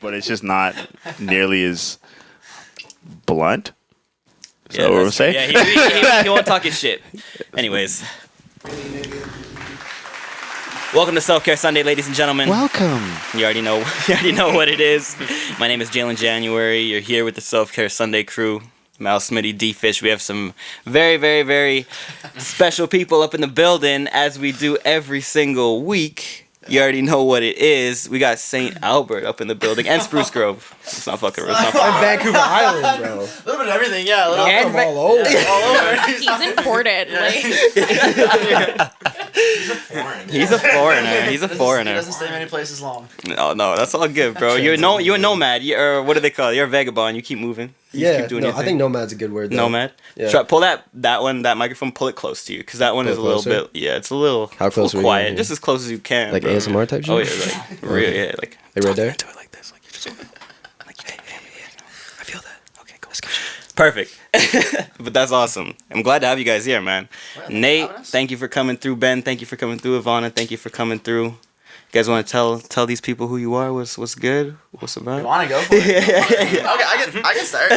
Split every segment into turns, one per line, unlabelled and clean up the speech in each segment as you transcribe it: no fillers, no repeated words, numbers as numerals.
but it's just not nearly as blunt. Is that what we're saying?
Yeah, he won't talk his shit. Anyways. Welcome to Self Care Sunday, ladies and gentlemen.
Welcome.
You already know what it is. My name is Jaylin January. You're here with the Self Care Sunday crew. Mal Smitty, D Fish. We have some very, very, very special people up in the building, as we do every single week. You already know what it is. We got St. Albert up in the building and Spruce Grove. It's not fucking real.
And Vancouver Island, bro.
A little bit of everything, yeah. A little
From all over.
all over.
He's imported.
He's a foreigner. He's a
He
foreigner.
doesn't stay many places long.
No, that's all good, bro. You're a nomad. Or what do they call it? You're a vagabond. You keep moving. You
Yeah,
keep doing
no,
your
I
thing.
think nomad's a good word, though.
Nomad.
Yeah.
Pull that microphone. Pull it close to you, because that one
Pull
is
it
a little
closer?
bit. Yeah, it's a little.
How close
a little
are you
quiet,
in
just
here?
as close as you can.
Like
bro.
ASMR type shit?
Oh yeah, like really, yeah, like.
Like right there?
Do it like this, like you just. Like hey, I feel that. Okay, cool. Let's go. Perfect. But that's awesome. I'm glad to have you guys here, man. Nate, thank you for coming through. Ben, thank you for coming through. Ivanna, thank you for coming through. You guys want to tell these people who you are? What's good? What's about?
You want to go for it? Okay, I can start.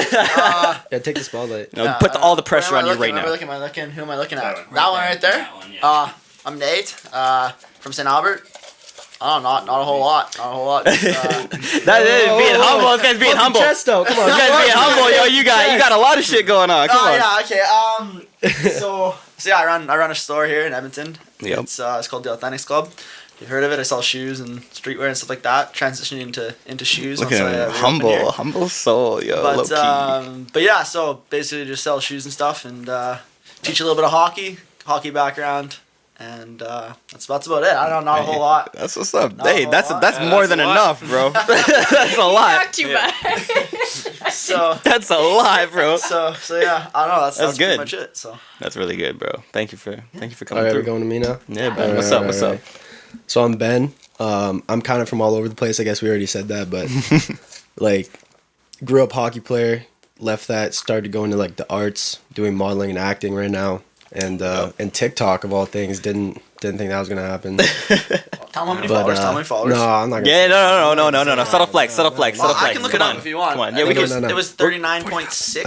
Yeah, take the spotlight.
No, put all the pressure on you right now.
Who am I looking at? That one right there? I'm Nate, from St. Albert. Oh, not a whole lot.
That is being humble. This guy's being humble.
Chest out. Come on.
This guy's being humble, yo. You got a lot of shit going on. Come on.
Yeah, okay. So yeah, I run a store here in Edmonton.
Yep.
It's called the Authentics Club. You've heard of it? I sell shoes and streetwear and stuff like that. Transitioning into shoes.
Look at him, humble soul, yo.
But
Low-key.
but yeah, so basically just sell shoes and stuff and teach a little bit of hockey background. And that's about it. I don't know, not a whole lot.
That's what's up.
Not
Hey,
a
that's
whole
that's
lot.
more than enough, bro. That's a lot.
Not too bad.
So
That's a lot, bro.
so yeah, I don't know. That's
good.
pretty much it. So
That's really good, bro. Thank you for coming
All right,
through.
we're going to me now?
Yeah, Ben.
All
What's
right,
up? What's
all
up?
right. So I'm Ben. I'm kind of from all over the place. I guess we already said that, but like, grew up hockey player. Left that, started going to like the arts, doing modeling and acting right now, and TikTok of all things. Didn't think that was gonna happen.
tell them how many followers.
No, I'm not gonna.
Yeah, no. Subtle flex.
Well, I can look it up if you want.
Come on. Yeah, we
No,
can.
no.
It was 39.6,000 in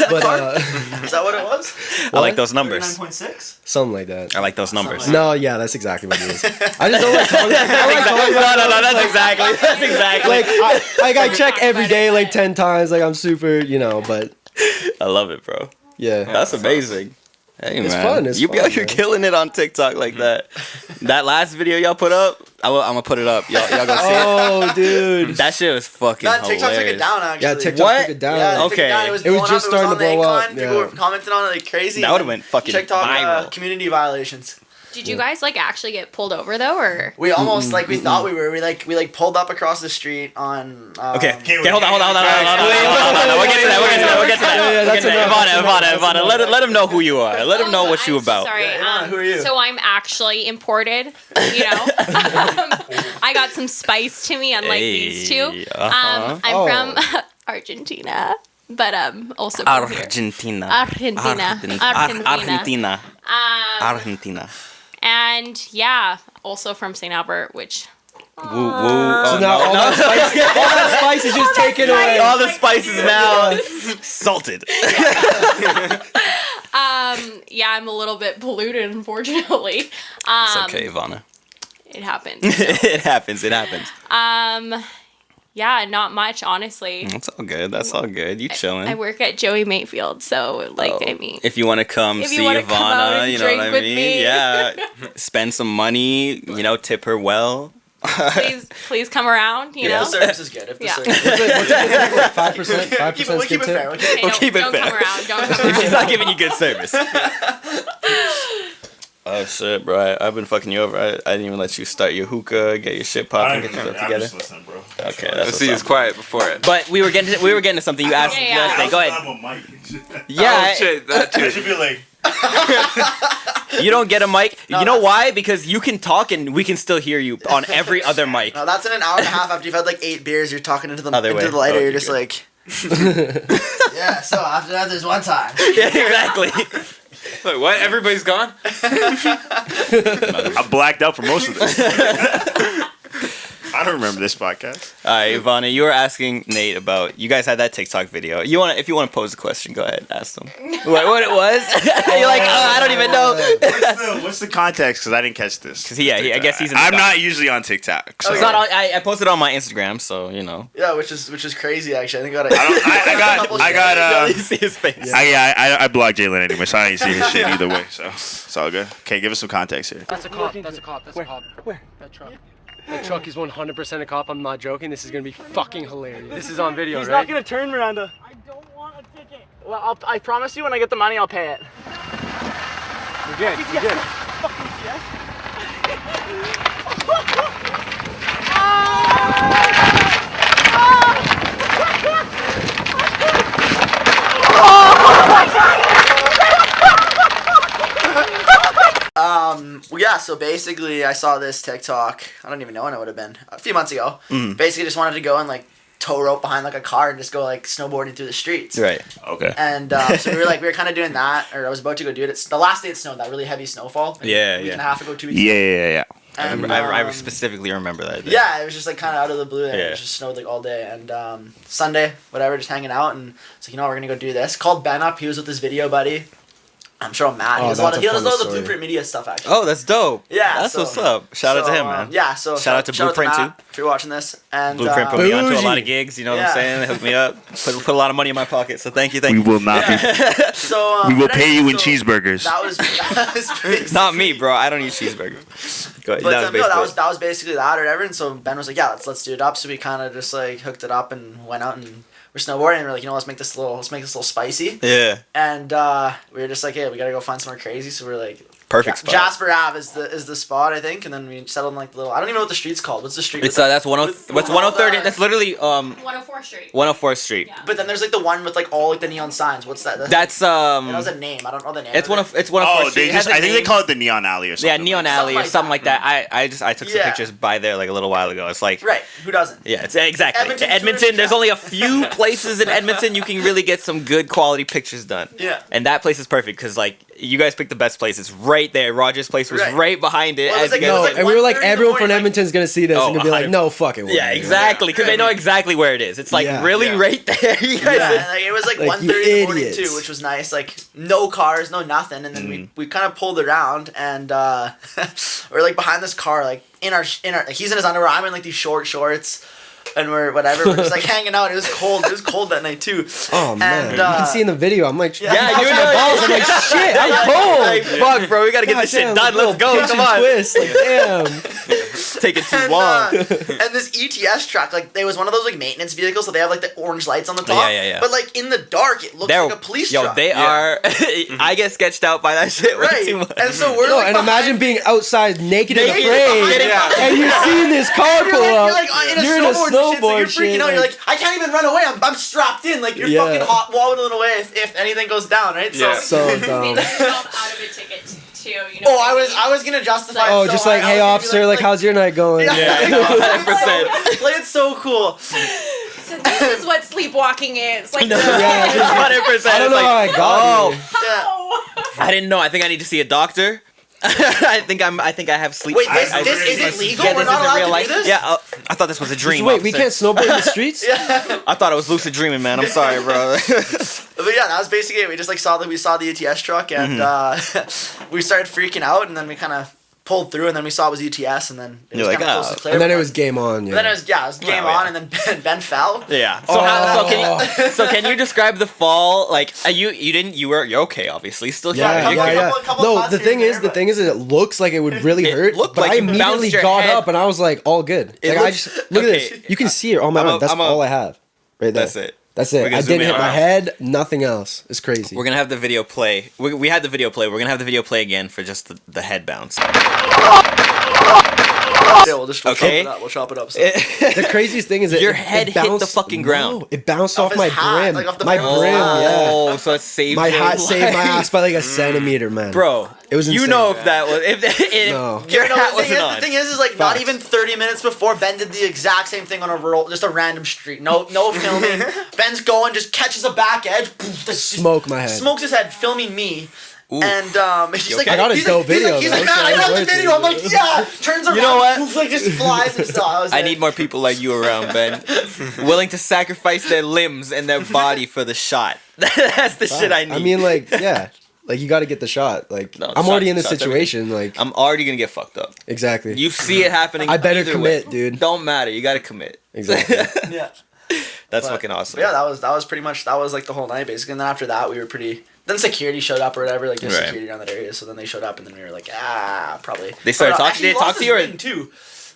the
But
card. Is that what it was?
I like those numbers.
39.6.
something like that.
I like those numbers.
Something
No, yeah, that's exactly what it is. I just don't like talking. I like talking about
No, that's exactly.
like I check every day like 10 times. Like I'm super, but
I love it, bro.
yeah.
That's amazing. Hey,
It's
man.
fun, it's
You're
fun, man.
killing it on TikTok like that. That last video y'all put up, I'm gonna put it up. Y'all go see it.
Oh, dude.
That shit was fucking
That TikTok took
hilarious.
it down actually.
Yeah, TikTok
What?
took it down.
Yeah, they took
Okay.
it down.
It was
blowing
just
up.
starting
on
to
the
blow up,
incline. People
yeah.
were commenting on it like crazy.
That would've went fucking
TikTok
viral.
community violations.
Did you guys actually get pulled over though, or?
We almost we thought we were. We pulled up across the street on.
Okay, hold on. We'll get to that.
Yeah, that's enough.
Ivanna. Let him know who you are. Let him know what you about.
Sorry.
Yeah, who are you?
So I'm actually imported. I got some spice to me, unlike these two.
Uh-huh.
I'm from Argentina, but also from here.
Argentina. Argentina.
And yeah, also from St. Albert, which
Woo.
So now all that spice is just taken away.
All the spices now salted.
yeah, I'm a little bit polluted, unfortunately.
It's okay, Ivanna.
It happens.
It happens.
Yeah, not much, honestly.
That's all good. You chilling.
I work at Joey Mayfield, so I mean,
if you want to come
If
see
you wanna come out
Ivanna,
and
you know what I
drink with
mean?
me.
Yeah. Spend some money, tip her well.
please come around, you
If
know.
the service is good. If the
Yeah.
service is good.
What's it? 5%?
Keep
5%
it
skip
fair.
tip?
Hey,
We'll keep it
don't
fair.
come around. Don't come
If she's
around.
not giving you good service. Oh shit, bro! I've been fucking you over. I didn't even let you start your hookah, get your shit popping, get your stuff together.
just listening, bro.
Okay, that's
Let's
what's
see,
up.
it's quiet before it.
But we were getting to something. You asked.
Yeah.
Let's say, go ahead.
I'm a mic.
Yeah,
Oh, shit, that
I
too.
should be like,
you don't get a mic.
No,
You know
that's-
why? Because you can talk and we can still hear you on every other mic.
No, that's in an hour and a half after you've had like 8 beers. You're talking into the
Other way.
lighter.
Oh,
You're
you're
just
good.
like. Yeah. So after that, there's one time.
Yeah, exactly.
Wait, what? Everybody's gone?
I blacked out for most of this. I I don't remember this podcast.
All right, Ivanna, you were asking Nate about. You guys had that TikTok video. If you want to pose a question, go ahead, ask them. What it was? You're like, I don't even know.
What's the context? Because I didn't catch this.
Because I guess he's. In the
I'm
doc.
not usually on TikTok. So.
It's not on, I posted it on my Instagram, so you know.
Yeah, which is crazy actually. I think
I got
You see his face.
I blocked Jaylin anyway, so I didn't see his shit either way. So it's all good. Okay, give us some context here.
That's a cop. That's a cop. That's a cop. Where? That truck. That truck is 100% a cop. I'm not joking. This is gonna be fucking hilarious. This is on video,
He's
right?
not gonna turn, Miranda. I don't want a ticket. Well, I promise you, when I get the money, I'll pay it.
We're good. We're good.
Fucking yes.
Yeah, so basically I saw this TikTok, I don't even know when it would have been, a few months ago. Basically just wanted to go and like tow rope behind like a car and just go like snowboarding through the streets.
Right.
Okay.
And so we were kind of doing that, or I was about to go do it. It's the last day it snowed, that really heavy snowfall. Like,
Yeah,
a week
yeah.
and a half ago, 2 weeks
Yeah.
I remember. I specifically remember that.
Yeah, it was just like kind of out of the blue.
Yeah.
It just snowed like all day. And Sunday, whatever, just hanging out. And it's like, we're going to go do this. Called Ben up. He was with his video buddy. I'm sure Matt.
Oh,
He does a lot
that's a
of
funny
the
story.
Blueprint Media stuff, actually.
Oh, that's dope.
Yeah,
That's
so-
what's up. Shout out to him, man.
Yeah, so
Shout out to Blueprint,
Matt,
too.
if you're watching this. And
Blueprint put me onto a lot
Bougie.
of gigs. You know what
Yeah.
I'm saying? They hooked me up. Put a lot of money in my pocket. So thank you.
We will not be.
so
We will
but
pay you in
so
cheeseburgers.
That was basically,
Not me, bro. I don't eat cheeseburgers. Go ahead.
But
That was
no,
basically.
that was basically that or whatever. And so Ben was like, yeah, let's do it up. So we kind of just like hooked it up and went out and we're snowboarding. And we're like, let's make this a little spicy.
Yeah.
And we were just like, hey, we gotta go find somewhere crazy. So we're like,
Perfect spot.
Jasper Ave is the spot, I think. And then we settled in like the little, I don't even know what the street's called. What's the street?
It's
with
that's what's 103rd. That's literally
104th Street.
104th Street.
Yeah.
But then there's like the one with like all like the neon signs. What's that?
That's
That was a name. I don't know the name.
It's
of it.
It's 104th
Oh,
Street.
they
It has
just.
a
I think they
name.
call it the Neon Alley or something.
Yeah, Neon Alley or something like that. I took some
Yeah.
pictures by there like a little while ago. It's like
Right. Who doesn't?
yeah, it's exactly
Edmonton
Edmonton.
tourist
There's
trap.
only a few places in Edmonton you can really get some good quality pictures done.
Yeah.
And that place is perfect because like you guys picked the best place. It's right there. Roger's place was
Right.
right behind it.
Well, it was
as you
like-
guys-
No,
like
and we were like,
1:30 in the
everyone from
morning, like-
Edmonton's gonna see this
Oh,
and gonna be like,
100%.
no fucking way.
yeah, exactly. Because they know exactly where it is. It's like
Yeah.
really
Yeah.
right there. You guys
Yeah, and, like, it was like,
Like,
1:30
you
in the morning
idiots.
too, which was nice. Like no cars, no nothing, and then we kind of pulled around and we're like behind this car, like in our like, he's in his underwear, I'm in like these short shorts, and we're just like hanging out. It was cold. It was cold that night too.
Oh man,
And,
you can see in the video. I'm like,
yeah,
Yeah,
touching
you're
my
doing-
balls. I'm like, shit, I'm cold.
Like, fuck, bro, we gotta get this shit
Goddamn,
done. Let's
little
go.
pinch
Come
and
on.
Twist. Like, damn.
Taking too
And,
long.
and this ETS truck, like, it was one of those like maintenance vehicles, so they have like the orange lights on the top.
Yeah.
But like in the dark, it looks
They're-
like a police
yo,
truck.
they are. I get sketched out by that shit way
right.
too much.
And so we're
No,
like,
and imagine being outside naked and
Naked
afraid,
behind it.
and you're seeing this car pull
you're
up.
like in a
You're
snowboard shit, so you're freaking out.
like-
You're like, I can't even run away. I'm strapped in. Like you're
Yeah.
fucking hot waddling away if anything goes down, right?
Yeah.
So
Made
dumb.
yourself out of a ticket too. You know
Oh,
what
I was gonna justify.
Oh,
it so
just like,
hard. I
hey
was gonna
officer,
be
like, how's your night going?
Yeah.
100%.
Like it's so cool.
So this is what sleepwalking is. Like,
Yeah, just-
100%.
I don't know how I got here.
Yeah.
I didn't know. I think I need to see a doctor. I think I have sleep.
Wait, this
I-
is it legal?
Yeah,
We're
this
not
isn't
allowed
real
to
life.
do this?
Yeah, I thought this was a dream.
Wait, we
officer.
can't snowboard in the streets?
Yeah.
I thought it was lucid dreaming, man. I'm sorry, bro.
But yeah, that was basically it. We just like saw the ETS truck and we started freaking out, and then we kind of pulled through, and then we saw it was ETS, and then it
You're
was
like,
kind of
"Oh."
close to clear.
And then it
but-
was game on.
But then it
Yeah.
was game
Oh, yeah.
on, and then Ben fell.
Yeah. So,
Oh.
so can you describe the fall? Like you're okay, obviously. Still
Yeah,
here.
yeah,
couple-
yeah.
couple
No,
cuts
the
here
thing
and
is,
there,
the thing is, it looks like it would really
It
hurt.
looked
But
like
I
you bounced
immediately
your
got
head.
up and I was like, all good.
It
Like, I
looks-
just look
okay.
at this. You can see it on my arm. That's all I have, right there.
That's it.
That's
We're
it.
gonna
I
zoom
didn't
in.
hit my head. Nothing else. It's crazy.
We're gonna have the video play. We had the video play. We're gonna have the video play again for just the head bounce.
Yeah, we'll just
Okay.
chop it up. We'll chop it up. So.
The craziest thing is that
Your head hit the
bounced-
fucking ground.
No, it bounced
Off
off
his
my
hat,
brim.
like off the
My
brim of his
brim,
hat.
yeah.
Oh, so it saved
My
your
hat saved my
life.
ass by like a centimeter, man.
Bro,
It was
you
insane.
know if that was if
No.
your
You know,
hat
the
wasn't on.
thing is like not
Facts.
even 30 minutes before Ben did the exact same thing on a rural, just a random street. No filming. Ben's going, just catches a back edge, poof, just
Smoke my head.
smokes his head, filming me. he's like,
I got a
he's
dope
like,
video,
He's
though.
like, man, I got the video. I'm like, yeah. Turns around,
know what?
like just flies and stuff.
I need more people like you around, Ben. Willing to sacrifice their limbs and their body for the shot. That's the shit I need.
I mean, like, yeah. Like, you got to get the shot. Like,
No,
I'm already
shot-
in this
shot's
situation. Like,
I'm already gonna get fucked up.
exactly.
You see it happening.
I better
either
commit,
way.
dude.
Don't matter. You gotta commit.
Exactly.
Yeah.
That's
But-
fucking awesome.
But yeah, that was pretty much like the whole night basically. And then after that, we were pretty. Then security showed up or whatever. Like there's
Right.
security around that area, so then they showed up, and then we were like, probably.
They started talking-
Actually,
did
he
they talk
lost
to you, or-
his ring, too?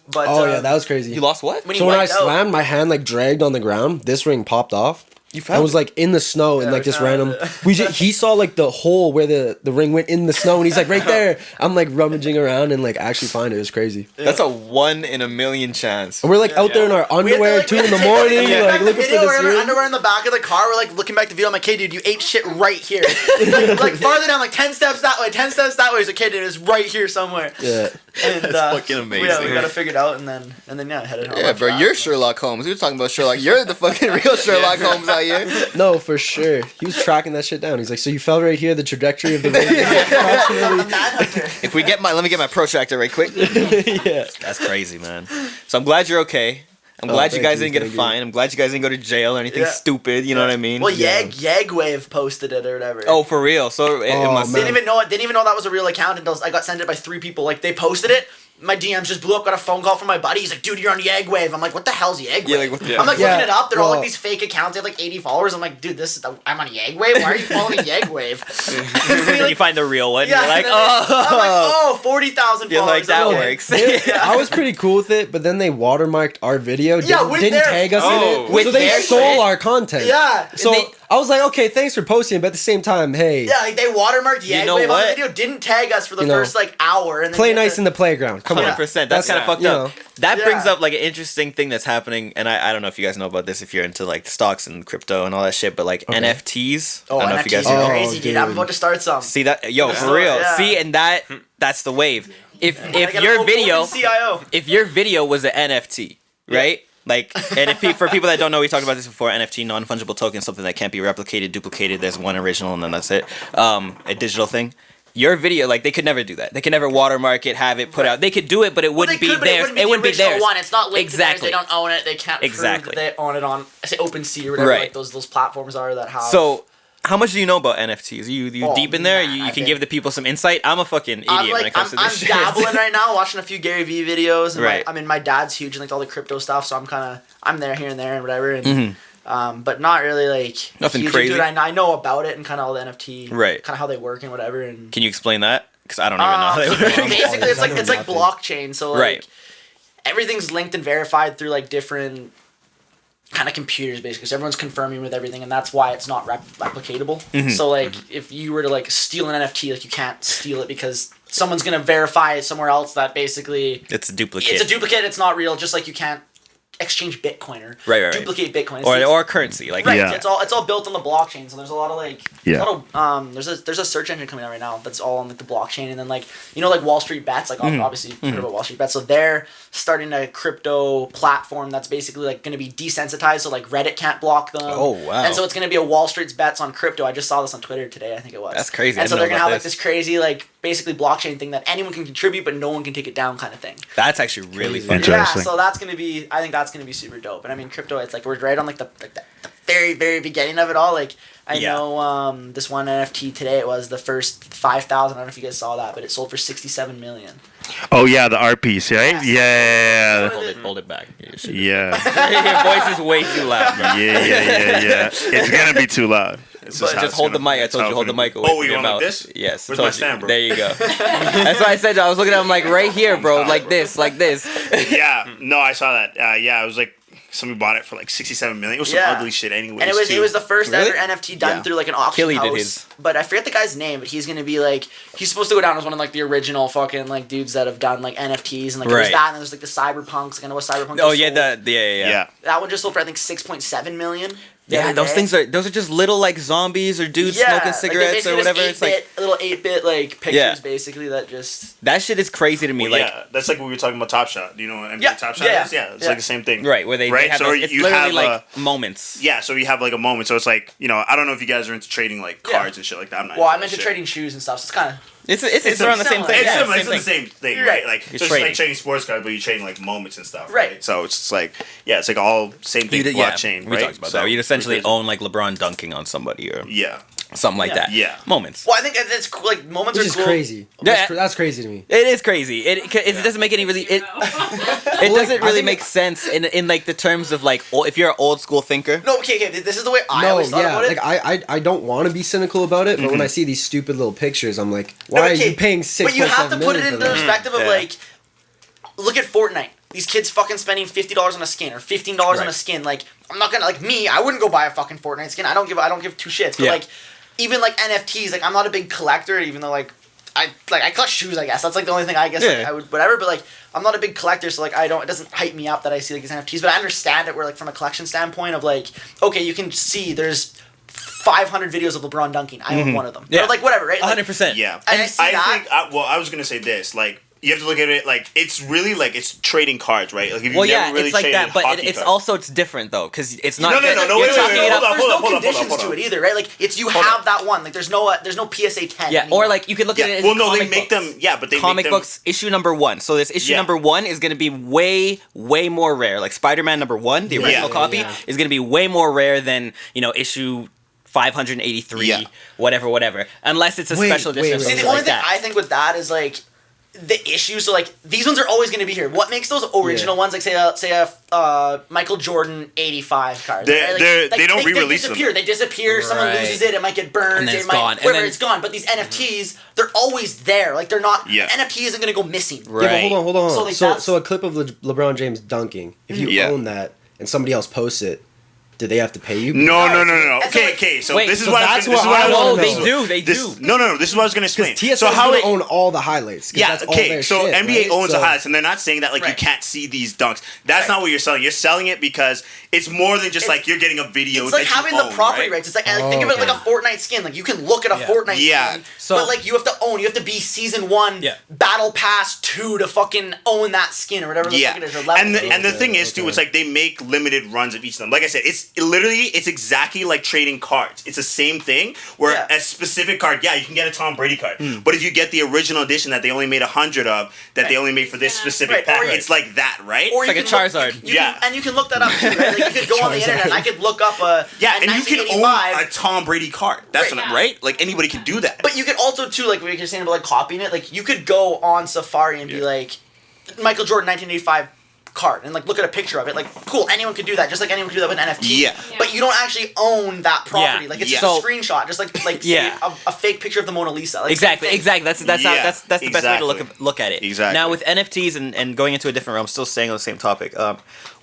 But
Oh, yeah, that was crazy.
You lost what?
when he
So when I
wiped out-
slammed, my hand, like, dragged on the ground. This ring popped off.
You
I was, like, in the snow
Yeah,
and, like,
we
this
found
random...
it.
He saw, like, the hole where the ring went in the snow, and he's like, right there. I'm, like, rummaging around and, like, actually find it. It was crazy.
That's a 1 in a million chance.
And we're, like, out there in our
We had to,
underwear,
like,
2 in the morning,
Yeah.
like,
The
looking
video,
for
we're
this
in our
ring.
underwear in the back of the car. We're like looking back at the video. I'm like, hey, dude, you ate shit right here. like farther down, like 10 steps that way, 10 steps that way. He's like, okay, dude, it's right here somewhere.
Yeah.
And,
That's fucking amazing.
Yeah, we got it figured out, and then yeah, headed home.
Yeah,
after
bro,
that.
you're Sherlock Holmes. We were talking about Sherlock. You're the fucking real Sherlock Holmes out here.
No, for sure. He was tracking that shit down. He's like, so you fell right here, the trajectory of the ring.
I'm a manhunter.
If we get let me get my protractor right quick.
Yeah.
That's crazy, man. So I'm glad you're okay. I'm glad you
thank
guys
you,
didn't get a
thank you.
fine. I'm glad you guys didn't go to jail or anything
Yeah.
stupid. You know what I mean?
Well, Yagwave posted it or whatever.
Oh, for real. So it
Oh,
must.
man.
Didn't even know that was a real account until I got sent it by 3 people. Like they posted it. My DMs just blew up. Got a phone call from my buddy. He's like, "Dude, you're on Yagwave." I'm like, "What the hell's Yagwave?"
Yeah, like, what-
Yeah.
I'm like
Yeah,
looking it up. They're all
well-
like these fake accounts. They have like 80 followers. I'm like, "Dude, I'm on Yagwave. Why are you following Yagwave?"
Then you find the real one.
Yeah,
You're like,
and then I'm like,
oh.
40,000
You're
followers.
like, that
I'm like,
works.
I was pretty cool with it, but then they watermarked our video.
Yeah,
didn't,
with
didn't
their-
tag us
Oh.
in it.
With
so they
their
stole
shit.
our content.
Yeah.
So
And they-
I was like, okay, thanks for posting, but at the same time, hey,
Yeah, like they watermarked
You
Yagwave
know
on
what?
the video. Didn't tag us for the
You know,
first like hour. And then
play
we had
nice
to-
in the playground. Come on.
100%. That's kind of fucked
you
up.
know.
That
Yeah.
brings up like an interesting thing that's happening, and I don't know if you guys know about this if you're into like stocks and crypto and all that shit, but like NFTs.
Oh,
I don't know
NFTs
if you guys
are
know.
crazy, dude. I'm
dude.
about to start some.
See that? Yo, for
Yeah.
real.
Yeah.
See, and that's the wave. If
I got a open CIO.
if your video was an NFT, right? Like, and for people that don't know, we talked about this before. NFT, non-fungible token, something that can't be replicated, duplicated. There's one original, and then that's it. A digital thing. Your video, like, they could never do that. They could never watermark it, have it put out. They could do it, but it wouldn't be theirs. It wouldn't be
the original
theirs.
one. It's not linked
Exactly.
to theirs. They don't own it. They can't
Exactly.
prove that they own it on, say, OpenSea or whatever
Right.
like those platforms are that have.
So, how much do you know about NFTs? Are you
Oh,
deep in there?
man,
You
I
can
think-
give the people some insight. I'm a fucking idiot
I'm
when it
like,
comes to
I'm
this shit.
dabbling right now, watching a few Gary Vee videos, and
Right.
I mean, my dad's huge in like all the crypto stuff, so I'm there here and there and whatever, and but not really like
Nothing
huge
crazy.
into it. I know about it and kind of all the NFT,
Right.
kind of how they work and whatever, and
Can you explain that? Because I don't even know how they work.
basically it's
I know
like
nothing.
blockchain, so like
Right.
everything's linked and verified through like different kind of computers basically, so everyone's confirming with everything, and that's why it's not replicatable. So like if you were to like steal an NFT, like you can't steal it because someone's gonna verify somewhere else that basically
It's a duplicate.
it's a duplicate, it's not real, just like you can't exchange Bitcoin or
Right.
duplicate Bitcoin.
Or currency. Like,
Right,
Yeah.
it's all built on the blockchain. So there's a lot of like,
Yeah.
a lot of, there's a search engine coming out right now that's all on like the blockchain, and then like like Wall Street Bets, like obviously you've heard about Wall Street Bets. So they're starting a crypto platform that's basically like going to be desensitized, so like Reddit can't block them.
Oh, wow.
And so it's going to be a Wall Street's Bets on crypto. I just saw this on Twitter today, I think it was.
That's crazy. I
And so
didn't
they're
know
gonna have
about
like this crazy like basically blockchain thing that anyone can contribute, but no one can take it down, kind of thing.
that's actually really funny.
Interesting.
Yeah, so that's gonna be. I think that's gonna be super dope. And I mean, crypto. It's like we're right on like the very very beginning of it all. Like I
Yeah.
know this one NFT today. It was the first 5,000. I don't know if you guys saw that, but it sold for 67 million.
Oh yeah, the art piece, right?
Yes.
Yeah.
Hold it back.
Yeah.
Your voice is way too loud, bro.
Yeah. It's gonna be too loud. It's
But
how
just
it's
hold the
gonna-
mic. I
it's
told
how
you
it's
hold the
gonna
mic
be.
away
Oh,
from
you
your
want
mouth.
like this?
Yes.
Where's
told
my
you.
stand, bro?
There you go. That's why I said I was looking at him like right here, bro, like this.
Yeah. No, I saw that. Yeah, it was like somebody bought it for like 67 million. It was some
Yeah.
ugly shit, anyways.
And it was the first
Really?
ever NFT done
Yeah.
through like an auction
Killy did
house.
his.
But I forget the guy's name, but he's gonna be like he's supposed to go down as one of like the original fucking like dudes that have done like NFTs, and like there's
Right.
that, and there's like the cyberpunks. Like I know what cyberpunk.
Oh
just
yeah,
sold.
yeah.
That one just sold for I think 6.7 million. the
Yeah,
other
those
day.
things those are just little like zombies or dudes smoking cigarettes or whatever. It's like
little 8-bit like pictures
Yeah.
basically that just.
that shit is crazy to me.
Well,
like
yeah, that's like what we were talking about Top Shot. Do you know what NBA
Yeah,
Top Shot
yeah,
is? Yeah, it's
yeah.
like the same thing.
right where they have
So
those, it's
you
literally
have
like moments.
Yeah, so you have like a moment. So it's like, you know, I don't know if you guys are into trading like
Yeah.
cards and shit like that. I'm not.
Well,
into
I'm
that
into
shit.
trading shoes and stuff, so it's kind of.
It's around the same
similar.
thing.
It's
Yeah,
similar.
same
It's the
thing.
same thing,
You're
right?
right.
Like,
You're
so it's
trading.
like trading sports cards, but you're trading like moments and stuff,
Right.
So it's just like, yeah, it's like all same thing. Blockchain,
we
right?
talked about
So
that. You essentially
it's crazy.
own like LeBron dunking on somebody or
Yeah.
something like that.
Yeah.
Moments.
Well, I think it's cool. Like moments
Which
are
is
cool.
crazy.
Yeah.
That's crazy to me.
It is crazy. It doesn't make any really it doesn't really make sense in like the terms of like if you're an old school thinker.
No, okay. This is the way I
No,
always thought
yeah,
about it.
like I don't want to be cynical about it, but when I see these stupid little pictures, I'm like,
No,
why
but
are you
okay,
paying $6.7
But you have to put it
million
into
for that?
perspective of
Yeah.
like, look at Fortnite. These kids fucking spending $50 on a skin or $15 on
Right.
a skin. Like, I'm not gonna like me. I wouldn't go buy a fucking Fortnite skin. I don't give two shits. But
Yeah.
like, even like NFTs. Like, I'm not a big collector, even though like. I collect shoes, I guess. That's like the only thing I guess like,
Yeah.
I would whatever. But like, I'm not a big collector, so like it doesn't hype me up that I see like these NFTs. But I understand it. Where like from a collection standpoint of like, okay, you can see there's 500 videos of LeBron dunking. I own one of them.
Yeah.
Or like whatever, right? Like,
100%.
Yeah.
And I see that.
think, I was going to say this. Like, you have to look at it like, it's really like, it's trading cards, right? Like, if you
Well,
never
yeah,
really
it's like
traded
that, but
hockey
it's
cards.
also it's different though, because it's not.
No, no, no,
you're
no, wait,
chalking
wait,
it
hold
up-
on,
There's no
hold on,
conditions
hold on.
to it either, right? Like it's you
Hold
have
on.
that one. Like there's no PSA 10.
Yeah,
anymore.
or like you could look at it
Yeah.
as
Well, no, they
comic
make
books.
them, yeah, but they
Comic
make them.
books issue number 1. So this issue
Yeah.
number 1 is going to be way more rare. Like Spider-Man number 1, the original
Yeah.
copy,
Yeah.
is going to be way more rare than issue 583,
Yeah.
whatever. Unless it's a
Wait,
special edition
wait,
or
wait.
See,
something
the only
like
thing
that.
I think with that is like the issue. So like these ones are always going to be here. What makes those original ones like say a Michael Jordan 85 card?
They-
right? Like,
they're- they don't
they
re-release them.
disappear. They disappear. Someone
Right.
loses it. It might get burned.
And then
it
it's
might,
gone. And
Whatever,
then-
it's gone. But these NFTs, they're always there. Like they're not.
Yeah.
NFT isn't going to go missing.
Right.
Yeah, but hold on.
So, like,
So,
that's-
so a clip of LeBron James dunking. If you
Yeah.
own that and somebody else posts it, do they have to pay you?
No.
And so,
Okay,
like-
okay. So
Wait,
this is
so
what
that's
I was
what I
gonna
wanna
No,
know.
they do. They do.
No. This is what I was gonna explain.
TSA
So how
is
it,
gonna own all the highlights. 'cause
yeah,
that's all
okay.
their
So
shit,
NBA
right?
owns the
So-
highlights, and they're not saying that like you
Right.
can't see these dunks. That's
Right.
not what you're selling. You're selling it because it's more than just like you're getting a video.
It's like
that you
having
own,
the property
right?
rights. It's like think of it like a Fortnite skin. Like you can look at a
Yeah.
Fortnite
Yeah.
skin,
So-
but like you have to own. You have to be season 1,
Yeah.
Battle Pass 2 to fucking own that skin or whatever the
Yeah,
fuck it is. Or level
and
it is.
the thing is too,
okay.
it's like they make limited runs of each of them. Like I said, it's exactly like trading cards. It's the same thing where
Yeah.
a specific card, yeah, you can get a Tom Brady card,
Hmm.
but if you get the original edition that they only made 100 of, that they only made for this specific
Right,
pack,
or-
it's like that, right?
Or
It's
you
like a
can look-
Charizard.
you
Yeah.
can, and you can look that up too, right? Like you could go on the internet. And I could look up a
Yeah, and you can own
1985.
a Tom Brady card. That's
Right.
what, right? Like anybody can do that.
But you could also too, like what you're saying about like copying it. Like you could go on Safari and be like, Michael Jordan 1985 card, and like look at a picture of it. Like cool, anyone could do that. Just like anyone could do that with an NFT.
Yeah.
But you don't actually own that property.
Yeah.
Like it's
Yeah.
just a
So-
screenshot, just like
Yeah.
say, a fake picture of the Mona Lisa. Like,
Exactly.
same thing.
That's
Yeah,
that's the best way to
exactly.
look at it.
Exactly.
Now with NFTs and going into a different realm, still staying on the same topic.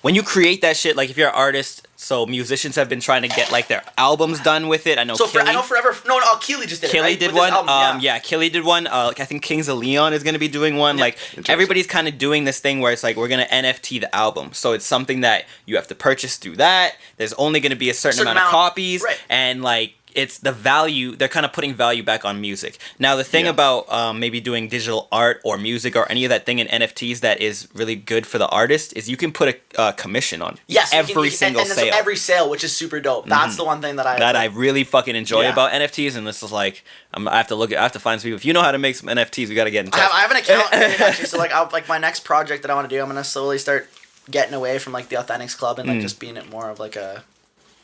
When you create that shit, like if you're an artist, so musicians have been trying to get like their albums done with it. I know.
So
Killy,
I know Forever. No, Keely just did it.
Killy
Right?
did
With his
one.
album,
Yeah, Killy did one. Like I think Kings of Leon is gonna be doing one. Like everybody's kind of doing this thing where it's like we're gonna NFT the album. So it's something that you have to purchase through that. There's only gonna be a certain amount of copies,
right.
and like it's the value. They're kind of putting value back on music. Now the thing
Yeah.
about maybe doing digital art or music or any of that thing in NFTs that is really good for the artist is you can put a commission on
Yes, you
every
can,
single
and
sale.
so every sale, which is super dope. That's the one thing that I
really fucking enjoy
Yeah.
about NFTs, and this is like I have to find some people. If you know how to make some NFTs, we got to get in touch.
I have an account actually. So like my next project that I want to do, I'm gonna slowly start getting away from like the Authentics Club and like just being it more of like a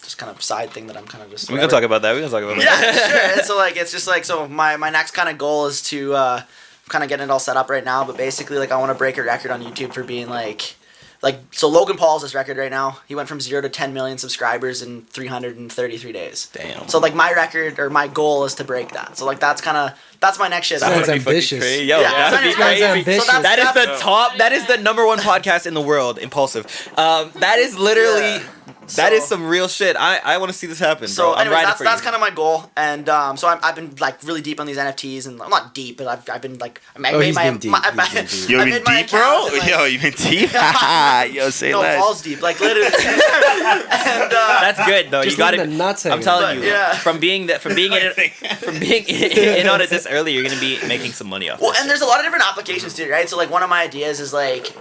just kind of side thing that I'm kind of just.
We're gonna talk about that. We're gonna talk about that.
Yeah, sure. And so like it's just like so my next kind of goal is to kind of getting it all set up right now. But basically like I want to break a record on YouTube for being like so Logan Paul's this record right now. He went from 0 to 10 million subscribers in 333 days.
Damn.
So like my record or my goal is to break that. So like that's my next shit.
Sounds
That'd be fucking
ambitious.
crazy. Yo,
Yeah,
that'd be
sounds
crazy.
ambitious.
So
That is the
that's-
top. That is the number one podcast in the world. Impulsive. That is literally.
Yeah.
That is
So-
some real shit. I want to see this happen,
So
bro. I'm
anyway,
riding
that's
for
that's
you.
kind of my goal, and so I've been like really deep on these NFTs, and I'm not deep, but I've been like I made
he's
my,
been deep.
my,
He's
my,
been deep.
Yo,
I
you
made
been
my
deep, bro?
account and, like-
Yo, you been deep? Yo, say
no
less.
balls deep, like literally. And
That That's good though.
Just
You got
leave
it.
the nuts
I'm
hanging
telling
out.
you,
Yeah.
from being in on it this early, you're gonna be making some money off.
Well,
that
and there's a lot of different applications too, right? So like one of my ideas is like,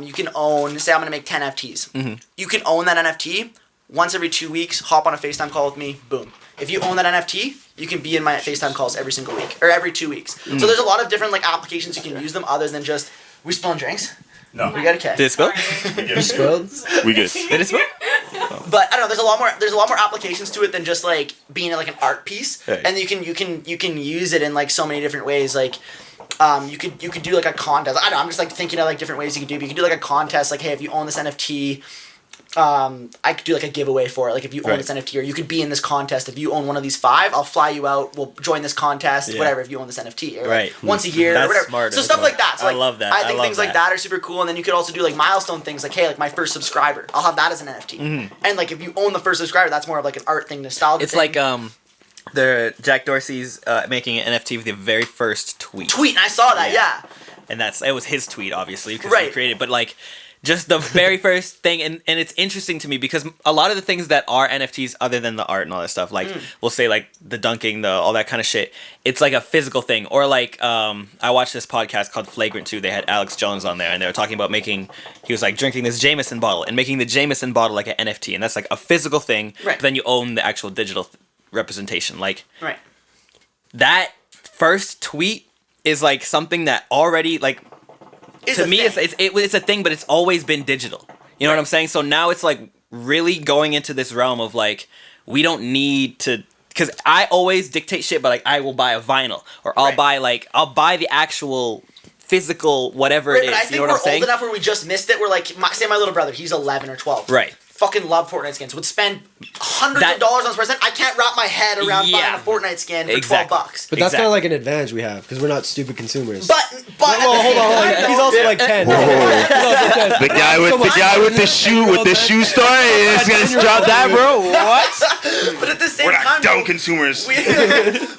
you can own. Say I'm gonna make 10 NFTs.
Mm-hmm.
You can own that NFT once every 2 weeks. Hop on a FaceTime call with me. Boom. If you own that NFT, you can be in my FaceTime calls every single week or every 2 weeks.
Mm.
So there's a lot of different like applications you can use them other than just we spilling drinks.
No.
We got a keg.
Did it spill?
You spilled?
We good.
Did it spill?
But I don't know. There's a lot more applications to it than just like being like an art piece.
Right.
And you can use it in like so many different ways. Like, you could do like a contest. I don't know. I'm just like thinking of like different ways you could do. But you could do like a contest. Like, hey, if you own this NFT, I could do like a giveaway for it. Like if you own
Right.
this NFT, or you could be in this contest. If you own one of these 5, I'll fly you out. We'll join this contest.
Yeah.
Whatever. If you own this NFT, or like
Right.
once a year,
That's
or whatever.
smart,
So
that's
stuff
smart.
like that. So
I
like,
love that.
I
I
think
love
things like
that.
that are super cool. And then you could also do like milestone things. Like hey, like my first subscriber. I'll have that as an NFT. And like if you own the first subscriber, that's more of like an art thing, nostalgia.
It's
thing.
like the Jack Dorsey's making an NFT with the very first tweet.
Tweet, and I saw that. Yeah.
And it was his tweet, obviously, because he
Right.
created. But like, just the very first thing, and it's interesting to me because a lot of the things that are NFTs, other than the art and all that stuff, like we'll say like the dunking, all that kind of shit, it's like a physical thing. Or like, I watched this podcast called Flagrant 2. They had Alex Jones on there, and they were talking about he was like drinking this Jameson bottle and making the Jameson bottle like an NFT, and that's like a physical thing.
Right.
But then you own the actual digital representation. Like
Right.
that first tweet is like something that already like.
It's
To
a
me,
thing.
it's a thing, but it's always been digital. You know what I'm saying? So now it's like really going into this realm of like we don't need to, because I always dictate shit, but like I will buy a vinyl or I'll
Right.
buy the actual physical whatever
Right,
it
but I
is.
think
You know what
we're
I'm saying?
old enough where we just missed it. We're like, say my little brother, he's 11 or 12.
Right.
Fucking love Fortnite skins. Would spend hundreds
That-
of dollars on this person. I can't wrap my head around buying
Yeah.
a Fortnite skin for
Exactly.
$12.
But that's
Exactly.
kind of like an advantage we have because we're not stupid consumers.
But
Well, hold on. He's also like 10.
The guy with the shoe store is gonna drop that, bro. What?
But at the same
We're
time,
not dumb
though,
consumers.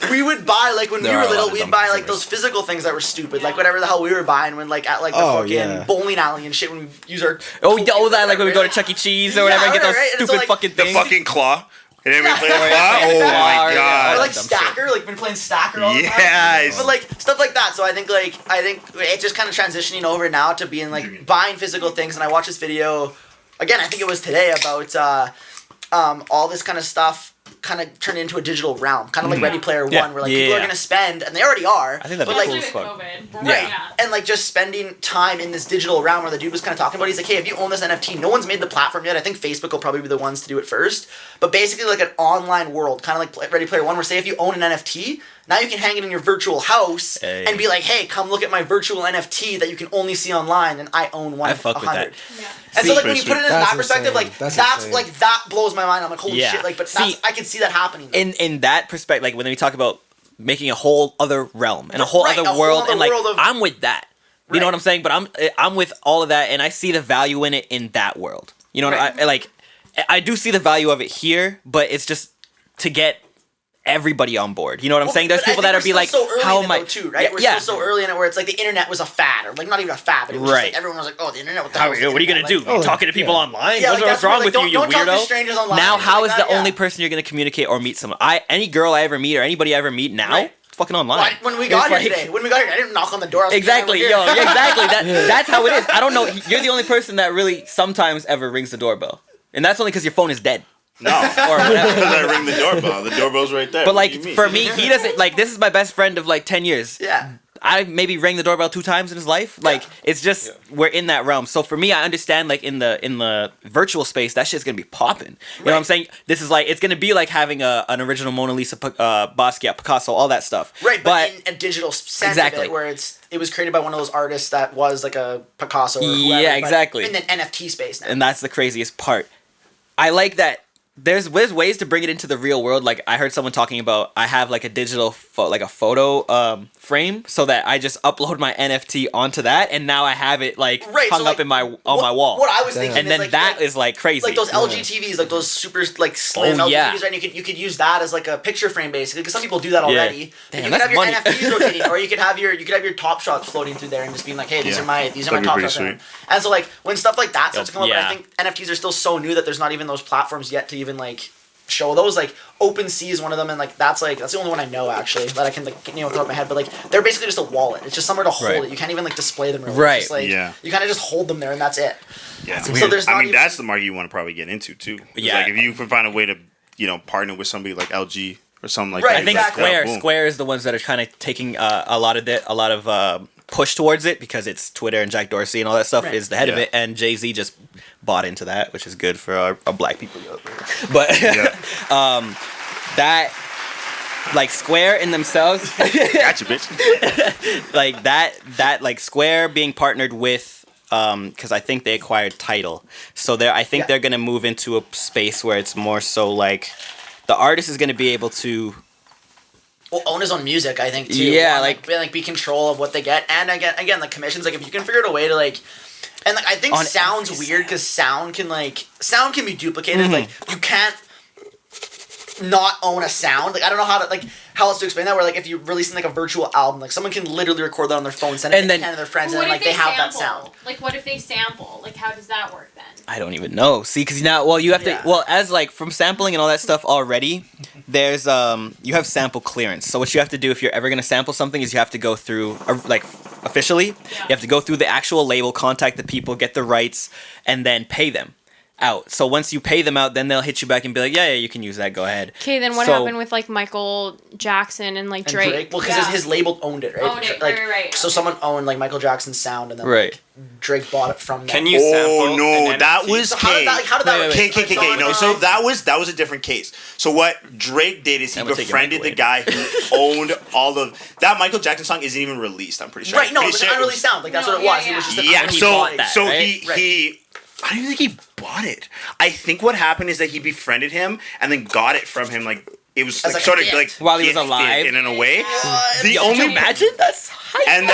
we would buy like when we
There
were
are a lot
little,
of
we'd
dumb
buy like
consumers.
those physical things that were stupid, like whatever the hell we were buying when like at like the
Oh,
fucking
yeah.
bowling alley and shit when we use our
That like when we go to Chuck E. Cheese or whatever and get those
right, and so,
stupid
like,
fucking
The
things.
fucking claw. And then we
Yeah.
play the claw.
Yeah,
Oh
the claw,
my
yeah.
god.
or like
dumb
Stacker, like been playing Stacker all the time.
Yes.
But like stuff like that. So I think it's just kind of transitioning over now to being like buying physical things. And I watched this video again. I think it was today about all this kind of stuff kind of turned into a digital realm, kind of like Ready Player
Yeah.
One, where like people
Yeah.
are gonna spend, and they already are.
I think that'd
but
be
like
cool as fuck.
right, and like just spending time in this digital realm where the dude was kind of talking about. He's like, hey, if you own this NFT, no one's made the platform yet. I think Facebook will probably be the ones to do it first. But basically, like an online world, kind of like Ready Player One, where say if you own an NFT, now you can hang it in your virtual house
Hey.
and be like, hey, come look at my virtual NFT that you can only see online, and I own one.
I fuck with
100.
that.
And so like when you put it in
That's
that perspective,
insane.
like
That's
that's
insane.
like that blows my mind. I'm like, holy
Yeah.
shit! Like, but
See,
I can see that happening.
In that perspective, like when we talk about making a whole other realm and a whole
Right,
other
a whole
world,
other
and like
world of-
I'm with that. You know
Right.
what I'm saying? But I'm with all of that, and I see the value in it in that world. You know,
Right.
I do see the value of it here, but it's just to get everybody on board. You know what I'm saying? There's
But I
people
think
that are
we're
be
still
like,
so early
how
in it
am I?
though, too, right? We're
yeah.
still so early in it where it's like the internet was a fad, or like not even a fad, but it was
Right.
just like everyone was like, oh, the internet. What the
How,
hell is the
what are you gonna
internet?
do?
Like,
You talking to people
yeah.
online?
Yeah,
What's
like, that's
wrong
what,
with
like,
you,
don't talk to
weirdo?
strangers online.
Now, how is
Like
the
that, yeah.
only person you're gonna communicate or meet someone? Any girl I ever meet or anybody I ever meet now,
Right.
it's fucking online.
Well, when we got
It's
here
like-
today, I didn't knock on the door. I was like,
Exactly,
"Yeah,
yo,
I'm here."
exactly. That's how it is. I don't know. You're the only person that really sometimes ever rings the doorbell, and that's only because your phone is dead
No.
or whatever.
Because I ring the doorbell. The doorbell's right there.
But
What do
like
you mean?
for me, he doesn't like. This is my best friend of like 10 years.
Yeah.
I maybe rang the doorbell 2 times in his life. Like it's just we're in that realm. So for me, I understand like in the virtual space, that shit's gonna be popping. You know what I'm saying? This is like it's gonna be like having an original Mona Lisa, Basquiat, Picasso, all that stuff.
Right, but in a digital sense
Exactly.
of it, where it was created by one of those artists that was like a Picasso or whoever.
Yeah,
but
exactly.
In the NFT space now.
And that's the craziest part. I like that there's ways to bring it into the real world. Like I heard someone talking about I have like a digital like a photo frame so that I just upload my NFT onto that and now I have it like
Right,
hung
so,
up
like,
in my my wall.
What I was thinking
and
is
then
like,
that is like crazy.
like those LG TVs, like those super like slim
Oh,
LG
yeah.
TVs, right? And you could use that as like a picture frame basically, because some people do that already.
Damn,
you could
that's
have your
money.
NFTs rotating, or you could have your top shots floating through there and just being like, hey, these
Yeah.
are my
That'd
top
be pretty
shots. And so like when stuff like that starts to come up,
yeah.
and I think NFTs are still so new that there's not even those platforms yet to even like show those. Like OpenSea is one of them, and like that's the only one I know actually that I can like throw out my head. But like they're basically just a wallet. It's just somewhere to hold it. You can't even like display them. Really.
Right.
It's just, like,
Yeah.
You kind of just hold them there, and that's it.
Yeah.
So there's not even,
that's the market you want to probably get into too.
Yeah.
Like if you can find a way to partner with somebody like LG or something like
Right,
that.
I think
exactly.
Square is the ones that are kind of taking a lot of push towards it because it's Twitter and Jack Dorsey and all that stuff is the head of
Yeah.
it, and Jay-Z just bought into that, which is good for our black people. But that like Square in themselves,
Gotcha, bitch.
like that like Square being partnered with because I think they acquired Tidal, so I think they're gonna move into a space where it's more so like the artist is gonna be able to
own his own music, I think too.
Yeah,
and, like be control of what they get, and again, like commissions. Like if you can figure out a way to like, and like I think sound's weird because sound can be duplicated. Like you can't not own a sound. Like I don't know how else to explain that. Where like if you're releasing like a virtual album, like someone can literally record that on their phone, send it to 10 of their friends, and then like they have that sound.
Like what if they sample? Like how does that work then?
I don't even know. See, because now, you have to. As like from sampling and all that stuff already, there's you have sample clearance. So what you have to do if you're ever gonna sample something is you have to go through like officially, you have to go through the actual label, contact the people, get the rights, and then pay them out. So once you pay them out, then they'll hit you back and be like, yeah, you can use that. Go ahead.
Okay, then what happened with like Michael Jackson and like Drake?
Well, because his label owned it, right?
Owned it,
like,
right.
So someone owned like Michael Jackson's sound, and then like, Drake bought it from them.
Can you sample?
Oh no, that was
So how did that work?
KKK. No, so that was a different case. So what Drake did is he befriended the guy who owned all of that. Michael Jackson song isn't even released. I'm pretty sure.
Right? No, it was an unreleased sound. Like that's what it was. It was just
he I don't even think he bought it. I think what happened is that he befriended him and then got it from him. Like it was like, sort of like
while he was alive,
in a way.
The only imagine that's hype.
And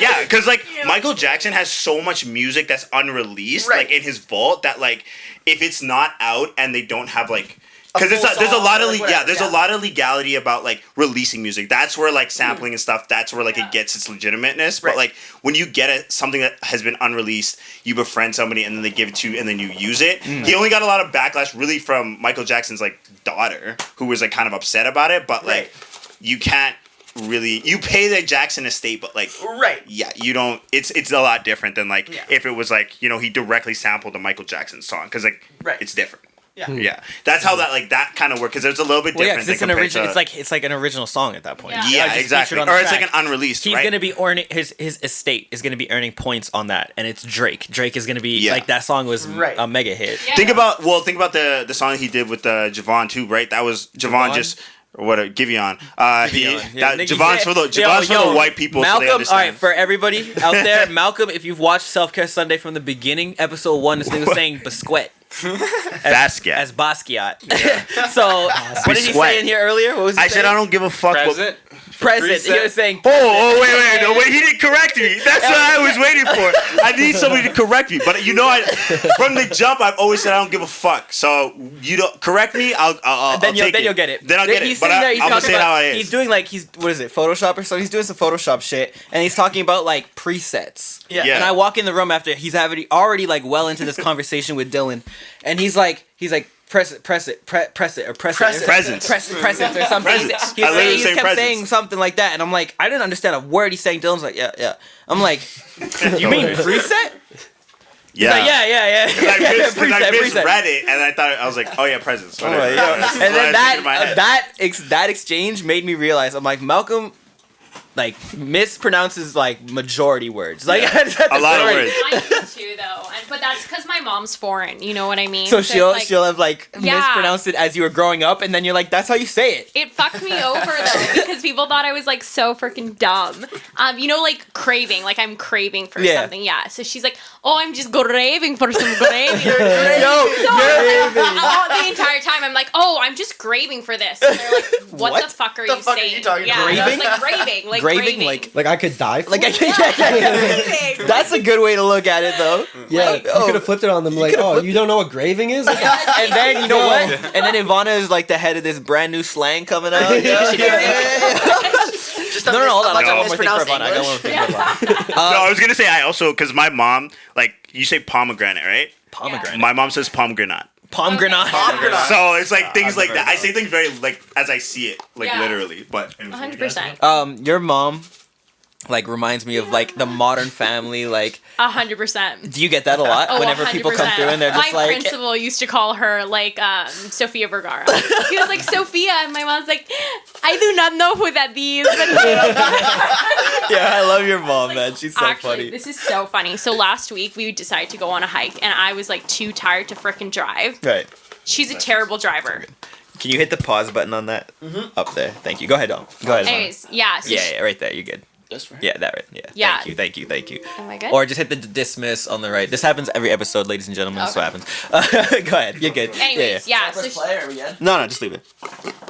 yeah, because like Michael Jackson has so much music that's unreleased, like in his vault, that like if it's not out and they don't have like. Because there's a lot of a lot of legality about like releasing music. That's where like sampling and stuff. That's where like it gets its legitimateness. But like when you get something that has been unreleased, you befriend somebody and then they give it to you and then you use it. He only got a lot of backlash really from Michael Jackson's like daughter, who was like kind of upset about it. But like you can't really pay the Jackson estate, but like you don't. It's a lot different than like if it was like he directly sampled a Michael Jackson song because like it's different. Yeah, that's how that kind of works because there's a little bit different.
Because it's an original. It's like an original song at that point.
Yeah, exactly. Or it's like an unreleased.
He's gonna be earning his estate is gonna be earning points on that, and it's Drake. Drake is gonna be like that song was a mega hit.
Yeah. Think about the song he did with Javon too, right? That was Javon just. Or what? Giveon. Javon's for the white people.
Malcolm,
so they understand.
all right, for everybody out there, Malcolm, if you've watched Self Care Sunday from the beginning, episode 1, this thing was saying Biscuit.
Basquiat.
As Basquiat. Yeah. So, what did he say in here earlier? What was he saying?
said I don't give a fuck.
Present. He was saying.
Wait! He didn't correct me. That's what I was waiting for. I need somebody to correct me. But from the jump, I've always said I don't give a fuck. So you don't correct me. I'll
then
take
you'll get it.
Then I'll get it. But I'm gonna say how I is.
He's doing like what is it? Photoshop or so. He's doing some Photoshop shit, and he's talking about like presets.
Yeah.
And I walk in the room after he's already like well into this conversation with Dylan, and he's like. Press it, or press it.
Presents.
Press it, or something.
Presents.
He kept saying something like that, and I'm like, I didn't understand a word he's saying. Dylan's like, yeah. I'm like, you mean preset?
Yeah.
Like, yeah.
I misread it, and I was like, oh yeah, presents.
And then that exchange made me realize, I'm like, Malcolm like mispronounces like majority words. Like
a lot of words.
I do too, though, but that's because my mom's foreign. You know what I mean?
So she'll have like mispronounced it as you were growing up, and then you're like, that's how you say it.
It fucked me over though because people thought I was like so freaking dumb. Like craving, like I'm craving for something. Yeah. So she's like, oh, I'm just craving for some gravy.
Yo,
the entire time I'm like, oh, I'm just craving for this. And they're like, what the fuck are you saying?
Graving?
Like craving, like
Graving,
like I could die for
like
it?
That's a good way to look at it though.
Yeah, you could have flipped it on them like, oh, you don't know what graving is? Like,
and then you know what? And then Ivanna is like the head of this brand new slang coming out. No, hold on. I got one more thing for Ivanna.
No, I was gonna say I also because my mom like you say pomegranate, right?
Pomegranate.
My mom says pomegranate.
Pomegranate.
Pomegranate.
So it's like things
I've
like
never
that. I
heard
say things very like as I see it, like
Yeah.
literally. But
100%.
Your mom, like, reminds me of like the Modern Family. Like,
100%.
do you get that a lot?
Oh,
Whenever people come
100%.
through and they're just
my
like,
principal used to call her like Sofia Vergara. He was like Sophia, and my mom's like, I do not know who that is.
yeah, I love your mom,
Like,
man. She's so
actually,
funny.
this is so funny. So last week we decided to go on a hike, and I was like too tired to frickin' drive.
Right.
She's a terrible driver.
Can you hit the pause button on that? Up there. Thank you. Go ahead, Dom. Go ahead. Dom.
Anyways, yeah. So
Yeah, right there. You're good.
This right?
Yeah, that right. Yeah.
Yeah.
Thank you.
Am I good?
Or just hit the dismiss on the right. This happens every episode, ladies and gentlemen. This is what happens. Go ahead. You're good.
Anyways, yeah. So
Press play, are we good?
No, just leave it.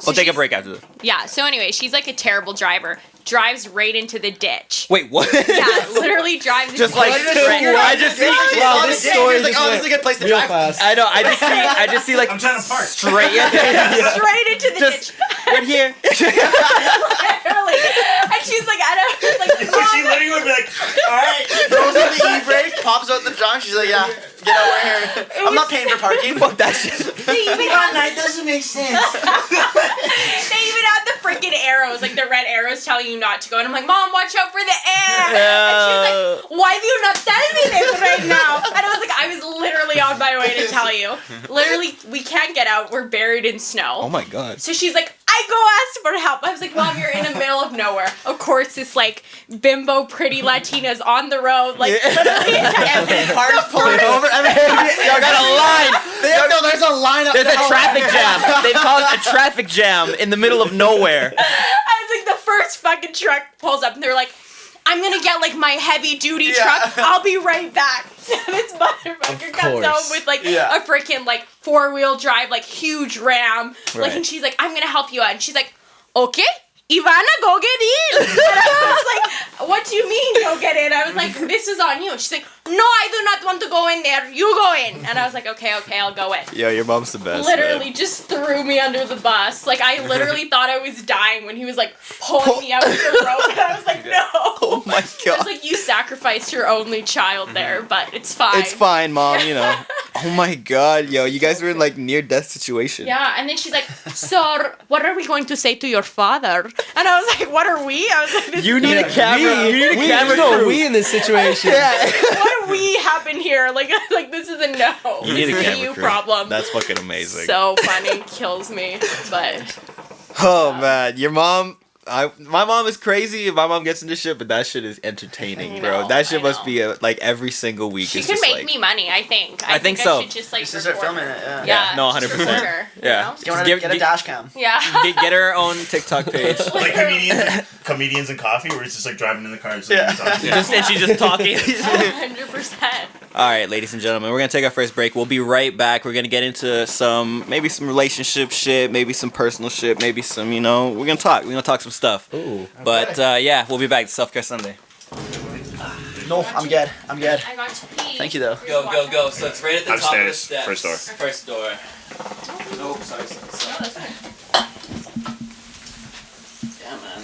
We'll take a
she's-
break after this.
yeah. So anyway, she's like a terrible driver. Drives right into the ditch.
Wait, what?
Yeah, literally drives.
Just
into
like
the
straight. I just see.
Wow, this story
like,
just
oh,
went
this is a good place to
real
drive.
fast.
I know. I just see like
I'm trying to park.
straight.
straight into the
Just
ditch.
right here.
Literally. And she's like, I don't like.
She literally would be like, all right.
Throws in the e-brake, pops out the trunk. She's like, yeah, get over here. I'm not paying for parking.
Fuck that shit.
They even had
That doesn't make sense.
they even had the freaking arrows, like the red arrows telling you not to go. And I'm like, Mom, watch out for the air. And she was like, why do you not tell me this right now? And I was like, I was literally on my way to tell you. Literally, we can't get out. We're buried in snow.
Oh my god.
So she's like, I go ask for help. I was like, Mom, you're in the middle of nowhere. Of course, this like bimbo pretty Latinas on the road, like literally.
Cars pulling over.
Y'all got a line.
There's a line up
There's
there.
a traffic jam. They've caused a traffic jam in the middle of nowhere.
I was like, the first fucking truck pulls up, and they're like, I'm gonna get like my heavy duty truck. I'll be right back. So this motherfucker comes
course.
home with like a freaking like 4-wheel drive, like huge Ram. Like,
Right.
and she's like, I'm gonna help you out. And she's like, okay, Ivanna, go get in. And I was like, what do you mean go get in? I was like, this is on you. She's like, no, I do not want to go in there. You go in. And I was like, okay, I'll go in.
Yo, your mom's the best.
Literally just threw me under the bus. Like, I literally thought I was dying when he was like pulling me out of the road. And I was like, no.
Oh my
I was
god.
like, you sacrificed your only child there, but it's fine.
It's fine, Mom, you know. Oh my god, yo, you guys were in like near death situation.
Yeah, and then she's like, sir, what are we going to say to your father? And I was like, what are we? I was like, this
You need a camera. You need a camera
no,
crew.
we in this situation.
what do we happen here? Like this is a no.
You need a
This is
camera
you
crew.
problem.
That's fucking amazing.
So funny, kills me. But
Oh man, your mom. My mom is crazy. My mom gets into shit, but that shit is entertaining,
I
bro.
know,
That shit
I
must
know.
be like every single week.
she
It's
can
just
make
like,
me money, I think.
I think so.
I should just like
Just start
record
filming
her.
it.
Yeah,
no,
just
100%.
record her, you
Yeah.
know?
You want to get a dash cam?
Yeah.
Get her own TikTok page.
Like comedians and coffee, where it's just like driving in the car. And
And she's just talking.
100%.
All right, ladies and gentlemen, we're gonna take our first break. We'll be right back. We're gonna get into maybe some relationship shit, maybe some personal shit, maybe some, we're gonna talk. We're gonna talk some stuff.
Ooh.
But yeah, we'll be back. Self Care Sunday.
No, I'm good. I'm good.
I got to pee.
Thank you though.
Go. So it's right at the
Upstairs,
top of the
first
steps.
door.
First door. Oh, sorry.
No, that's fine.
Yeah, man.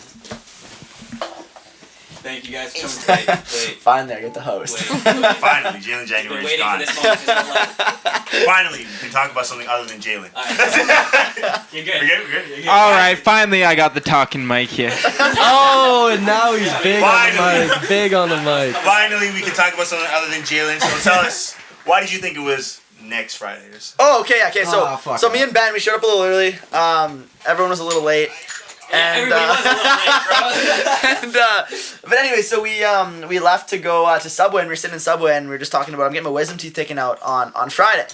Thank you guys for coming. Wait.
Fine there, get the host.
Finally, Jaylin
Been
January is
waiting for
gone.
this moment. his whole life.
Finally, we can talk about something other than Jaylin.
All right. You're good.
We're good.
All right, finally I got the talking mic here.
Oh, and now he's big on the
Finally.
mic. Big on the mic.
Finally, we can talk about something other than Jaylin. So tell us, why did you think it was next Friday?
Oh, okay. So,
Oh, fuck
so me
that.
and Ben, we showed up a little early. Everyone was a little late. And,
Everybody was a little late, bro.
but anyway, so we left to go to Subway, and we were sitting in Subway, and we were just talking about I'm getting my wisdom teeth taken out on Friday.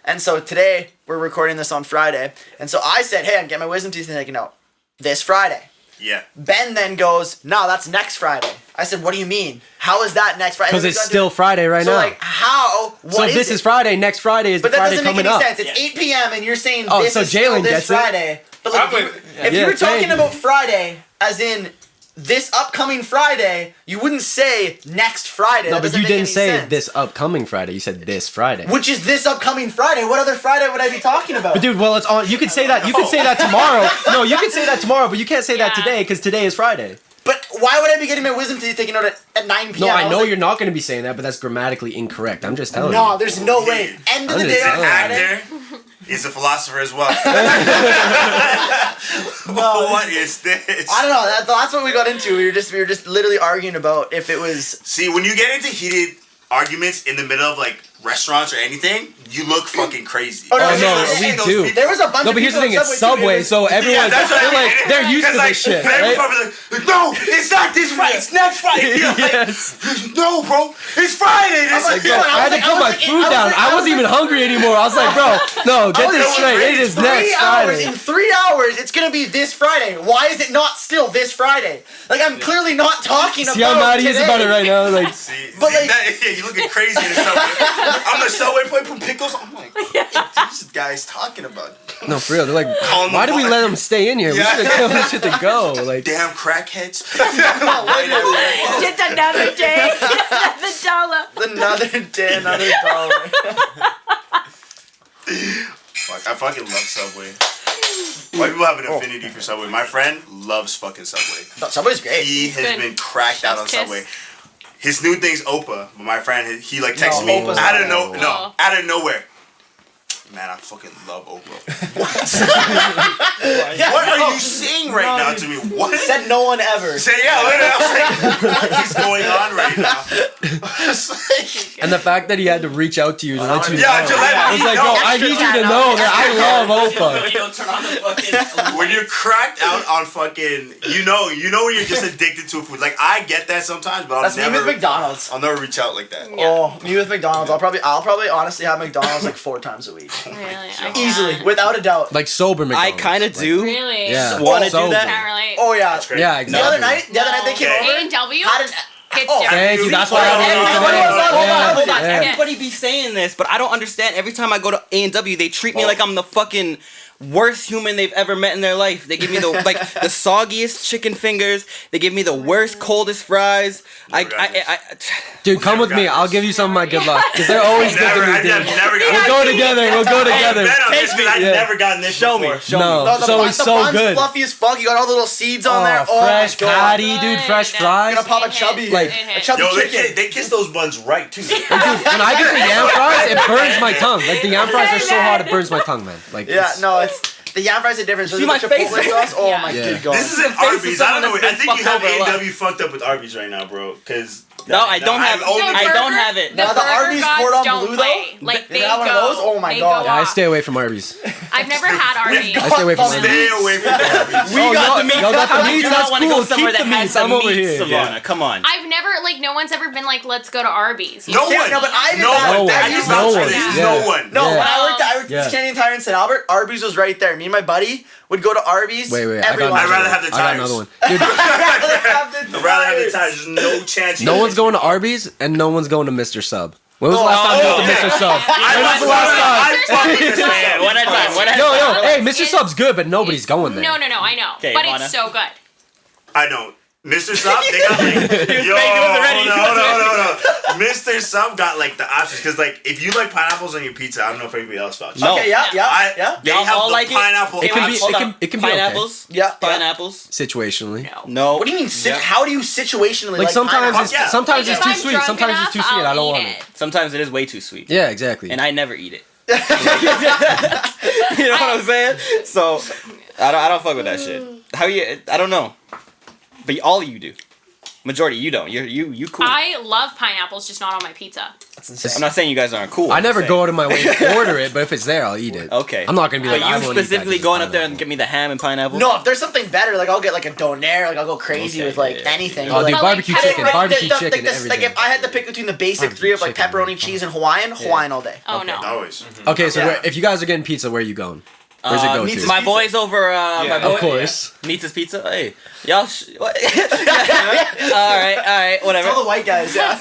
And so today, we're recording this on Friday. And so I said, hey, I'm getting my wisdom teeth taken out this Friday.
Yeah.
Ben then goes, no, that's next Friday. I said, what do you mean? How is that next Friday?
Because it's still Friday right
so
now.
like, how? What
So
is
this
it?
is Friday. Next Friday is
But
the
that
Friday
doesn't make
coming
any
up.
sense. It's 8 p.m. and you're saying
Oh,
this
so
is still
Jaylin
this
gets it.
Friday. But like, if you
Yeah,
were talking
thank you.
about Friday, as in this upcoming Friday, you wouldn't say next Friday.
No,
That
but
doesn't
you
make
didn't
any
say
sense.
this upcoming Friday. You said this Friday.
Which is this upcoming Friday? What other Friday would I be talking about?
But dude, well, it's on. You could say that. You could say that tomorrow. No, you could say that tomorrow, but you can't say that
Yeah.
today because today is Friday.
But why would I be getting my wisdom teeth taken out at 9 p.m.?
No, I
was
know
like,
you're not going to be saying that, but that's grammatically incorrect. I'm just telling
No,
you.
there's no way. End of the
I'm
day
just
on
saying.
Friday.
Actor. is a philosopher as well. What is this?
I don't know. That's what we got into. We were just literally arguing about if it was.
See, when you get into heated arguments in the middle of like restaurants or anything, you look fucking crazy.
Oh, no, we do.
There was a bunch
No,
of
but here's the
people
thing,
at
it's Subway, so everyone's
that's what I mean.
they're used to this shit, right?
Everybody's like, no, it's not this Friday, it's next Friday. You're like, no, bro, it's Friday. This
Like, bro, I had to put my food down. I wasn't even hungry anymore. I was like, bro, no, get this straight. It is next Friday.
In 3 hours, it's gonna be this Friday. Why is it not still this Friday? Like, I'm clearly not talking
See
about
how mad he is
today.
about it right now? Like,
But like,
you looking crazy in the Subway. I'm the Subway play from pickles. I'm like, what this guy's talking about?
no, for real. They're like,
Calling
why
the
did we
boy.
let him stay in here? We
Yeah.
should have told him shit to go. Like,
Damn crackheads.
Just another day, another dollar.
another day, another dollar.
Fuck, I fucking love Subway. Why people have an affinity for Subway? My friend loves fucking Subway.
No, Subway's great.
He has
good.
been cracked out on
Chef's kiss.
Subway. His new thing's Opa, but my friend he like texted me
Opa's
out of
not-
out of nowhere. Man, I fucking love Opa.
Yeah,
What
no.
are you saying right now to me? What?
Said no one ever.
Say yeah. What is going on right now?
and the fact that he had to reach out to you to let you know.
Yeah, to let
I was
me
like,
know.
bro, I need you to know that I love Opa.
You don't turn on the fucking.
When you're cracked out on fucking, you know when you're just addicted to food. Like I get that sometimes, but
That's me with McDonald's.
I'll never reach out like that.
Oh, me with McDonald's. I'll probably honestly have McDonald's like 4 times a week.
Really? I
Easily,
can't.
without a doubt.
Like sober
I
McDonald's.
kind of do.
Really?
Yeah.
Want to do
Sober.
that?
Can't relate.
Oh yeah.
That's great.
Yeah,
The other
exactly.
night they came over.
A&W?
Had an.
It's
Oh,
different.
Thank you. That's why I
Everybody-
wanted
hold on.
Yeah.
Everybody be saying this, but I don't understand. Every time I go to A&W, they treat me like I'm the fucking worst human they've ever met in their life. They give me the the soggiest chicken fingers. They give me the worst, coldest fries.
Dude, come with me. I'll give you some of my good luck. Because they're always good to me, dude.
never
We'll go together. We'll go together.
I've
Yeah.
never gotten this
Show me.
before.
Show
No.
me.
the
So
bun-
it's
the
so
bun's
good.
fluffy as fuck. You got all the little seeds on there.
Oh, fresh
my God.
patty, dude. Fresh
Good.
fries.
Gonna pop a chubby,
Like-
a chubby
Yo,
chicken.
they kiss those buns right too.
Dude, when I get the yam fries, it burns my tongue. Like, the yam fries are so hot, it burns my tongue, man. Like,
Yeah,
it's-
no, it's the yam fries are different. So
See
there's
my
the
face?
Chipotle sauce. Oh
Yeah.
my
Yeah.
good God.
This isn't
face of
Arby's. I don't know.
someone
I
that's
think
been
you have
fucked over a lot.
A&W fucked up with Arby's right now, bro. Because
No, I don't have.
I've only-
I don't have it.
The
Now, the
burger
Arby's
gods
cordon
don't
bleu,
play.
though?
Like,
You
they
have one of
go.
those? Oh my
they
God.
go
Yeah, I
off.
stay away from Arby's.
I've never had Arby's.
I stay away from Arby's.
Stay away from Arby's.
We got the meats. Y'all got
How
the
would you
meats.
not
That's
want to go
cool.
somewhere
Keep
that
the
has
meats.
some
I'm over
meats,
here.
Savannah? Come on.
I've never, like, no one's ever been like, let's go to Arby's.
No one.
No, but I did
no
that.
one.
No
I
one.
used
No
to
one.
this.
Yeah.
No one.
No,
Yeah.
when I worked at
Yeah.
Canadian Tire in St. Albert, Arby's was right there. Me and my buddy would go to Arby's.
Wait.
every
I got
lunch.
I'd rather have the
I got
tires.
another one. Dude,
I'd rather have the tires. There's no chance.
no one's going to Arby's and no one's going to Mr. Sub. When was the last time you went to
yeah.
Mr. Sub? When was the last time?
I fuck with this man.
One at a time. One at a
Yo,
time.
hey, Mr. Sub's good, but nobody's going there.
No, I know.
Okay,
but
Ivanna.
it's so good.
I know. Mr. Sub, they got like, yo,
fake, he was ready, he was
no. Mr. Sub got like the options because like if you like pineapples on your pizza, I don't know if anybody else felt.
No.
Okay, yeah.
They
Y'all
have
all
the
like it?
pineapple.
It can be.
option.
It can. It can be okay.
Pineapples.
Yeah.
Pineapples.
Situationally.
No.
What do you mean? How do you situationally
Like sometimes
pineapple?
it's
Yeah.
sometimes
Like,
it's
if
too
I'm
sweet.
drunk
Sometimes it's
enough,
too sweet. I
I'll
don't
eat
want
it.
it.
Sometimes it is way too sweet.
Yeah, exactly.
And I never eat it. You know what I'm saying? So I don't fuck with that shit. How you? I don't know. But all you do. Majority, you don't. You cool.
I love pineapples, just not on my pizza.
That's insane.
I'm not saying you guys aren't cool.
I
I'm
never
saying.
go out of my way to order it, but if it's there, I'll eat it.
Okay.
I'm not gonna be like.
But
I
you
won't eat that
specifically
'cause
going
it's
up there and
pineapple.
give me the ham and pineapple?
No, if there's something better, like I'll get like a donair, like I'll go crazy
Okay,
with like
yeah.
anything.
Oh,
But,
dude,
like,
barbecue
like,
chicken,
like,
barbecue
like
chicken,
like
everything.
if I had to pick between the basic
Barbecue
three of like
chicken,
pepperoni,
man.
cheese, and Hawaiian all day.
Oh, no.
Always.
Okay, so
Yeah.
if you guys are getting pizza, where are you going? Where's it go
Meats
to?
My boys over. My boy,
Of course.
Meats' Pizza. Hey, y'all. What? all right, whatever.
All the white guys, yeah.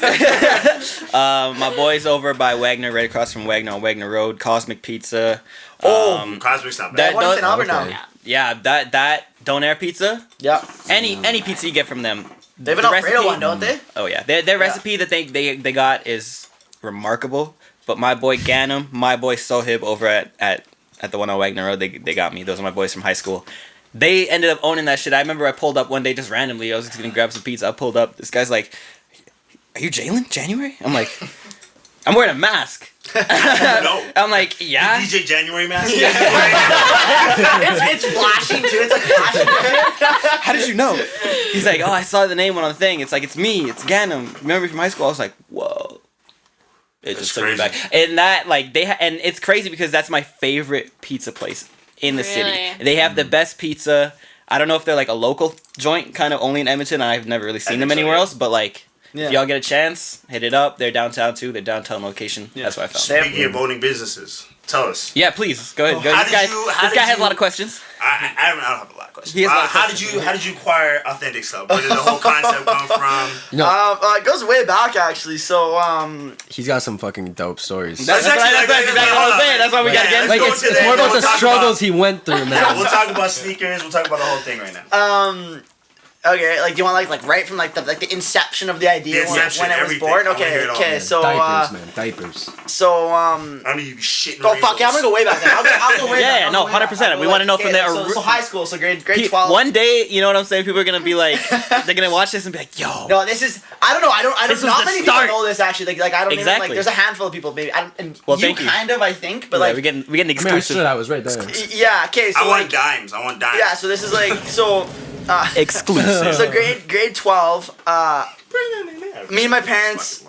My boys over by Wagner, right across from Wagner on Wagner Road. Cosmic Pizza.
Cosmic's not
that-
bad.
What is in Albert
okay.
now?
Yeah, that Donair pizza.
Yeah.
Any pizza you get from them.
They have an
the
Alfredo one, don't they?
Oh yeah, their recipe that they got is remarkable. But my boy Ganem, my boy Sohib over at the one on Wagner Road, they got me. Those are my boys from high school. They ended up owning that shit. I remember I pulled up one day just randomly. I was just gonna grab some pizza. I pulled up. This guy's like, "Are you Jaylin? January?" I'm like, I'm wearing a mask.
No.
I'm like, yeah.
DJ January mask.
It's flashing too. It's like flashing.
How did you know? He's like, oh, I saw the name on the thing. It's like, it's me. It's Ganem. Remember from high school? I was like, whoa. It just took me back. And that, like, and it's crazy because that's my favorite pizza place in the city. They have the best pizza. I don't know if they're like a local joint, kind of only in Edmonton. I've never really seen them anywhere else, but like, if y'all get a chance, hit it up. They're downtown too. They're downtown location. Yeah. That's what I found.
Speaking of owning businesses, tell us.
Yeah, please go ahead. This guy has a lot of questions.
I don't have a lot of questions. How did you acquire Authentic Sub? Where did the whole concept come from?
It goes way back actually. So
he's got some fucking dope stories.
That's exactly what I'm saying. That's why we gotta get into it.
It's more about the struggles he went through, man.
Yeah, we'll talk about sneakers. We'll talk about the whole thing right now.
Okay, like do you want like right from like the inception of the idea when it was born? Okay, so
diapers, man, diapers.
So
I don't need you shitting.
Oh fuck yeah, I'm gonna go way back then. I'll go way back.
Yeah, no, 100%. We want to know from there.
So high school, so grade 12.
One day, you know what I'm saying? People are gonna be like, they're gonna watch this and be like, yo.
No, this is I don't know. I don't. Not many people know this actually. Like I don't even like. There's a handful of people maybe. And
well,
you kind of I think, but like
we getting exclusive.
I was right there.
Yeah. Okay. So
I want dimes.
Yeah. So this is like so.
Exclusive.
So grade 12. Me and my parents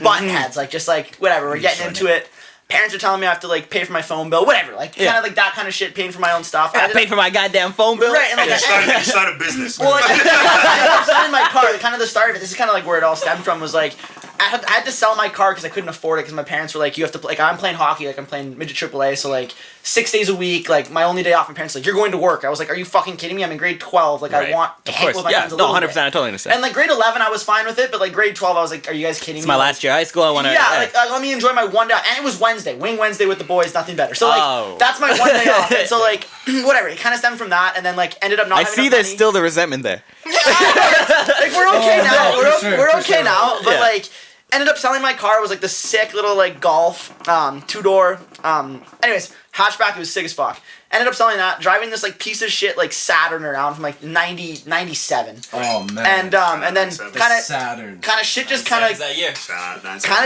button heads, like just like whatever. We're getting into it. Parents are telling me I have to like pay for my phone bill, whatever. Like kind of like that kind of shit. Paying for my own stuff.
I pay for my goddamn phone bill.
Right. And like
you start a business.
Well, like, I was selling my car. Kind of the start of it. This is kind of like where it all stemmed from. Was like. I had to sell my car because I couldn't afford it because my parents were like, you have to play, like I'm playing hockey, like I'm playing midget AAA, so like 6 days a week, like my only day off, my parents were like, you're going to work. I was like, are you fucking kidding me? I'm in grade 12, like I want to hang with my friends a little
100%,
bit.
I totally understand.
And like grade 11 I was fine with it, but like grade 12 I was like, are you guys kidding me?
It's my last year of high school, I want to...
Yeah, like let me enjoy my one day, and it was Wednesday, wing Wednesday with the boys, nothing better. So like, that's my one day off, and so like, whatever, it kind of stemmed from that, and then like ended up not having
I see there's still the resentment there.
Like we're okay now, we're okay now, but like... Ended up selling my car. It was like the sick little like Golf, 2-door. Anyways, hatchback. It was sick as fuck. Ended up selling that. Driving this like piece of shit like Saturn around from like 97.
Oh man.
And then kind of shit just kind of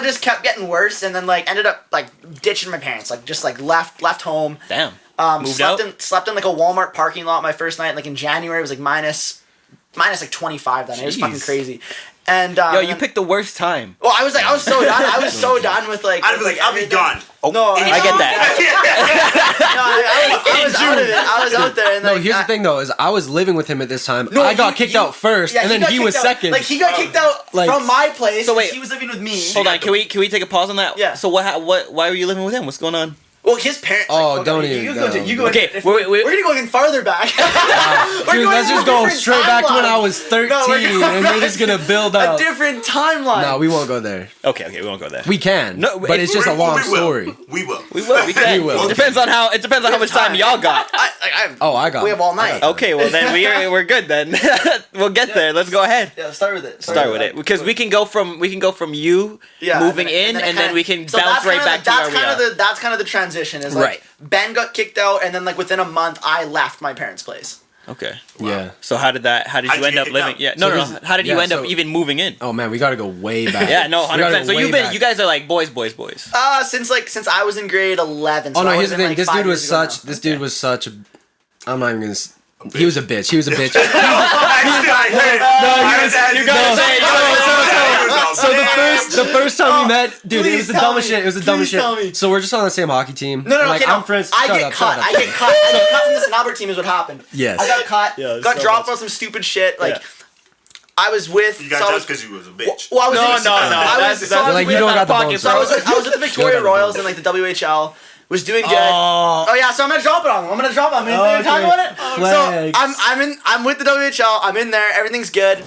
just kept getting worse. And then like ended up like ditching my parents. Like just like left home.
Damn.
Slept in like a Walmart parking lot my first night. Like in January it was like minus like 25 then. It was fucking crazy. And
yo, you picked the worst time.
Well, I was so done. I was so done with like.
I'd be like, I'll be gone.
Oh, no, I get that.
I was out of it. I was out there. And
no, here's the thing though: is I was living with him at this time. I got kicked out first, and then he was second.
Like he got kicked out from my place. So wait, he was living with me.
Hold on, can we take a pause on that?
Yeah.
So what? Why were you living with him? What's going on?
Well, his parents.
Oh,
like,
don't
okay,
even.
You go.
Okay,
we're gonna go even farther back.
Dude, let's just go straight back to when I was 13, and we're just gonna build up
a different timeline.
No, we won't go there.
Okay, we won't go there.
We can. No, but it's just a long story.
We will.
We can. It depends on how much time y'all got.
I got.
We have all night.
Okay, well then we're good then. We'll get there. Let's go ahead.
Yeah, start with it.
Start with it because we can go from you moving in, and then we can bounce right back to where we are.
That's kind of the transition. Is like,
right.
Ben got kicked out, and then like within a month, I left my parents' place.
Okay.
Wow. Yeah.
So how did you end up living? Yeah. No. How did you end up even moving in?
Oh man, we gotta go way back.
Yeah. No. 100%. So you guys are like boys.
Since I was in grade 11. So
here's the thing. This dude was such. I'm not even gonna. He was a bitch.
So the first time we met, dude, it was the dumbest shit.
So we're just on the same hockey team.
No,
like,
okay,
I'm friends.
I get cut from the Snowbird team is what happened.
Yes.
I got cut. Got dropped on some stupid shit. Like I was with.
You got judged because you was a bitch.
Well, I was
no. Like you don't got the bones.
So I was with the Victoria Royals in like the WHL. Was doing good. Oh yeah, so I'm gonna drop it on him. I'm gonna talk about it. So I'm with the WHL. I'm in there. Everything's good.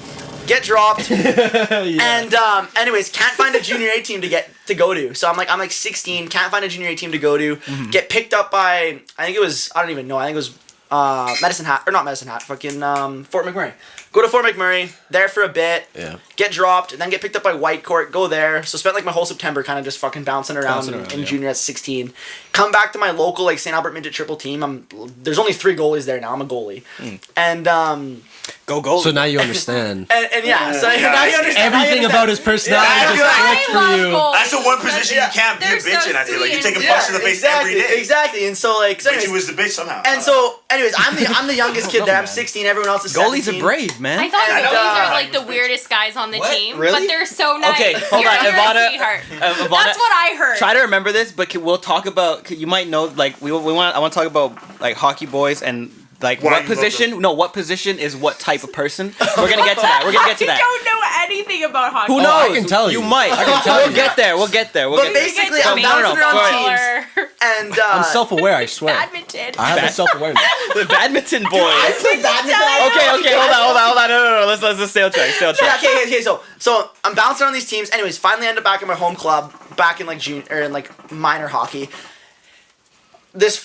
Get dropped. And anyways, can't find a junior A team to go to. So I'm like 16. Can't find a junior A team to go to. Mm-hmm. Get picked up by I think it was Medicine Hat or not Medicine Hat. Fucking Fort McMurray. Go to Fort McMurray, there for a bit, get dropped, and then get picked up by Whitecourt, go there. So spent like my whole September kind of just fucking bouncing around in junior at 16. Come back to my local like St. Albert Midget Triple team. There's only 3 goalies there now. I'm a goalie. And
Go goalie.
So now you understand.
And yeah, so now you understand
Everything about his personality just clicked for
I
you.
love
That's the one position you can't be a
They're
bitch
so
in. I feel like you
sweet.
take a punch to the face every day.
Exactly. And so like, so
But
anyways,
you was the bitch somehow.
and so anyways, I'm the youngest kid there. I'm 16. Everyone else is 17.
Goalies are brave, man.
I thought
And,
goalies are like the weirdest guys on the team,
Really?
but they're so nice.
Okay, hold
You're
on,
a
Ivanna.
sweetheart.
Ivanna,
That's what I heard.
Try to remember this, but we'll talk about. You might know, like I want to talk about like hockey boys and like
Why
what
you love
position. No, what position is what type of person? We're gonna get to that. We're gonna get to
I
that.
don't know anything about hockey.
Who
Oh,
knows?
I can tell you.
You might.
I can tell
We'll
you.
get there. We'll get there. We'll
But
get there.
basically,
Get to
I'm
me.
bouncing
No,
around
go
teams,
Roller.
and
I'm self-aware, I swear.
Badminton.
I have a self-awareness.
The badminton boys.
I played badminton.
Okay, hold on. No. Let's just stay on track. Stay on
Yeah,
track.
okay. So I'm bouncing around these teams. Anyways, finally end up back in my home club, back in like junior or in like minor hockey. This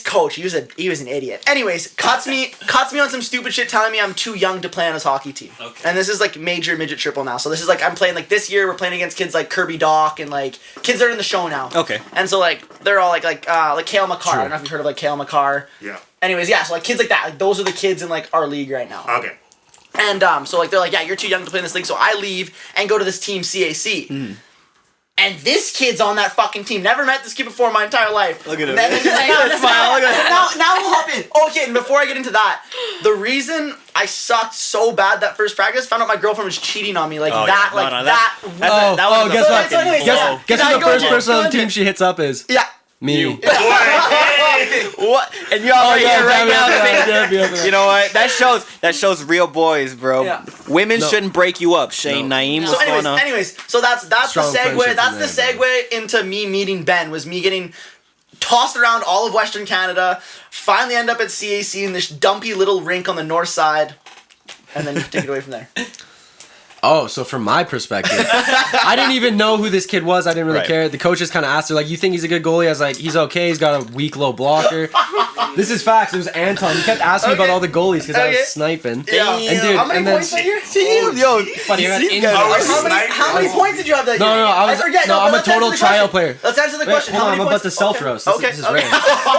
coach, he was an idiot. Anyways, cuts me on some stupid shit, telling me I'm too young to play on his hockey team.
Okay.
And this is like major midget triple now. So this is like I'm playing like this year we're playing against kids like Kirby Doc and like kids that are in the show now.
Okay.
And so like they're all like Kale McCarr. I don't know if you've heard of like Kale McCarr.
Yeah.
Anyways, yeah, so like kids like that, like those are the kids in like our league right now.
Okay.
And so like they're like, yeah, you're too young to play in this league. So I leave and go to this team CAC. And this kid's on that fucking team. Never met this kid before in my entire life.
Look at him.
Then-
Look at that smile. Look at that.
now we'll hop in. Okay, and before I get into that, the reason I sucked so bad that first practice, found out my girlfriend was cheating on me like
Oh,
that,
yeah.
like
No,
that.
Guess what?
So anyways, yeah.
Guess
Can I
who the
go
first
into-
person on
go
the team
into-
she hits up is?
Yeah.
Me.
What? And y'all right here right now saying,
yeah.
you know what? That shows real boys, bro.
Yeah.
Women
No.
shouldn't break you up. Shane,
No.
Naeem,
So
what's going on?
anyways, so that's the
Strong
segue.
friendship
That's
from
the
there,
segue into me meeting Ben. Was me getting tossed around all of Western Canada. Finally end up at CAC in this dumpy little rink on the north side, and then take it away from there.
Oh, so from my perspective, I didn't even know who this kid was. I didn't really
Right.
care. The coach just kind of asked her, like, you think he's a good goalie? I was like, he's okay. He's got a weak low blocker. This is facts. It was Anton. He kept asking me about
Okay.
all the goalies because I
Okay.
was sniping.
Yeah.
And dude,
How many
and then
points did you?
Yo,
Funny, I got injured.
How many points did you have that year?
No, I was-
forget.
no,
but
I'm a
let's answer
total
the
trial
question.
player.
Let's answer the
Wait,
question.
hold
How
on,
many
I'm about
points?
to self-roast. This is
Okay.
rare.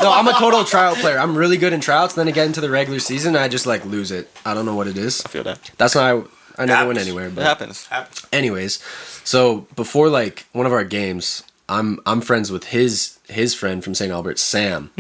No, I'm a total trial player. I'm really good in tryouts, and then I get into the regular season, and I just, like, lose it. I don't know what it is.
I feel that.
That's not... I never went
Happens.
anywhere,
It
but...
happens.
Anyways, so before like one of our games, I'm friends with his friend from St. Albert, Sam,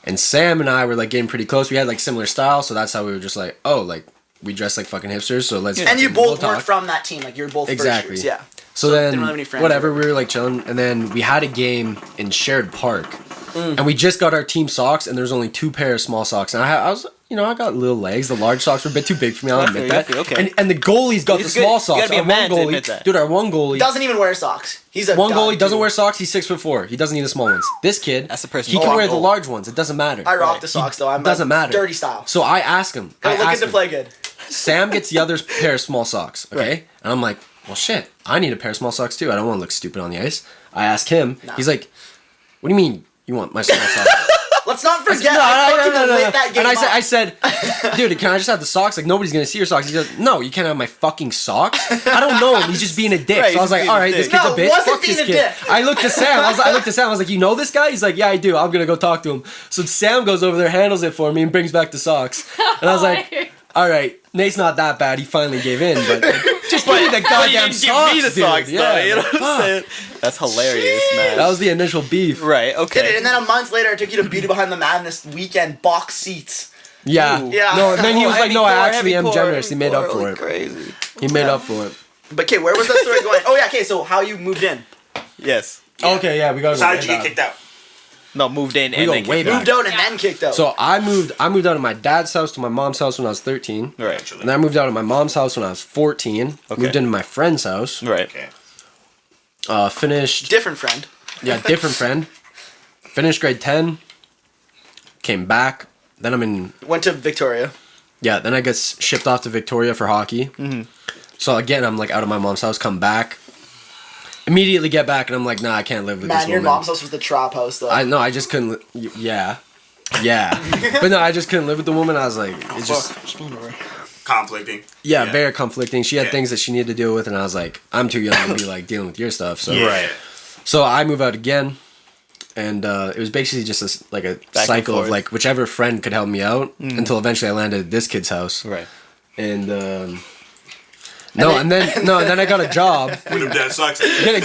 and Sam and I were like getting pretty close. We had like similar style, so that's how we were just like, oh, like we dress like fucking hipsters. So let's.
And you
fucking- we'll
both weren't
talk.
from that team. Like you're both
Exactly.
first years. Yeah.
So
didn't
then,
really have any friends
whatever,
or-
we were like chilling, and then we had a game in Shared Park, and we just got our team socks, and there's only 2 pair of small socks, and I was. You know, I got little legs. The large socks were a bit too big for me. I'll admit
I
that.
feel, okay.
And the goalie's got
It's
the
good.
small
You
socks.
gotta be a
Our
man to
one
admit
goalie,
that.
dude, our one goalie.
Doesn't even wear socks. He's a
One
dud,
goalie doesn't
too.
wear socks. He's 6'4". He doesn't need the small ones. This kid,
That's the person
he
you
can
want.
wear the large ones. It doesn't matter.
I rock the socks though. I'm
Doesn't matter.
Dirty style.
So I ask him. I
Gotta look
ask
good to
him.
play good.
Sam gets the other pair of small socks. Okay,
Right.
and I'm like, well, shit. I need a pair of small socks too. I don't want to look stupid on the ice. I ask him.
Nah.
He's like, what do you mean you want my small socks?
Let's not forget.
No,
I
no,
fucking
no, no,
lit
no.
that game
And
up.
I said, dude, can I just have the socks? Like, nobody's going to see your socks. He goes, no, you can't have my fucking socks. I don't know him. He's just being a dick.
Right,
So I was
he's
like,
being
all
a
right, this
dick.
kid's
No,
a bitch.
wasn't
Fuck this
being a
kid.
dick.
I looked to Sam. I looked to Sam. I was like, you know this guy? He's like, yeah, I do. I'm going to go talk to him. So Sam goes over there, handles it for me, and brings back the socks. And I was like, all right, Nate's not that bad. He finally gave in, but like, just give me the
But you
goddamn
didn't
socks,
give me the
dude.
socks,
Yeah,
though. You know what I'm
fuck.
saying? That's hilarious, man.
That was the initial beef.
right.
Did it,
Okay.
and then a month later, I took you to Beauty Behind the Madness weekend box seats.
Yeah.
Ooh.
Yeah.
No, and then he was like, no, I actually am
Heavy
generous. He
core,
made up
holy
for it.
Crazy.
He made up for it.
But okay, where was that story going? Oh yeah, okay. So how you moved in?
Yes.
Okay, yeah, we got to
So how did you get kicked out?
No, moved in
We
and
go
then
way
kicked
back.
Moved out and then kicked out.
So I moved out of my dad's house to my mom's house when I was 13.
Right.
And then I moved out of my mom's house when I was 14.
Okay.
Moved into my friend's house.
Right.
Okay.
Finished.
different friend.
Yeah, different friend. Finished grade 10. Came back. Then I'm in.
Went to Victoria.
Yeah, then I get shipped off to Victoria for hockey. Mm-hmm. So again, I'm like out of my mom's house, come back. Immediately get back, and I'm like, nah, I can't live with this
Man, your
woman.
mom's house was the trap house though.
I just couldn't. Yeah. But no, I just couldn't live with the woman. I was like, it's just.
Conflicting.
Yeah, very conflicting. She had
Yeah.
things that she needed to deal with, and I was like, I'm too young to be like dealing with your stuff. So,
Right.
so I move out again, and it was basically just a
and
cycle of
forth.
like whichever friend could help me out until eventually I landed at this kid's house.
Right.
and then I got a job.
Your dad sucks.
Get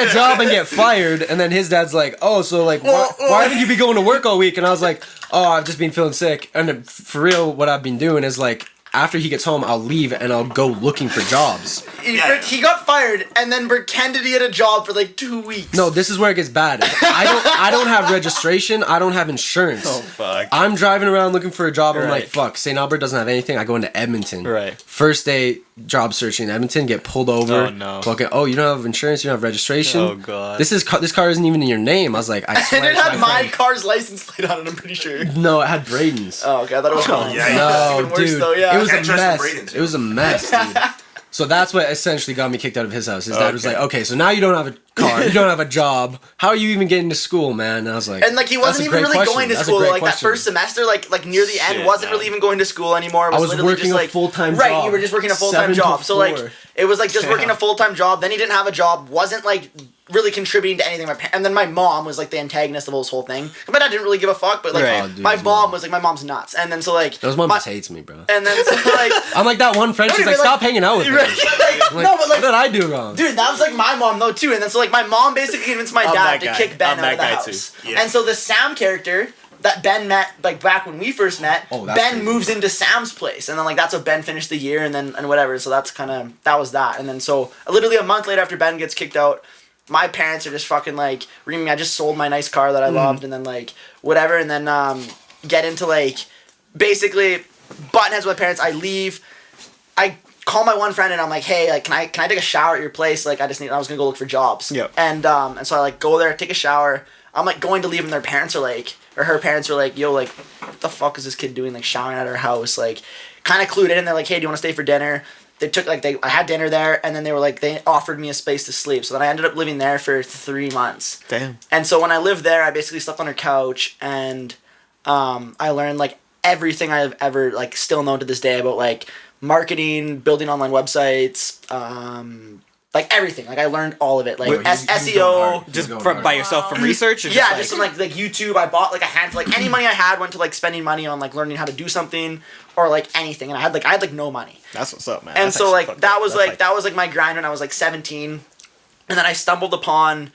a job and get fired, and then his dad's like, oh, so like, why haven't you been going to work all week? And I was like, oh, I've just been feeling sick. And for real, what I've been doing is like, after he gets home, I'll leave and I'll go looking for jobs.
He got fired and then pretended he had a job for like 2 weeks.
No, this is where it gets bad. I don't have registration. I don't have insurance.
Oh fuck.
I'm driving around looking for a job. I'm
Right.
like, fuck. St. Albert doesn't have anything. I go into Edmonton.
Right.
First day job searching in Edmonton. Get pulled over.
Oh, no.
Fucking. Oh, you don't have insurance. You don't have registration.
Oh god.
This car isn't even in your name. I was like, I swear.
And it
to
had
my
my
friend.
car's license plate on it, I'm pretty sure.
No, it had Braden's.
Oh, okay. I thought it was called.
yeah.
No,
Even worse,
dude.
though, yeah.
It was a
Can't trust the
mess.
Bradens.
It was a mess, dude. So that's what essentially got me kicked out of his house. His dad was like, okay, so now you don't have a car, you don't have a job. How are you even getting to school, man? And I was like,
And like he wasn't even really going to school. Like that first semester, like near the end, wasn't really even going to school anymore.
I was
literally
working
just,
a
like,
full-time
right,
job.
you were just working a full-time
7 to
job. So like
4.
it was like just working a full-time job. Then he didn't have a job. Wasn't like really contributing to anything. And then my mom was like the antagonist of this whole thing. My dad didn't really give a fuck, but like
Right.
Oh, dude,
my
his
mom was like, my mom's nuts. And then so like
Those mom just hates me, bro.
and then so like
I'm like that one friend. She's like,
Like-
stop hanging out with me.
Right.
I'm like,
No, but like
what did I do wrong?
dude, that was like my mom though too. And then so like my mom basically convinced my
I'm
dad
that
to
guy.
kick Ben
I'm
out of the
that guy,
house.
too. Yeah.
And so the Sam character that Ben met like back when we first met,
Oh, that's
Ben
crazy.
moves into Sam's place, and then like that's how Ben finished the year, and then and whatever. So that was that. And then so literally a month later after Ben gets kicked out, my parents are just fucking like reaming me. I just sold my nice car that I loved, and then like whatever, and then get into like basically button heads with my parents. I leave. I call my one friend and I'm like, hey, like, can I take a shower at your place? Like, I was gonna go look for jobs.
Yep.
And so I like go there, take a shower. I'm like going to leave, and their parents are like, or her parents are like, yo, like, what the fuck is this kid doing? Like showering at our house, like, kind of clued in. They're like, hey, do you want to stay for dinner? They took I had dinner there, and then they were like, they offered me a space to sleep. So then I ended up living there for 3 months.
Damn.
And so when I lived there, I basically slept on her couch, and I learned like everything I've ever like still known to this day about like marketing, building online websites, like everything. Like I learned all of it, like SEO.
Just by yourself from research? Or
Yeah,
just
just from like YouTube. I bought like a handful. Like any money I had went to like spending money on like learning how to do something or like anything. And I had like no money.
That's what's up, man.
And
That's
so
actually
like
fucked
that
up.
was
That's
like that was like my grind when I was like 17, and then I stumbled upon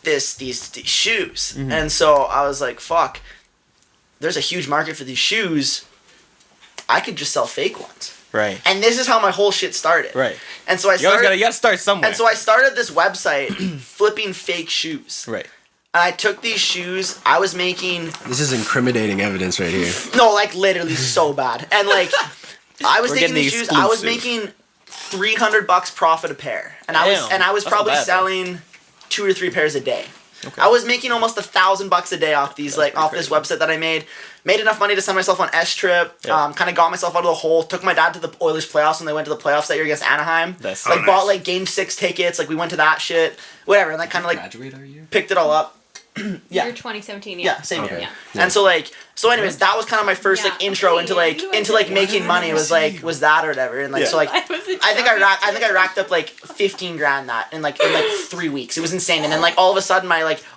these shoes, and so I was like, fuck, there's a huge market for these shoes. I could just sell fake ones.
Right.
And this is how my whole shit started.
Right.
And so I
You always
started.
you gotta start somewhere.
And so I started this website flipping fake shoes.
Right.
And I took these shoes. I was making
This is incriminating evidence right here.
no, like literally so bad. And like I was
We're
taking
getting
these
the
shoes. I was
exclusive.
making $300 profit a pair, and I was
Damn. That's
probably
not bad,
selling 2 or 3 pairs a day.
Okay.
I was making almost $1,000 a day off these
That's
off
pretty
this
crazy.
website that I made. Made enough money to send myself on S trip.
Yeah.
Kind of got myself out of the hole. Took my dad to the Oilers playoffs when they went to the playoffs that year against Anaheim.
That's
like
nice.
bought like Game 6 tickets. Like we went to that shit. Whatever, and like kind of like
Graduate our year?
picked it all up. Yeah.
Year 2017,
Yeah, same
Okay.
year.
Yeah.
And so like anyways, that was kind of my first like
Yeah.
intro into like
You went
into like
to-
making money. Was that or whatever. And like so like
I was a
I think I racked up like 15 grand that in like 3 weeks. It was insane. And then like all of a sudden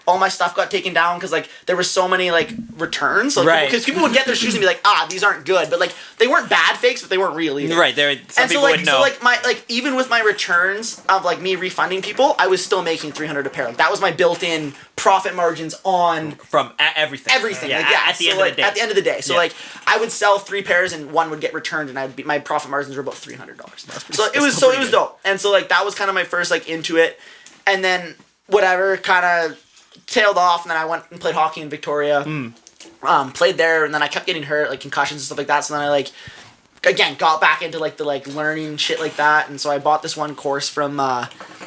all my stuff got taken down because like there were so many like returns. Like,
Right.
Because people would get their shoes and be like, these aren't good. But like they weren't bad fakes, but they weren't real either.
Right. There. Some
And so
people
like
would know.
my even with my returns of like me refunding people, I was still making $300 a pair. Like that was my built-in profit margins on
from everything.
everything.
Yeah.
Like, yeah.
At the
So,
end
like,
of the day.
At the end of the day. So
Yeah.
like I would sell 3 pairs and one would get returned, and my profit margins were about $300. So it was
still pretty good.
dope. And so like that was kind of my first like into it, and then whatever kind of tailed off, and then I went and played hockey in Victoria. Played there, and then I kept getting hurt, like concussions and stuff like that. So then I like again got back into like the like learning shit like that, and so I bought this one course from I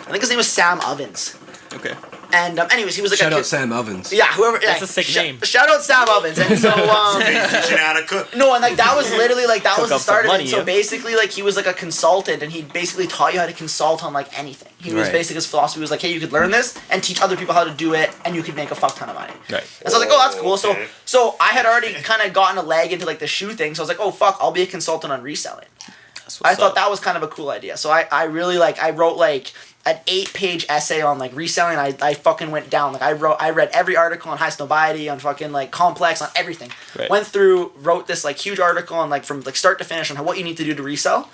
think his name was Sam Ovens.
Okay.
And anyways, he was like
Shout
a
out
kid.
Sam Ovens.
Yeah, whoever.
That's
yeah,
a sick name.
Shout out Sam Ovens. And so
Teaching how to cook.
no, and like that was literally like that was the
up some
start of
money,
it. So
yeah.
basically, like he was like a consultant, and he basically taught you how to consult on like anything. He was
Right.
basically his philosophy was like, hey, you could learn this and teach other people how to do it, and you could make a fuck ton of money.
Right.
And so I was like, oh, that's cool.
Okay.
So I had already kind of gotten a leg into like the shoe thing. So I was like, oh fuck, I'll be a consultant on reselling.
That's
I
what's
thought
up.
that was kind of a cool idea. So I really like I wrote like an 8-page essay on like reselling. I fucking went down. Like I read every article on highest notoriety, on fucking like complex, on everything.
Right.
Went through, wrote this like huge article on like from like start to finish on what you need to do to resell.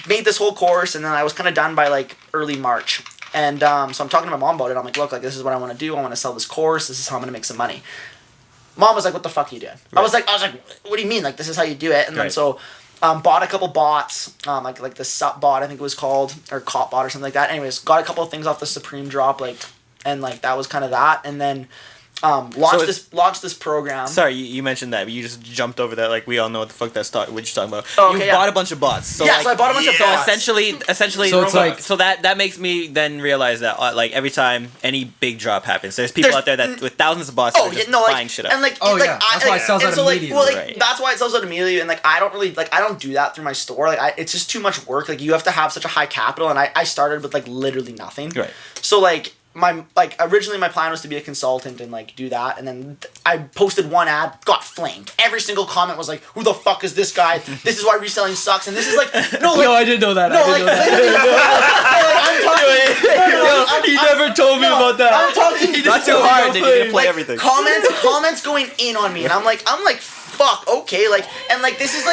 Made this whole course, and then I was kind of done by like early March. And so I'm talking to my mom about it. I'm like, look, like this is what I want to do. I want to sell this course. This is how I'm gonna make some money. Mom was like, what the fuck are you doing? Right. I was like, what do you mean? Like this is how you do it? And then so. Bought a couple bots, like the Sup bot, I think it was called, or Cop bot or something like that. Anyways, got a couple of things off the Supreme drop, like, and like that was kind of that. And then launched this program.
Sorry, you mentioned that, but you just jumped over that. Like we all know what the fuck what you're talking about.
Oh, okay,
you bought a bunch of bots. So
so I bought a bunch of bots.
Essentially,
so it's like
that makes me then realize that like every time any big drop happens, there's people out there that with thousands of bots that are just buying shit up.
And like,
that's why it sells out immediately.
That's why it sells out immediately. And like, I don't do that through my store. Like, it's just too much work. Like, you have to have such a high capital, and I started with like literally nothing.
Right.
So like. Originally my plan was to be a consultant and like do that, and then I posted one ad, got flamed. Every single comment was like, who the fuck is this guy? This is why reselling sucks. And this is like no, I didn't know that.
He never told me about that.
I'm talking
not too hard. They didn't play everything.
Comments going in on me, and I'm like fuck, okay, like, and like this is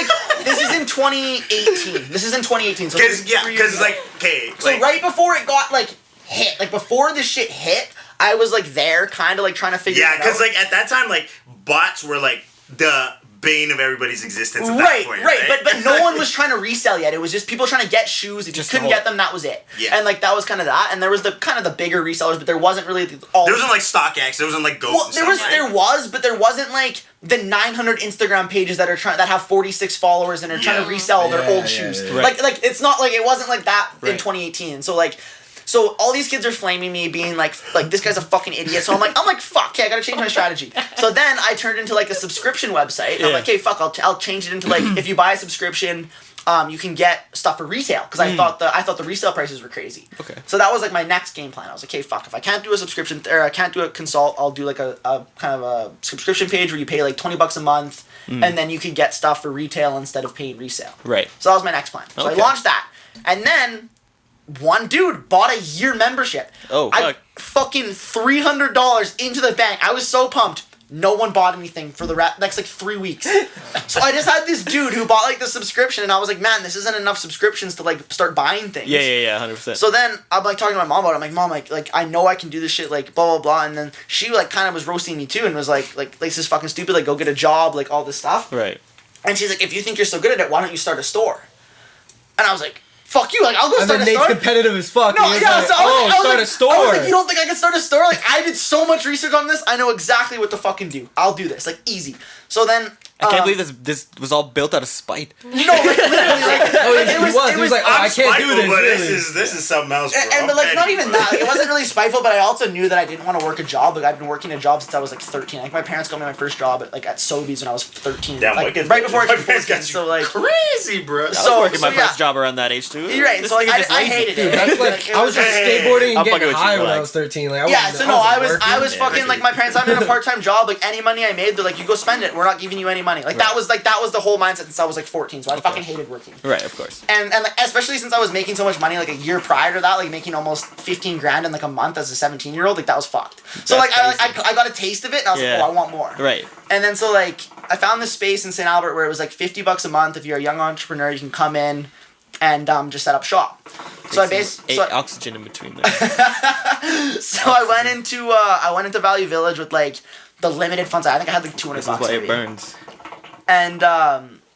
in 2018. This is in 2018. So
because like okay.
So right before it got like hit, like before this shit hit, I was like there, kind of like trying to figure it out.
Yeah, because like at that time, like bots were like the bane of everybody's existence. At that point, right.
But no one was trying to resell yet. It was just people trying to get shoes. If you couldn't get them, that was it.
Yeah.
And like that was kind of that. And there was the kind of the bigger resellers, but there wasn't really all.
There wasn't like StockX. There wasn't like Goat.
Well, there was, but there wasn't like the 900 Instagram pages that have 46 followers and are trying to resell their old shoes.
Yeah. Right.
Like it's not like it wasn't like that in 2018. So all these kids are flaming me, being like this guy's a fucking idiot. So I'm like, fuck, yeah, I gotta change my strategy. So then I turned into like a subscription website. And I'm like, okay, fuck, I'll change it into like if you buy a subscription, you can get stuff for retail, because I thought the resale prices were crazy.
Okay.
So that was like my next game plan. I was like, okay, fuck, if I can't do a subscription or I can't do a consult, I'll do like a kind of a subscription page where you pay like $20 a month, and then you can get stuff for retail instead of paying resale.
Right.
So that was my next plan. So I launched that, and then. One dude bought a year membership.
Oh, fuck.
I fucking $300 into the bank. I was so pumped. No one bought anything for the next like 3 weeks. So I just had this dude who bought like the subscription, and I was like, man, this isn't enough subscriptions to like start buying things.
Yeah, 100%.
So then I'm like talking to my mom about it. I'm like, Mom, like I know I can do this shit, like blah blah blah. And then she like kind of was roasting me too, and was like this is fucking stupid. Like go get a job, like all this stuff.
Right.
And she's like, if you think you're so good at it, why don't you start a store? And I was like. Fuck you, like, I'll go start a store.
Nate's competitive as fuck.
No, yeah, so I was
start a store.
I was like, you don't think I can start a store? Like, I did so much research on this, I know exactly what to fucking do. I'll do this, like, easy. So then...
I can't believe this was all built out of spite.
No, like, literally, like...
He was like, oh, I can't do this.
But this is something else, bro.
But, like, not even that. Like, it wasn't really spiteful, but I also knew that I didn't want to work a job. Like, I've been working a job since I was, like, 13. I think my parents got me my first job at Sobeys when I was 13.
Damn,
like, right before I turned 14, so, like...
Crazy, bro.
I was working my first job around that age, too.
You're right, so, like, I hated it.
That's like, I was just skateboarding and getting high when I was 13. Like,
I was fucking, like, my parents had me in a part-time job. Like, any money I made, they're like, you go spend it. We're not giving you any money. Like, that was the whole mindset since I was, like, 14. So I fucking hated working.
Right, of course.
And like, especially since I was making so much money, like, a year prior to that, like, making almost 15 grand in, like, a month as a 17-year-old, like, that was fucked. So, like, I got a taste of it, and I was like, oh, I want more.
Right.
And then, so, like, I found this space in St. Albert where it was, like, $50 a month. If you're a young entrepreneur, you can come in and just set up shop. So
oxygen in between there.
So I went into Value Village with like the limited funds. I think I had like $200.
This is why it burns.
And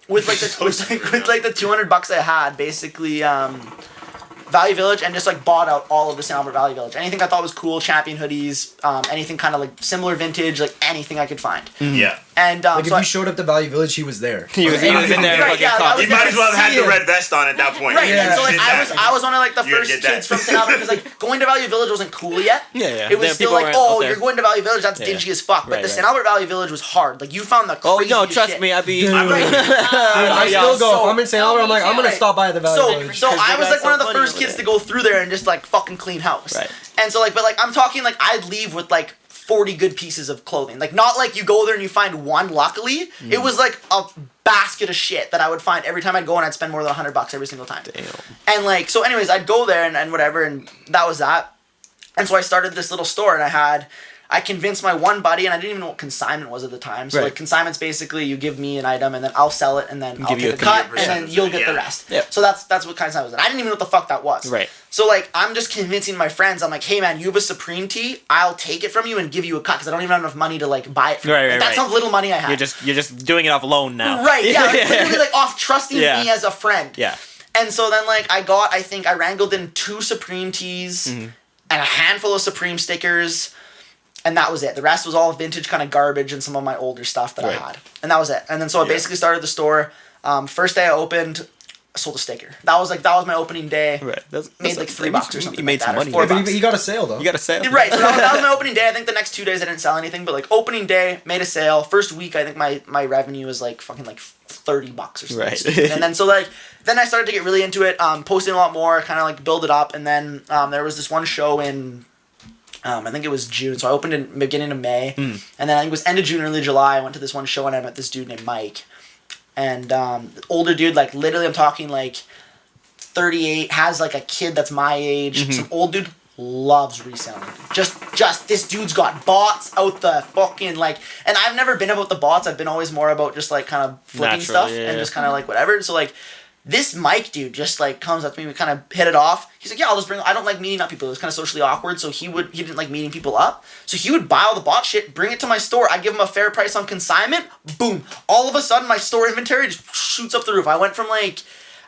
with like the $200 I had, basically Value Village, and just like bought out all of the St. Albert Value Village. Anything I thought was cool, Champion hoodies, anything kind of like similar vintage, like anything I could find.
Yeah.
And
like if you showed up to Value Village, he was there.
He was in there.
Right, yeah,
you might as well have had the red vest on at that point.
Right.
Yeah.
And so like I was one of like the first kids from St. Albert, because like going to Value Village wasn't cool yet.
Yeah.
It was still like, oh, you're going to Value Village, that's dingy as fuck. But the St. Albert Value Village was hard. Like you found the craziest
Oh no, trust
shit.
me, I'd be.
I still go. If I'm in St. Albert, I'm like, I'm gonna stop by the Value Village.
So I was like one of the first kids to go through there and just like fucking clean house.
Right.
And so like, but like I'm talking like I'd leave with like 40 good pieces of clothing. Like, not like you go there and you find one, luckily. It was like a basket of shit that I would find every time I'd go, and I'd spend more than $100 every single time.
Damn.
And like, so anyways, I'd go there and whatever, and that was that. And so I started this little store, and I convinced my one buddy, and I didn't even know what consignment was at the time. So like, consignment's basically you give me an item, and then I'll sell it, and then I'll take a cut, and then you'll get the rest.
Yep.
So that's what consignment was. And I didn't even know what the fuck that was.
Right.
So like, I'm just convincing my friends. I'm like, hey man, you have a Supreme tee. I'll take it from you and give you a cut because I don't even have enough money to like buy it. From you. Like, that's how little money I have.
You're just doing it off loan now.
Right. Yeah. Like, literally like off trusting me as a friend.
Yeah.
And so then like I think I wrangled in 2 Supreme tees and a handful of Supreme stickers. And that was it. The rest was all vintage kind of garbage and some of my older stuff that I had. And that was it. And then so I basically started the store. First day I opened, I sold a sticker. That was my opening day.
Right.
Made like $3 or something.
You made
like
some
that,
money.
But you got a sale though.
You got a sale.
Right. So that was my opening day. I think the next 2 days I didn't sell anything, but like opening day, made a sale. First week I think my revenue was like fucking like $30 or something.
Right.
And then so like then I started to get really into it, posting a lot more, kind of like build it up, and then there was this one show in I think it was June, so I opened in beginning of May, and then I think it was end of June, early July. I went to this one show and I met this dude named Mike, and older dude, like literally I'm talking like 38, has like a kid that's my age. Some old dude, loves reselling. Just this dude's got bots out the fucking like, and I've never been about the bots. I've been always more about just like kind of flipping stuff and just kind of like whatever. So like. This Mike dude just like comes up to me, we kind of hit it off. He's like, yeah, I don't like meeting up people. It was kind of socially awkward, so he didn't like meeting people up. So he would buy all the bot shit, bring it to my store. I'd give him a fair price on consignment. Boom. All of a sudden, my store inventory just shoots up the roof. I went from like,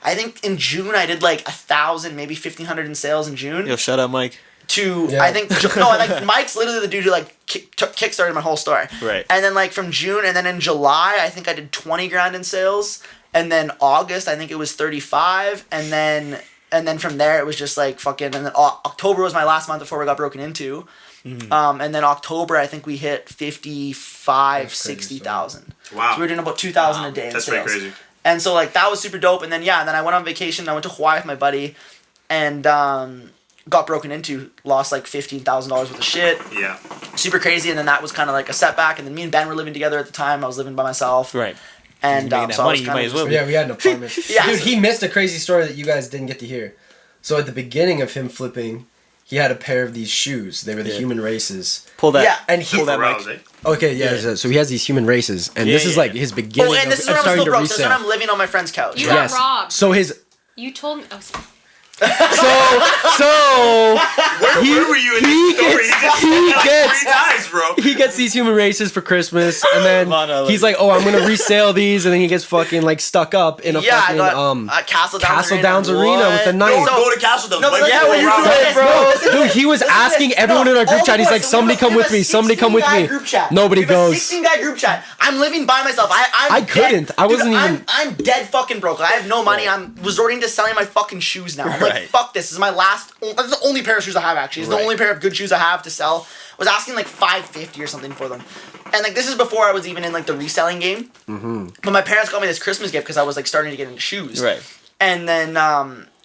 I think in June, I did like 1,000, maybe 1,500 in sales in June.
Yo, shut up, Mike.
I think Mike's literally the dude who like kickstarted my whole store.
Right.
And then like from June, and then in July, I think I did 20 grand in sales. And then August, I think it was 35, and then from there it was just like fucking. And then October was my last month before we got broken into, and then October I think we hit 60,000.
Wow.
So we were doing about 2,000 a day.
That's
in sales.
pretty crazy.
And so like that was super dope. And then I went on vacation. I went to Hawaii with my buddy, and got broken into, lost like $15,000 worth of shit.
Yeah.
Super crazy. And then that was kind of like a setback. And then me and Ben were living together at the time. I was living by myself.
Right.
And
that
so
money, you might as well.
Yeah, we had an apartment.
Yeah.
Dude, he missed a crazy story that you guys didn't get to hear. So at the beginning of him flipping, he had a pair of these shoes. They were the human races.
Pull that.
Yeah.
And he
Pull that mic.
Okay, yeah. So he has these human races, and this is like his beginning
and this is when I'm
starting
still
to
broke. This is when
resell.
I'm living on my friend's couch.
You got robbed.
So his
You told me. Oh, sorry.
so
Where were you in this story? Three times, bro.
he gets these human races for Christmas, and then he's like, "Oh, I'm gonna resell these," and then he gets fucking like stuck up in a fucking
Castle
Downs Arena with a knife.
Go to Castle Downs.
No, but
Like,
yeah,
go
when you
around.
do it,
Bro, dude, he was asking everyone in our group chat. He's like, "Somebody come with me. Somebody come with me." Nobody goes.
16-guy group chat. I'm living by myself.
I couldn't. I wasn't even.
I'm dead fucking broke. I have no money. I'm resorting to selling my fucking shoes now. I'm like, fuck this. This is my last. This is the only pair of shoes I have. Actually, it's the only pair of good shoes I have to sell. I was asking like $550 or something for them, and like this is before I was even in like the reselling game. Mm-hmm. But my parents got me this Christmas gift because I was like starting to get into shoes.
Right.
And then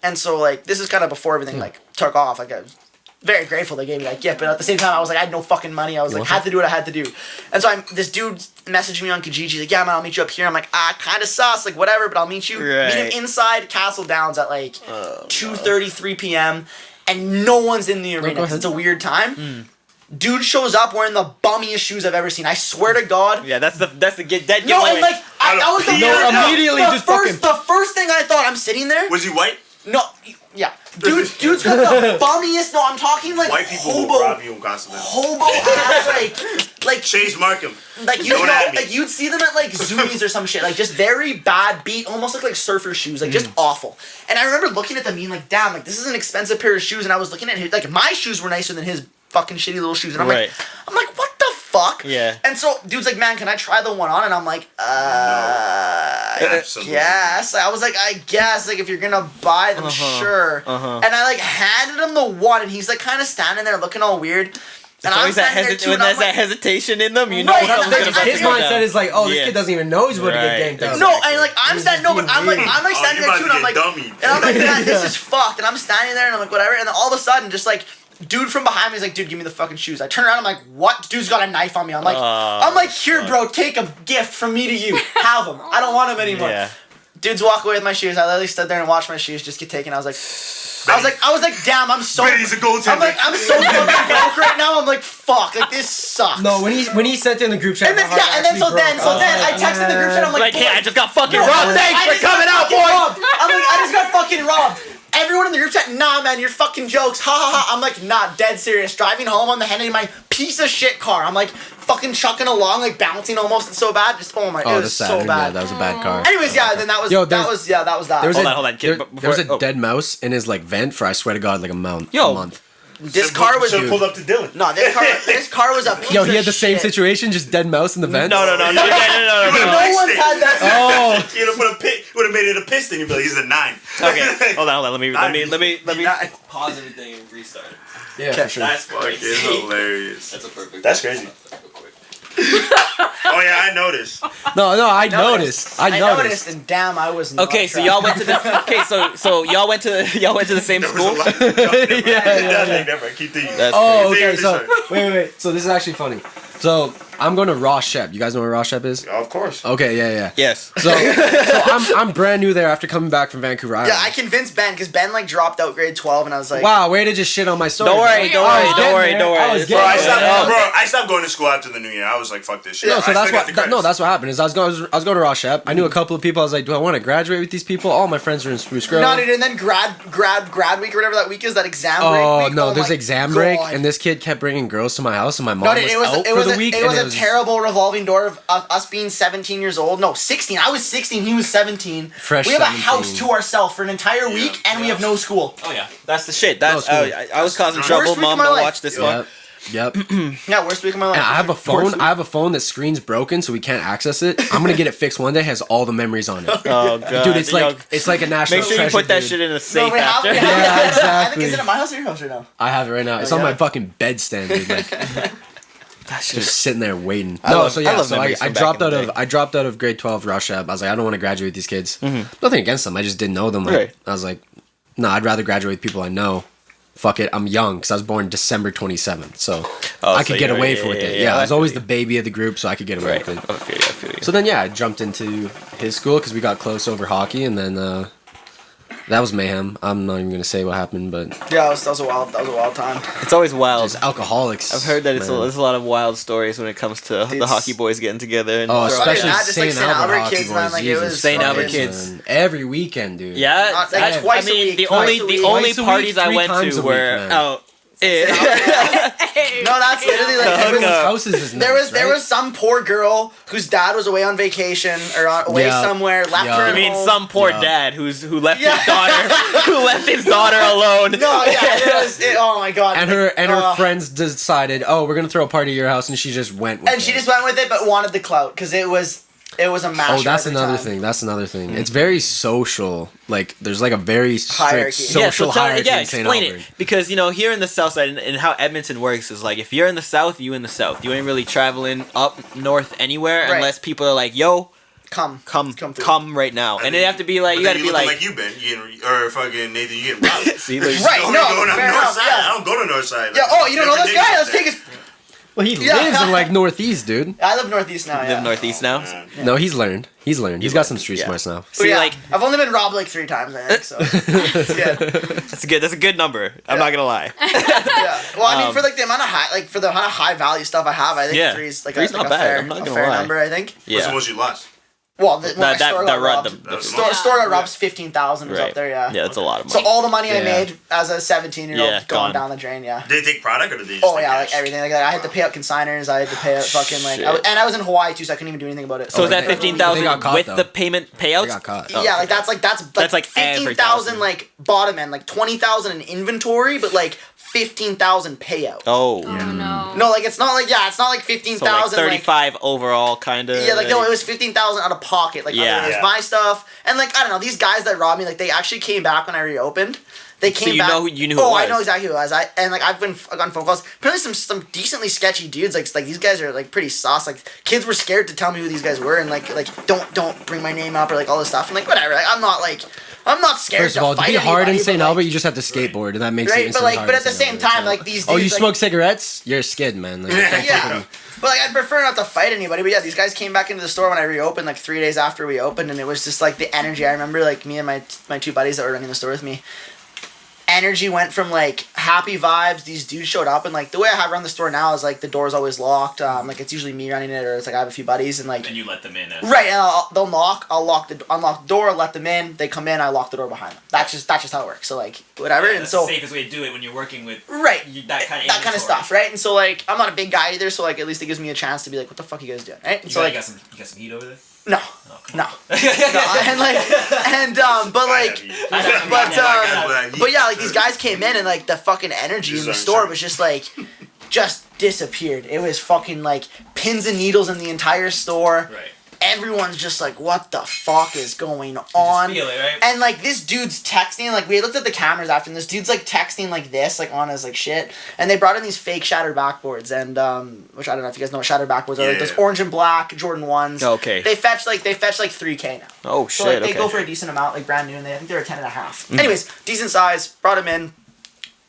and so like this is kind of before everything like took off. Like I was very grateful they gave me that gift, but at the same time I was like I had no fucking money. I was like had to do what I had to do. And so this dude messaged me on Kijiji like, yeah man, I'll meet you up here. I'm like kind of sus, like whatever, but I'll meet you.
Right.
Meet him inside Castle Downs at like 2:30, 3 p.m. and no one's in the arena 'cause it's a weird time. Dude shows up wearing the bummiest shoes I've ever seen. I swear to God.
Yeah, that's the get that
No,
giveaway.
and like that was the
immediately just
the first thing I thought. I'm sitting there.
Was he white?
No, yeah. Dude's got the bummiest. No, I'm talking like
White people will rob you in Castle Downs.
hobo ass, like
Chase Markham.
like you
Don't
know,
at me.
like you'd see them at like Zoomies or some shit, like just very bad beat, almost look like surfer shoes, like just awful. And I remember looking at them being like, damn, like this is an expensive pair of shoes, and I was looking at his, like my shoes were nicer than his fucking shitty little shoes, and I'm like, what the fuck?
Yeah.
And so dude's like, man, can I try the one on? And I'm like,
Absolutely.
yes. I was like, I guess, like, if you're gonna buy them, sure. And I, like, handed him the one, and he's, like, kind of standing there looking all weird. And
always that when there's that hesitation in them, you know something's gonna fucking
His
go
mindset
down.
is like, oh, this kid doesn't even know he's about to get ganked out.
No, and like I'm standing. No, but I'm like standing there too, and I'm like,
dummy.
and I'm like, man, this is fucked. And I'm standing there, and I'm like, whatever. And then all of a sudden, just like dude from behind me is like, dude, give me the fucking shoes. I turn around, I'm like, what? Dude's got a knife on me. I'm like, here, bro, take a gift from me to you. Have them. I don't want them anymore.
Yeah.
Dudes walk away with my shoes. I literally stood there and watched my shoes just get taken. I was like, damn, I'm so.
Benny's a goaltender.
I'm so fucking broke right now. I'm like, fuck, like this sucks.
No, when he sent in the group chat.
And then I texted the group chat. I'm like,
hey, I just got fucking
robbed.
robbed. Thanks for coming out, boys.
I'm like, I just got fucking robbed. Everyone in the group chat, nah, man, you're fucking jokes. Ha ha ha. I'm like, nah, dead serious. Driving home on the Henry, my piece of shit car. I'm like, fucking chucking along, like bouncing almost. It's so bad. Just it was so bad.
Yeah, that was a bad car.
Anyways, yeah, then that was that.
There was
hold on, kid.
There was a dead mouse in his like vent for, I swear to God, like a month.
This car was
pulled up to Dylan.
No, this car was a piece
Yo, he had the
of
same
shit.
situation, just dead mouse in the vent.
No.
No one's had that.
Oh,
You'd have made it a piston. You'd be like, he's a 9.
Okay, hold on. Let me
Pause everything and restart it.
yeah, for sure.
That's
Fucking hilarious.
That's a perfect.
That's crazy. Oh yeah, I noticed.
No, I noticed.
I noticed, and damn, I was. Not
Okay, so y'all went to the. Okay, so y'all went to the same
There was
school.
a lot. Never. Keep the.
That's
Oh,
crazy.
okay. So wait. So this is actually funny. So I'm going to Ross Shep. You guys know where Ross Shep is?
Of course.
Okay, yeah.
Yes.
So I'm brand new there after coming back from Vancouver Island.
Yeah, I convinced Ben because Ben like dropped out grade 12, and I was like,
Wow, way to just shit on my story.
Don't worry.
I was
Bro,
getting there.
I stopped going to school after the new year. I was like, fuck this shit.
No, so
I
that's
still got the
what. No,
credits.
that's what happened. Is I was going to Ross Shep. I knew a couple of people. I was like, do I want to graduate with these people? All my friends are in Spruce Grove.
no, dude. And then grad week or whatever that week is, that exam break.
Oh
week,
no, there's
my
exam break,
God.
and this kid kept bringing girls to my house, and my mom
No, dude,
was out for the week.
It
and
was a terrible revolving door of us being 17 years old. No, 16. I was 16. He was 17.
Fresh
We have
17.
a house to ourselves for an entire week, and we have no school.
Oh yeah, that's the shit. That's
No,
I was causing
Worst
trouble.
week of
Mom,
my
don't
life.
watch this one.
Yep.
Yeah, worst week of my life.
And I have a
Worst
phone.
week.
I have a phone that screen's broken, so we can't access it. I'm gonna get it fixed one day. Has all the memories on it.
Oh god,
Dude, it's like a national
Make sure you
treasure,
put that
dude.
shit in a safe
No, we have,
after.
Yeah,
I think
exactly.
is it at my house or your house right now?
I have it right now. It's on my fucking bedstand, dude. Like,
That's
just sitting there waiting.
I love memories
I
from back
dropped
in
out
the
of
day.
I dropped out of grade 12 Ross Shep. I was like, I don't want to graduate with these kids. Nothing against them. I just didn't know them. Like,
Right.
I was like, no, I'd rather graduate with people I know. Fuck it, I'm young because I was born December 27th, so I could get away with it. Yeah, I was always the baby of the group, so I could get away
Right.
with it.
I feel you.
So then, yeah, I jumped into his school because we got close over hockey, and then that was mayhem. I'm not even gonna say what happened, but
Yeah, that was a wild time.
It's always wild.
just alcoholics.
I've heard that there's
man.
a lot of wild stories when it comes to the hockey boys getting together. And
Oh,
throwing
especially
down.
just like
St. Albert hockey
kids,
boys.
man, like, it
Jesus
was
St. Albert
Christ,
kids.
man. Every weekend, dude.
Yeah,
Not- like, twice a week,
the
twice
only
a week.
the only
Twice a week,
parties I
3
went
times
to
a week,
were
man.
out.
No, that's literally like
Everyone's
up.
houses is nice,
there
right?
was some poor girl whose dad was away on vacation or away
Yeah.
somewhere, left
Yeah.
her
I
at
mean,
home.
some poor
Yeah.
dad who left
Yeah.
his daughter alone.
No, yeah, oh my god.
And her
Ugh.
friends decided, oh, we're gonna throw a party at your house, and she just went with
And
it.
she just went with it, but wanted the clout because it was a match.
Oh, that's
every
another
time.
thing. That's another thing. It's very social. Like, there's like a very strict
Hierarchy.
social hierarchy in St.
explain
Albert.
it. Because, here in the south side, and how Edmonton works is like, if you're in the south, you in the south. You ain't really traveling up north anywhere
Right.
unless people are like, yo,
Come
come right now. And they have to be like, you gotta be like
you, Ben. Or fucking Nathan, you getting robbed.
see, like,
Right,
Don't
no,
be going on
fair
north
enough,
side.
yeah.
I don't go to north side.
Yeah. Oh, you don't know this
Different
guy?
niggas
Let's
out
take his.
Well, he
Yeah.
lives in like northeast, dude.
I live northeast now. Yeah.
live northeast now.
there.
No, he's learned. He's got some street
Yeah.
smarts now.
But
See,
yeah,
like,
I've only been robbed like 3 times, I think. So it's good.
that's a good number. I'm not gonna lie.
Yeah. Well, I mean, for like the amount of high value stuff I have, I think
Yeah.
3's like
Three's
a
not bad,
fair,
I'm not
a
gonna
fair
lie.
number, I think.
What's the
Yeah.
most you lost?
Well, when my store got robbed. Store got robbed, 15,000 was
Right.
up there. Yeah.
Yeah, that's a lot of
So
money.
all the money I
Yeah.
made as a 17-year-old
Yeah,
going
gone.
down the drain. Yeah.
Did they take product or did they just
Oh
take
yeah,
cash?
like everything like that. I had to pay out consigners. I had to pay out fucking like,
Shit.
I was in Hawaii too, so I couldn't even do anything about it.
So is that
they-
15,000
they got caught,
with
though.
the payment
They
payouts?
got caught.
Oh,
yeah,
okay.
like that's like 15,000
every
like bottom end, like 20,000 in inventory, but like 15,000 payout.
Oh.
Oh no.
No, like it's not like it's not like
So
15,000.
like 35 overall, kind of.
Yeah, like no, it was 15,000 out of pocket. Like
Yeah.
it was
Yeah.
my stuff, and like I don't know, these guys that robbed me, like they actually came back when I reopened, They came back.
You knew who it was.
I know exactly who it was. I've gotten phone calls. Apparently some decently sketchy dudes. Like these guys are like pretty sauce. Like kids were scared to tell me who these guys were, and like don't bring my name up or like all this stuff. And like whatever. Like, I'm not scared.
First of all,
to
to be
fight
hard in
anybody,
St.
but,
Albert, you just have to skateboard, and that makes it
right.
instantly
But
hard
but
in
at the
St.
same
Albert,
time,
so.
like these.
Oh,
Dudes,
you
like,
smoke cigarettes? You're a skid, man. Like,
yeah. But like I'd prefer not to fight anybody. But yeah, these guys came back into the store when I reopened, like 3 days after we opened, and it was just like the energy. I remember like me and my two buddies that were running the store with me. Energy went from like happy vibes. These dudes showed up, and like the way I have run the store now is like the door's always locked. Like it's usually me running it, or it's like I have a few buddies, and like.
And you let them in.
Right, and they'll knock. I'll unlock the door, let them in. They come in, I lock the door behind them. That's just how it works. So like whatever,
Yeah,
and
that's
so.
the safest way to do it when you're working with.
Right.
That kind of
stuff, right? And so like I'm not a big guy either, so like at least it gives me a chance to be like, what the fuck are you guys doing, right? And
You
so like
got some heat over there.
no.
Oh, come
No.
on.
But yeah, like these guys came in and like the fucking energy in the store was just like disappeared. It was fucking like pins and needles in the entire store.
Right.
Everyone's just like, what the fuck is going on?
You just feel it, right?
And like this dude's texting, like we looked at the cameras after, and this dude's like texting like this, like on his like shit. And they brought in these fake shattered backboards, and which I don't know if you guys know what shattered backboards are, like those orange and black Jordan 1s.
Okay.
They fetch like $3K now.
Oh shit.
So like they
okay.
go for a decent amount, like brand new, and I think they were 10.5. Anyways, decent size, brought them in,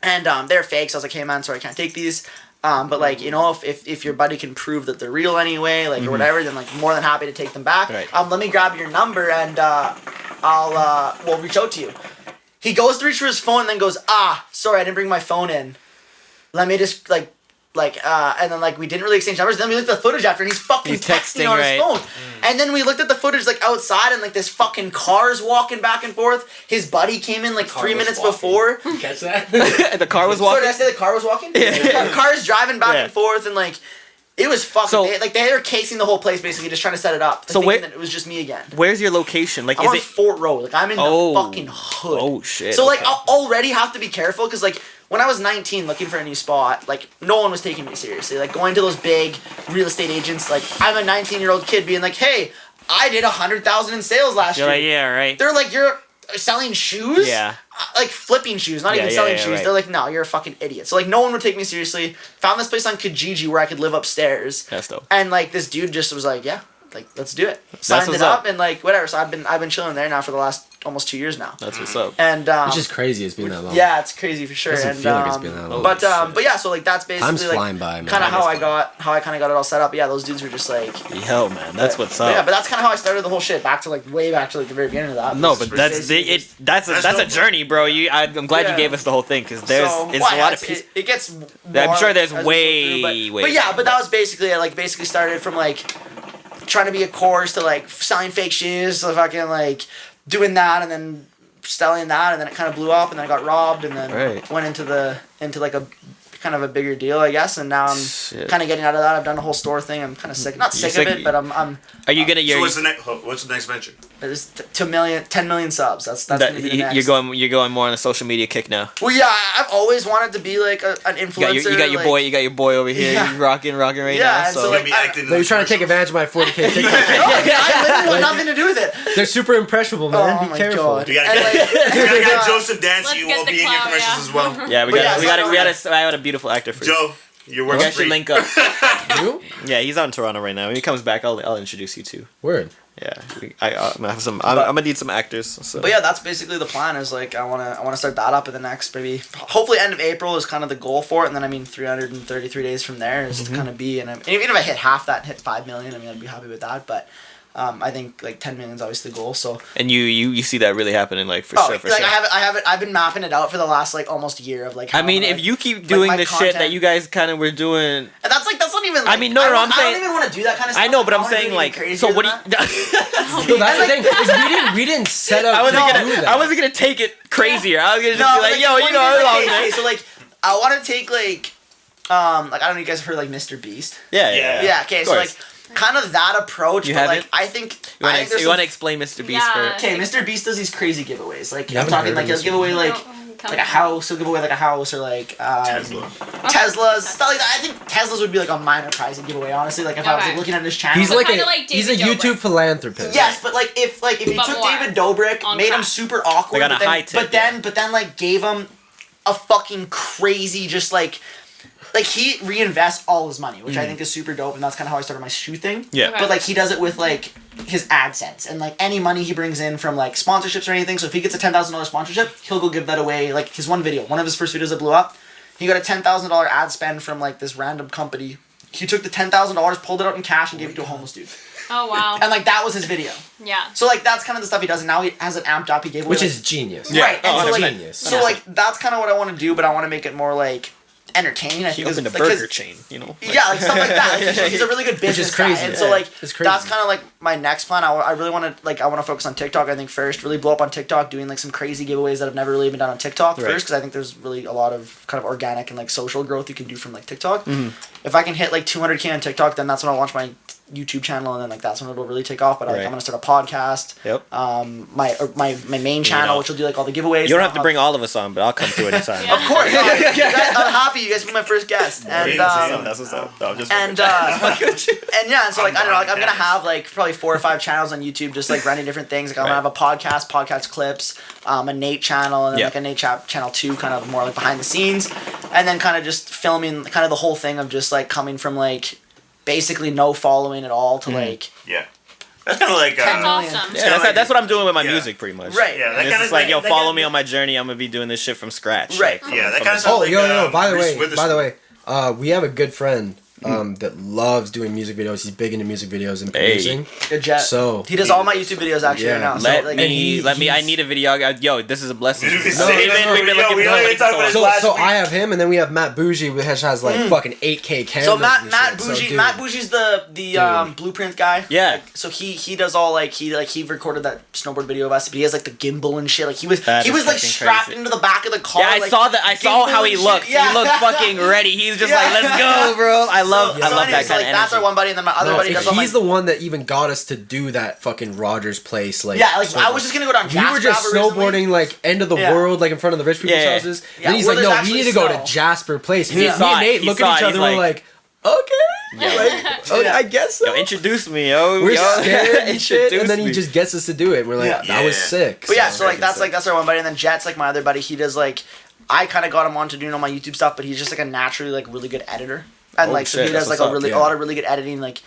and they're fake. So I was like, hey man, sorry, I can't take these. But like, you know, if your buddy can prove that they're real anyway, like or whatever, then like more than happy to take them back.
Right.
Let me grab your number and we'll reach out to you. He goes to reach for his phone and then goes, sorry, I didn't bring my phone in. Let me just and then like we didn't really exchange numbers. Then we looked at the footage after, and he's fucking texting on his phone. And then we looked at the footage like outside, and like this fucking car's walking back and forth. His buddy came in like 3 minutes before.
Catch that?
The car was
Sorry,
walking.
did I say the car was walking?
Yeah.
The car's driving back
Yeah.
and forth, and like it was fucking.
So-
they were casing the whole place basically, just trying to set it up.
So
thinking
where-
that it was just me again.
Where's your location? Like,
I'm
is
on
it?
Fort Road. Like I'm in the fucking hood.
Oh shit.
So like
okay.
I already have to be careful because like when I was 19 looking for a new spot, like no one was taking me seriously. Like going to those big real estate agents, like I'm a 19-year-old kid being like, hey, I did 100,000 in sales last
You're
year.
like, yeah, right.
They're like, you're selling shoes?
Yeah.
Like flipping shoes, not
Yeah,
even
yeah,
selling
yeah,
shoes.
right.
They're like, no, you're a fucking idiot. So like no one would take me seriously. Found this place on Kijiji where I could live upstairs.
That's dope.
And like this dude just was like, yeah, like let's do it. Signed
what's
it up
up.
and like whatever. So I've been chilling there now for the last almost 2 years now.
That's what's up.
And
Which is crazy. It's been that long.
yeah, it's crazy for sure.
Doesn't
And
feel like it's been that long.
but yeah, so like that's basically
Time's
like
flying by, man.
kind of
Time
how
is
I kind of got it all set up. Yeah, those dudes were just like.
Yo, man, that's what's
But
up.
yeah, but that's kind of how I started the whole shit. Back to like way back to like the very beginning of that.
No,
Was
but
basically just-
that's a
dope.
journey, bro. I'm glad
Yeah.
you gave us the whole thing because there's
So,
it's
well,
a
yeah,
lot of pieces.
It gets.
I'm
more
sure there's
as we
way,
go through,
way
But yeah,
more.
but that was basically I basically started from like trying to be a course to like selling fake shoes to fucking like doing that and then selling that and then it kind of blew up and then I got robbed and then
Right.
went into like a kind of a bigger deal I guess and now I'm
Shit.
kind of getting out of that. I've done a whole store thing. I'm kind of sick. Not sick of it, but I'm
Are you gonna?
So what's the next venture?
it's 10 million subs. That's gonna be the next.
you're going more on a social media kick now.
Well, yeah, I've always wanted to be like an influencer.
You got your boy. You got your boy over here.
Yeah.
He's rocking right
Yeah,
now.
and
So,
so,
You're gonna be
I-
acting. in
They're
the
trying to take
commercials?
advantage of my 40K TikTok.
I literally want nothing to do with it.
They're super impressionable, man.
Oh
Be
my
careful.
God.
You gotta
And,
get,
like,
you gotta
yeah.
get Joseph Dance.
Let's
You
get
will
the
be in your
clout,
commercials
yeah.
as well.
yeah, we
But
got
yeah,
we
so
got
no,
we got
yeah.
I got a beautiful actor for you.
Joe, your
We
work's
actually
free.
link up.
You?
Yeah, he's out in Toronto right now. When he comes back, I'll introduce you to.
Word.
Yeah, I'm gonna have some. I'm gonna need some actors. So.
But yeah, that's basically the plan. Is like I wanna start that up in the next maybe hopefully end of April is kind of the goal for it, and then I mean 333 days from there is to kind of be and even if I hit half that and hit 5 million, I mean I'd be happy with that. But I think like 10 million is obviously the goal. So
And you see that really happening, like for sure.
I've been mapping it out for the last like almost year of like.
I
how
mean,
I'm
if
gonna-
you keep doing
my
the shit
content.
that you guys kind of were doing,
and that's not even. Like,
I mean, no, I'm
I
saying-
don't even want to do that kind of stuff.
I know, but
I
I'm
wanna do
saying
it
like,
even crazier
so what do
than
you?
No, that's the thing. Is we didn't set up.
I
I
wasn't gonna take it crazier. I was gonna just
No,
be like, yo,
it's
you know,
one
how
thing,
long,
okay,
man.
so like, I want to take like I don't know, you guys have heard like Mr. Beast?
Yeah.
Yeah. Okay,
Of
so
course.
like, kind of that approach.
You
but
haven't?
like, I think
You want
there's
to
some-
explain Mr. Beast
Yeah.
for?
Okay, Mr. Beast does these crazy giveaways. Like
Yeah,
I'm
I've
talking
heard
like
of
he'll
this
give away like like a house. He'll give away like a house or like Teslas, stuff like that. I think Teslas would be like a minor prize and giveaway. Honestly, like if I was like looking at his channel,
he's like
he's
a YouTube philanthropist.
Yes, but like if you took David Dobrik, made him super awkward,
Like on a high tip,
but then like gave him a fucking crazy just like he reinvests all his money, which I think is super dope, and that's kind of how I started my shoe thing.
Yeah.
But like he does it with like his AdSense and like any money he brings in from like sponsorships or anything. So if he gets a $10,000 sponsorship, he'll go give that away. Like his one of his first videos that blew up, he got a $10,000 ad spend from like this random company. He took the $10,000, pulled it out in cash, and gave it to a homeless dude.
Oh wow.
And like that was his video.
Yeah.
So like that's kind of the stuff he does, and now he has it amped up. He gave away,
which
like,
is genius.
right? And so like,
genius.
so like that's kind of what I want to do, but I want to make it more like entertaining. I
He
think
opened a
like,
burger chain, you know.
Yeah, like stuff like that. He's a really good business
is crazy.
guy, and so like
It's crazy.
that's kind of like my next plan. I really want to I want to focus on TikTok. I think first, really blow up on TikTok, doing like some crazy giveaways that have never really been done on TikTok first, because I think there's really a lot of kind of organic and like social growth you can do from like TikTok. If I can hit like 200K on TikTok, then that's when I'll launch my YouTube channel, and then like that's when it'll really take off. But like, I'm gonna start a podcast.
Yep.
My main channel, which will do like all the giveaways.
You don't have to bring all of us on, but I'll come through anytime.
Of course. No, I'm happy you guys be my first guest. And
that's what's up. No, I'm just
and yeah, and so like I don't know, like I'm gonna have like probably 4 or 5 channels on YouTube, just like running different things. Like I'm gonna have a podcast clips, a Nate channel, and then like a Nate channel 2, kind of more like behind the scenes, and then kind of just filming kind of the whole thing of just like coming from like basically no following at all to like
that's kind of like
that's awesome.
Yeah, that's what I'm doing with my music, pretty much.
Right.
Yeah, that
It's
kind
just
of
like, yo, follow me on my journey. I'm gonna be doing this shit from scratch.
Right.
Like,
Yeah, that kind of
Oh,
sounds like
by the
Bruce
way, we have a good friend that loves doing music videos. He's big into music videos and producing.
Good Jet.
So
he does all my YouTube videos actually right now.
Let
So, like,
me. I need a video. Yo, this is a blessing.
No,
We've been looking
we
for
only
like
talked about
so
this
So I have him, and then we have Matt Bougie, which has like fucking 8K cameras.
So Matt
and shit.
Bougie,
dude,
Matt Bougie's the blueprint guy.
Yeah.
Like, so he does all he recorded that snowboard video of us, but he has like the gimbal and shit. Like he was
That is
like
fucking
strapped
crazy.
into the back of the car.
Yeah, I
like,
saw that. I saw
gimbal
how he
and
looked.
shit. Yeah.
He looked fucking ready. He was just like, let's go, bro. I love that
anyways,
kind of
like,
energy.
that's our one buddy, and then my other buddy does all
he's the one that even got us to do that fucking Rogers Place. Like,
yeah, like I was just gonna go down.
we were just
Jasper originally.
snowboarding like end of the world, like in front of the rich people's
Yeah.
houses.
Yeah,
Then he's
where
like,
there's
"No, we need to
actually
go
snow."
to Jasper Place."
He
Me
saw
and
it.
Nate
He
look
saw
at each
it.
other,
He's
we're like, "Okay, I guess so."
Yo, introduce me, yo.
We're
yo.
scared and shit,
Introduce
and then he
me.
just gets us to do it. We're like, "That was sick."
But yeah, so like that's our one buddy, and then Jet's like my other buddy. He does like I kind of got him onto doing all my YouTube stuff, but he's just like a naturally like really good editor, and
Oh,
like so
shit,
he does
that's
like
what's
a
up,
lot of really good editing, like.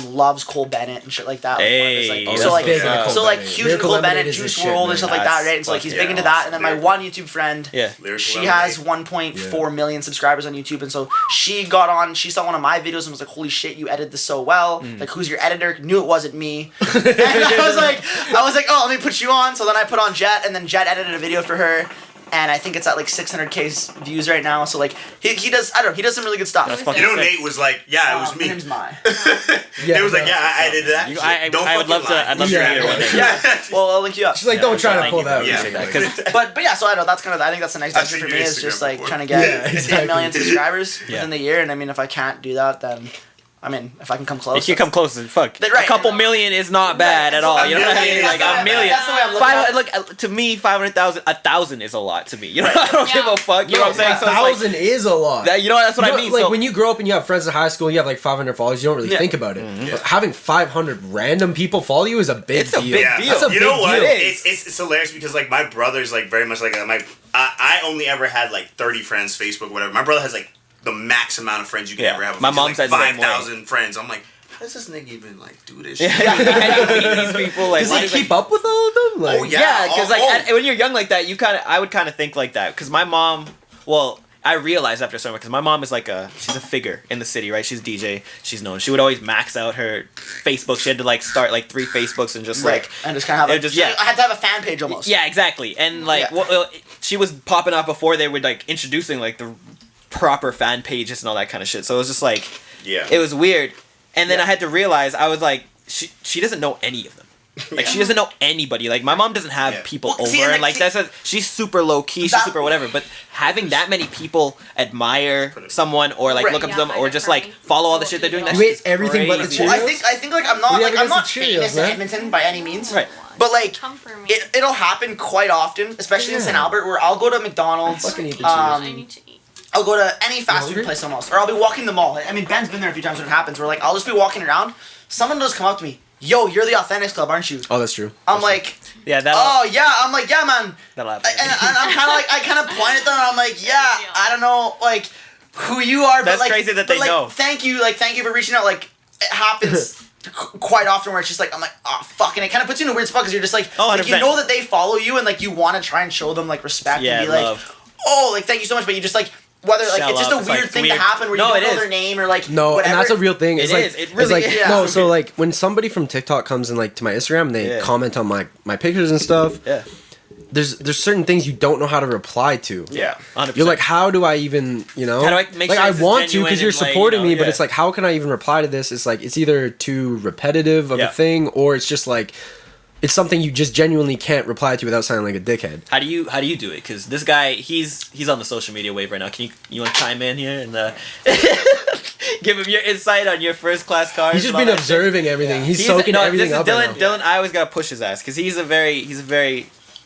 Loves Cole Bennett and shit like that.
Hey,
like,
that's
so like,
big into Cole
so like
Bennett.
huge
Lyrical
Cole Bennett,
Lemonade is
Juice
his shit,
WRLD and
man.
stuff like that, right? And so like he's big into that. And then my one YouTube friend,
Yeah.
she has 1.4 million subscribers on YouTube, and so she got on. She saw one of my videos and was like, "Holy shit, you edited this so well! Like, who's your editor?" Knew it wasn't me. And I was like, "Oh, let me put you on." So then I put on Jet, and then Jet edited a video for her. And I think it's at like 600K views right now. So like he does, I don't know, he does some really good stuff.
That's fucking
You know,
sick.
Nate was like, "Yeah, it was
My
me."
name's Mai.
It was like, "Yeah, I did that."
I would love to. I'd love to
Yeah.
hear one day.
Yeah.
Well, I'll link you up.
She's like, "Don't try to
Thank
pull
you.
that."
Yeah.
Because
But yeah, so I know that's kind of I think that's the next
I've
venture
seen
for
your
me is
Instagram
just like
before.
trying to get
Yeah,
10
exactly.
million subscribers
Yeah.
within the year, and I mean if I can't do that, then I mean if I can come close.
if you come close, fuck.
Right.
A couple million is not bad at all. You know what I mean? Like a million.
That's the way I'm looking at it.
Look, to me, 500,000, 1,000 is a lot to me. You know, I don't give a fuck. You know what I'm saying? So it's like,
1,000 is a lot.
that, you know, that's what I mean.
Like
So
when you grow up and you have friends in high school, you have like 500 followers. You don't really think about it. But having 500 random people follow you is a big
It's a
deal.
big
Yeah.
deal.
That's a
You know
big
what?
deal.
It's hilarious because like my brother's like very much like I only ever had like 30 friends, Facebook, whatever. My brother has like the max amount of friends you can
Yeah.
ever have.
My
Which is,
mom
like
said the same
5,000 friends. I'm like, how does this nigga even like do this shit?
yeah, and you meet these people. Like,
Does
what
he
is, like,
keep up with all of them? Like,
Oh,
Yeah, because like
Oh.
when you're young like that, I would kind of think like that. Because my mom, well, I realized after some, because my mom is like she's a figure in the city, right? She's a DJ, she's known. She would always max out her Facebook. She had to like start like 3 Facebooks and just like
and just kind of have I had to have a fan page almost.
yeah, exactly. And like she was popping off before they were like introducing like the proper fan pages and all that kind of shit. So it was just like
Yeah.
it was weird. And then I had to realize I was like she doesn't know any of them. Like she doesn't know anybody. Like my mom doesn't have people over,
see,
and like she's super low key. She's super whatever. But having that many people admire someone or like look up to them or just like follow all the shit they're doing.
You ate everything but the Cheerios?
Well, I think like I'm not famous in Edmonton by any means.
Right.
But like it'll happen quite often, especially in St. Albert, where I'll go to McDonald's.
I need to eat.
I'll go to any fast food place almost, or I'll be walking the mall. I mean, Ben's been there a few times when it happens. Where like I'll just be walking around, someone will just come up to me. Yo, you're the Authentics Club, aren't you?
Oh, that's true.
I'm like,
yeah, that.
Oh yeah, I'm like, yeah, man.
That'll happen.
And I'm kind of like, I kind of point at them. And I'm like, yeah, I don't know, like, who you are.
That's
but, like,
crazy that they know.
Thank you for reaching out. Like, it happens quite often where it's just like, I'm like, oh fuck, and it kind of puts you in a weird spot because you're just like, you know that they follow you and like you want to try and show them like respect and be like, oh, like thank you so much, but you just like. Whether like it's just a weird thing to happen where you don't know their name or like whatever.
And that's a real thing. It's
It really is.
No, so like when somebody from TikTok comes in like to my Instagram and they comment on my pictures and stuff.
Yeah.
There's certain things you don't know how to reply to.
Yeah. 100%.
You're like, how do I even, you know?
How do I make sure
I
this is
want to because you're
genuine and,
supporting
like, you know,
me, but it's like, how can I even reply to this? It's like it's either too repetitive of a thing or it's just like it's something you just genuinely can't reply to without sounding like a dickhead.
How do you do it? Because this guy, he's on the social media wave right now. Can you want to chime in here and give him your insight on your first class cars?
He's just been observing everything. He's soaking everything up.
Dylan, I always gotta push his ass because he's a very,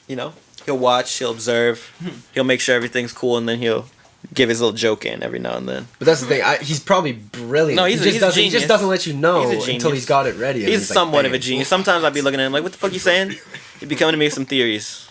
you know, he'll watch, he'll observe, he'll make sure everything's cool, and then he'll give his little joke in every now and then.
But that's the thing. He's probably brilliant.
No,
he just doesn't let you know until he's got it ready.
He's somewhat of a genius. Sometimes I'd be looking at him like, what the fuck you saying? He'd be coming to me with some theories.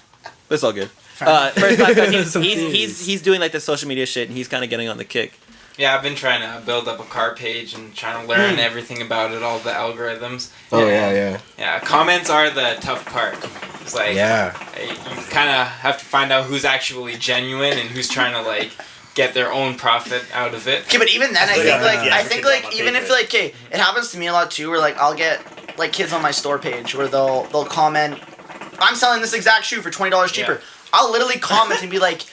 But it's all good. First class, he's doing like the social media shit, and he's kind of getting on the kick.
Yeah, I've been trying to build up a car page and trying to learn everything about it, all the algorithms.
Oh, yeah.
Yeah, comments are the tough part. It's like, you kind of have to find out who's actually genuine and who's trying to like get their own profit out of it.
Okay, but even then, I think even if like, okay, it happens to me a lot too, where like I'll get like kids on my store page where they'll comment, I'm selling this exact shoe for $20 cheaper. Yeah. I'll literally comment and be like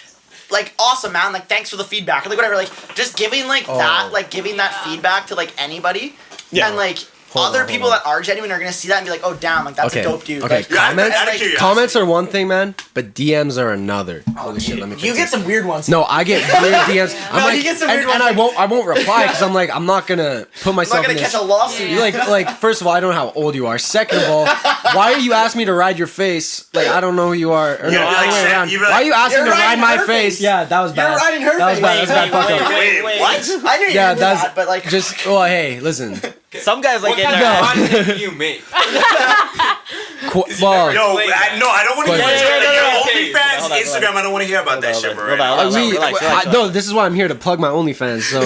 awesome man, like thanks for the feedback or like whatever, like just giving giving that feedback to like anybody, and like. Other people that are genuine are gonna see that and be like, "Oh, damn! Like that's a dope dude."
Okay,
like,
comments are one thing, man, but DMs are another. Holy shit! Let me.
You get some weird ones.
No, I get weird DMs. I'm like,
you get some weird ones.
And I won't reply because I'm like, I'm not gonna put myself.
I'm not gonna catch a lawsuit.
Like, first of all, I don't know how old you are. Second of all, why are you asking me to ride your face? Like, I don't know who you are. Or no, why are you asking me to ride my face? Yeah, that was bad.
You're riding her face.
That was bad. Fuck up.
Wait, what? I knew you knew that, but like,
just hey, listen.
Some guys like
what kind of content do you make?
Well,
I don't want to hear OnlyFans, Instagram. I don't want to hear about that shit, bro.
No, this is why I'm here to plug my OnlyFans. So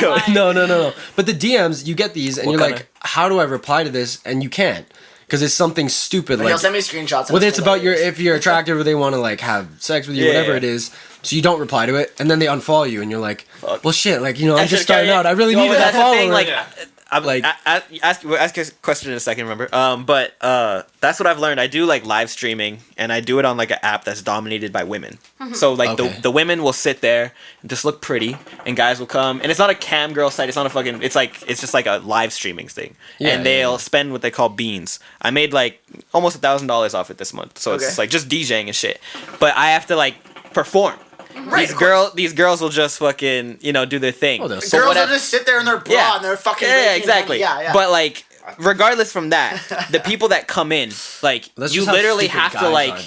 go. No. But the DMs, you get these, and you're like, how do I reply to this? And you can't. Because it's something stupid. Like,
you'll send me screenshots.
Whether it's about if you're attractive or they want to like have sex with you, whatever it is. So you don't reply to it, and then they unfollow you, and you're like, well, shit, like, you know, I'm just starting out. I really needed that follower.
I'm like, ask a question in a second, remember? But that's what I've learned. I do like live streaming, and I do it on like an app that's dominated by women. So like the women will sit there and just look pretty, and guys will come, and it's not a cam girl site. It's not a fucking. It's just like a live streaming thing, and they'll spend what they call beans. I made like almost $1,000 off it this month, so it's like just DJing and shit. But I have to like perform. Right, these girls will just fucking, you know, do their thing.
Girls will just sit there in their bra and they're fucking
exactly. Yeah. But like, regardless from that, the people that come in, like, you literally have to like,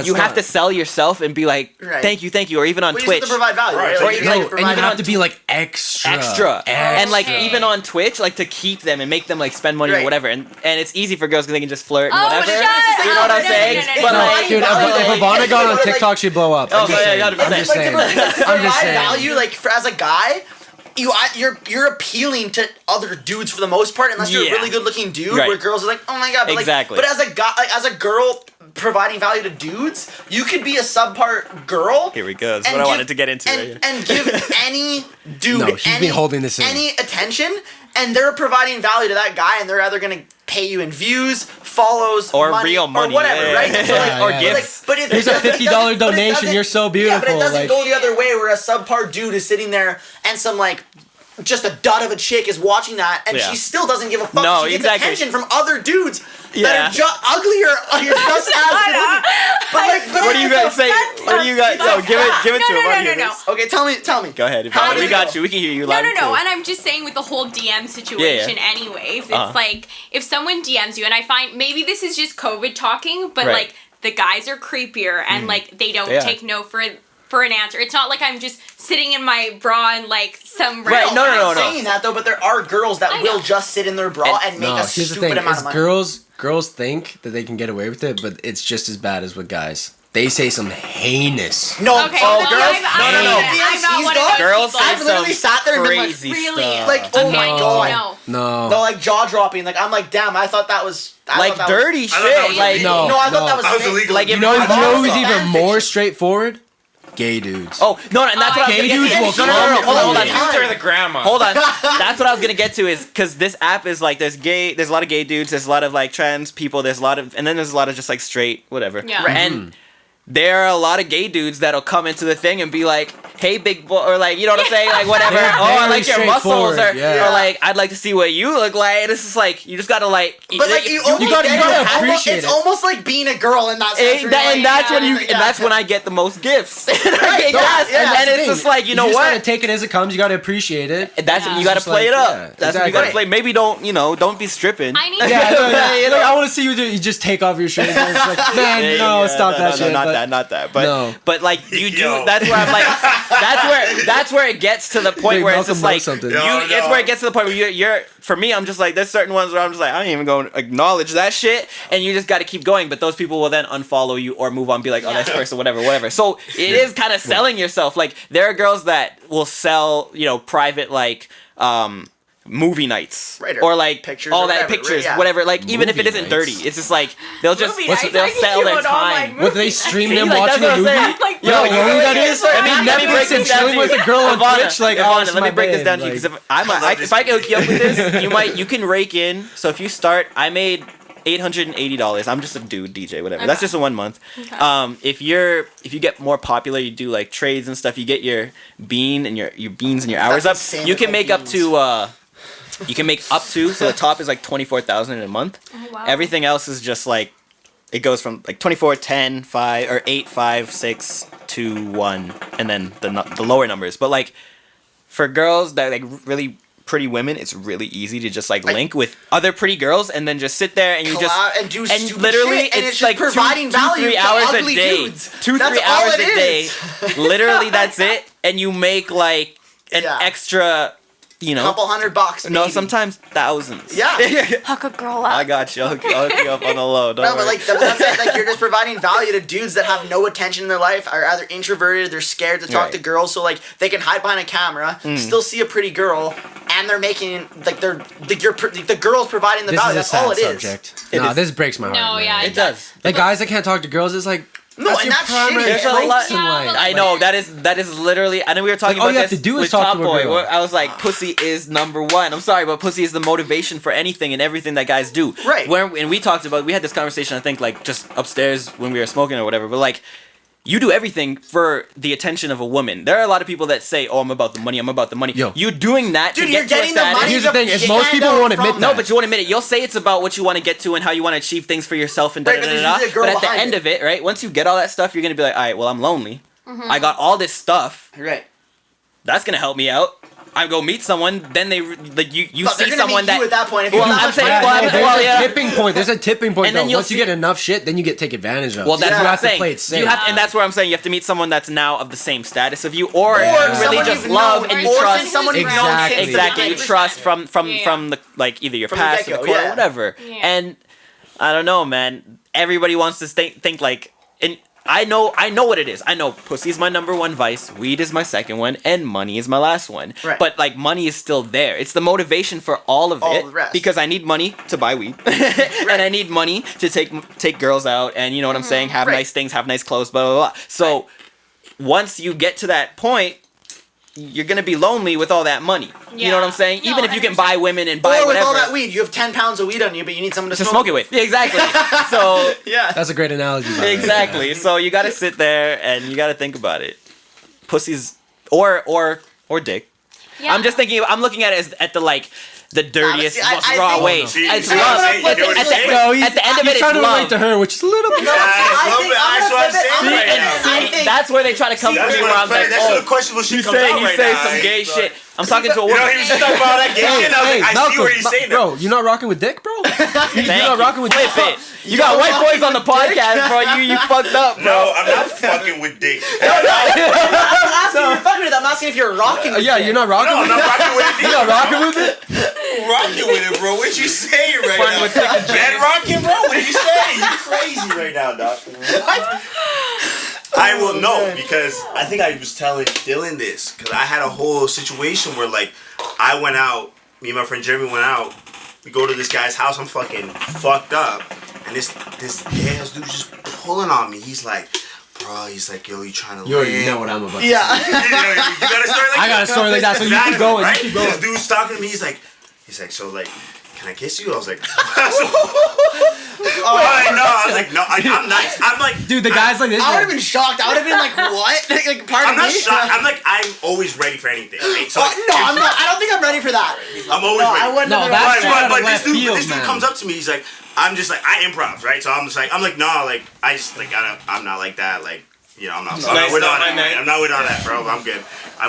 you have to sell yourself and be like, thank you, or even on Twitch.
You have to provide value, right?
Or and you have to be like extra,
and like even on Twitch, like to keep them and make them like spend money or whatever, and it's easy for girls because they can just flirt and whatever. You know what I'm saying?
But like, dude, if Ivanna got on TikTok, she'd blow up.
I'm just saying.
Value, like as a guy. You're appealing to other dudes for the most part, unless you're a really good looking dude. Where girls are like, oh my god, but
exactly.
But as a guy, like, as a girl providing value to dudes, you could be a subpart girl.
Here we go. That's what I wanted to get into.
And give any dude any attention, and they're providing value to that guy, and they're either gonna pay you in views, follows,
or
money,
real money,
or whatever, right? So like,
or gifts.
But if
here's a $50 donation. You're so beautiful.
Yeah, but it doesn't go the other way, where a subpar dude is sitting there and some like just a dud of a chick is watching that, and she still doesn't give a fuck.
No,
she gets
exactly.
attention from other dudes that
Yeah.
are uglier or just as good looking. But like,
What do you guys say? What do you guys? No, give it to him. I wanna hear
No.
this.
Okay, tell me.
Go ahead.
How
We
did it
got
go?
you. We can hear you
No,
loud and
no.
clear.
And I'm just saying with the whole DM situation anyways, it's like, if someone DMs you, and I find, maybe this is just COVID talking, but
Right.
like, the guys are creepier, and like, they don't
Yeah.
take no for an answer. It's not like I'm just sitting in my bra and like some
Right, no.
I'm saying that though, but there are girls that will just sit in their bra and make a
here's the
stupid
thing:
amount
is
of money.
girls think that they can get away with it, but it's just as bad as with guys. They say some heinous.
No,
Okay,
oh,
well,
girls.
I'm not one of those
Girls
people.
say
I've literally
some
sat there and been like,
crazy
Really?
stuff.
like, oh
Okay,
my god.
no.
No, like jaw dropping. Like I'm like, damn. I thought that was
Like dirty
I thought that
shit.
was
Like
illegal.
No, I thought that was
That was
fake.
illegal.
Like, if
You know
I thought it
who's
was
even
fan
more
fiction.
straightforward? Gay dudes.
Oh no, and that's what I was
Gay
gonna
dudes
get
will
to. No. Hold on.
Dudes are the grandma.
Hold on. That's what I was gonna get to is because this app is like there's a lot of gay dudes, there's a lot of like trans people, there's a lot of, and then there's a lot of just like straight whatever.
Yeah. Right.
And there are a lot of gay dudes that'll come into the thing and be like, "Hey, big boy," or like, you know what I'm saying, like whatever.
They're
Oh, I
very
like your muscles,
straightforward,
or like I'd like to see what you look like. And it's just like you just gotta like.
But like you
gotta appreciate
it's
it.
almost like being a girl in that sense. where you're
And
like,
that's when
yeah.
and that's when I get the most gifts.
Right,
Okay,
no,
yes.
yeah,
And
that's
then it's just like, you know
just
what?
gotta take it as it comes. You gotta appreciate it.
That's
Yeah.
you gotta
Just
play
like,
it up.
yeah,
That's what you gotta
exactly.
play. Maybe don't be stripping.
I need
Yeah, I want to see you do. You just take off your shirt. And it's like, man, no, stop that shit.
Not
but-
that. But like you do.
Yo.
That's where I'm like. That's where it gets to the point
Wait,
where it's
Malcolm
just like
knows something.
you.
No,
It's
no.
where it gets to the point where you're. For me, I'm just like there's certain ones where I'm just like I ain't even going to acknowledge that shit, and you just got to keep going. But those people will then unfollow you or move on, be like, oh, next person, whatever. So it is kind of selling yourself. Like there are girls that will sell, private like. Movie nights,
Right,
or like
pictures
all
or
that
whatever,
pictures,
right, yeah.
whatever. Like even if it
Movie
isn't
nights.
dirty, it's just like they'll just
Movie nights,
they'll
I can
sell
do
their
it online.
time.
What, they stream
See,
them
like,
watching
that's
a
what I'm
movie?
saying.
Like,
You know how long that is?
Let me
Netflix
break
and
this down
chilling
to
with
you.
a girl on
Ivana,
Twitch, like,
Ivana,
oh, it's
let me
my
break this
babe,
down to you
like-
because if I can hook you up with this, you can rake in. So if you start, I made $880. I'm just a dude DJ, whatever. That's just a 1 month.
Okay.
If you get more popular, you do like trades and stuff. You get your bean and your beans and your hours up.
insane
You
with
can
my
make up
beans.
to. You can make up to, so the top is like 24,000 in a month.
Oh, wow.
Everything else is just like, it goes from like 24, 10, 5, or 8, 5, 6, 2, 1, and then the lower numbers. But like, for girls that like really pretty women, it's really easy to just like link with other pretty girls and then just sit there and you just
and do
and
stupid
literally
shit, and
it's
just
like
providing
2,
value
3
to
hours a
ugly
day,
dudes.
2,
That's
3
all
hours
it
a day.
is.
Literally, that's it, and you make like an
Yeah.
extra,
couple $100.
No,
maybe.
sometimes thousands.
Yeah.
Hook a girl up.
I got you. I'll hook you up on the low. Don't
No,
worry.
but like that's it. Like you're just providing value to dudes that have no attention in their life, are either introverted, they're scared to talk
Right.
to girls, so like they can hide behind a camera, still see a pretty girl, and they're making like the girl's providing the
This
value.
is a
That's all
sad
it is.
subject.
It
No,
is.
this breaks my heart.
No,
man.
yeah,
it does.
Like guys that can't talk to girls, it's like
No,
that's
and
your
that's
primary
shitty.
There's a lot-
focus in
Yeah,
life.
but
I know that is literally. I know we were talking
Like, all
about
you have
this
to do is
with
talk
Top
to a
Boy.
girl.
Where I was like, pussy is number one. I'm sorry, but pussy is the motivation for anything and everything that guys do.
Right.
And we talked about. We had this conversation. I think like just upstairs when we were smoking or whatever. But like, you do everything for the attention of a woman. There are a lot of people that say, "Oh, I'm about the money. I'm about the money."
Yo.
You doing that
Dude,
to
you're
get to a
getting the
status.
money.
Here's the thing: is
Yeah,
most people
no,
won't admit
from-
that.
No, but you won't admit it. You'll say it's about what you want to get to and how you want to achieve things for yourself and da
Right,
da
but
da
there's
da.
usually a girl
But at the
behind
end
it.
of it, right? Once you get all that stuff, you're gonna be like, all right, well, I'm lonely. I got all this stuff.
Right.
That's gonna help me out. I go meet someone, then they like you
But
see
they're gonna
someone
meet you
that.
at that point. If
Well,
you
I'm saying,
Yeah,
well,
no,
I'm-
there's
well,
a
yeah.
tipping point. There's a tipping point
And then
though.
you'll
Once you
see-
get enough shit, then you get taken advantage of.
Well, that's
So
what
you
I'm
have to
saying.
play it safe.
And that's where I'm saying you have to meet someone that's now of the same status of you, or you
Yeah.
really
someone
just
you've
love
known,
and
or
you
someone
trust.
who's
someone you've known
Exactly.
since
Exactly, you
100%.
trust from
Yeah.
the like either your
From the
past or the
get-go,
core
yeah.
or whatever.
Yeah.
And I don't know, man. Everybody wants to think like, and I know what it is. I know pussy's my number one vice, weed is my second one, and money is my last one.
Right.
But like money is still there. It's the motivation for all of
All
it
the rest.
because I need money to buy weed, and I need money to take girls out, and you know what I'm saying, have
Right.
nice things, have nice clothes, blah blah blah. So once you get to that point, you're gonna be lonely with all that money. You know what I'm
Yeah.
saying?
No,
Even if you can
100%.
buy women and buy
Or with
whatever.
all that weed, you have 10 pounds of weed on you, but you need someone to
to smoke it with. Yeah, exactly. So
Yeah.
That's a great analogy. by the way.
exactly. So you gotta sit there and you gotta think about it. Pussies or dick.
Yeah.
I'm just thinking. I'm looking at it as at the like the dirtiest,
see, I
most raw
think-
way.
Oh, see,
It's
see,
love.
see, you know what I'm saying?
No,
At the end of it,
he's
it's
trying to
love.
relate to her, which is a little bit.
Yeah, that's what I'm saying
See,
right
and
now.
see, that's where they try to come
That's
for me.
what
Where
I'm
I'm like,
saying. That's
oh,
the questionable shit
he's
comes
saying
out
he's
right
saying
now.
some gay shit. I'm talking to a
You know,
woman.
he was just talking about that gay shit. And I was like, I see what he's saying.
Bro, you not rocking with dick, bro?
Thank
You're not rocking with
Flip
dick.
it. You got white boys on the podcast, bro. You fucked up, bro.
No, I'm not fucking with dick.
I'm not asking if you're fucking with it. I'm asking if you're rocking with
Yeah,
it.
you're not rocking
No, I'm
with
not
it.
rocking with it.
You're not rocking with it.
Rocking with it, bro. What you saying right
Fun
now?
with dick and
Man, rocking, bro. What are you saying? You crazy right now, dog. What? I will know because I think I was telling Dylan this because I had a whole situation where like I went out, me and my friend Jeremy went out. We go to this guy's house. I'm fucking fucked up, and this gay ass dude's just pulling on me. He's like, bro. He's like, yo, you trying to?
You already know what I'm about to
Yeah.
say.
You got a story like
I got a story like that, so you keep going.
Right?
You keep going.
This dude's talking to me. He's like, so like, can I kiss you? I was like, no, I'm nice. I'm like,
Dude, the guy's like this.
I would have been shocked. I would have been like, what? Like, pardon
I'm not
me?
shocked. I'm always ready for anything. Right? So,
No, I'm not. I don't think I'm ready for that.
I'm always
No,
ready.
I wouldn't
No,
have
that's
been
straight out
But
of
this
left field,
dude
man.
comes up to me. He's like, I'm just like, I improv, right? So I'm just like, no, like, I just like, I'm not like that. Like, you know, I'm not with all that. I'm not with all that, bro. I'm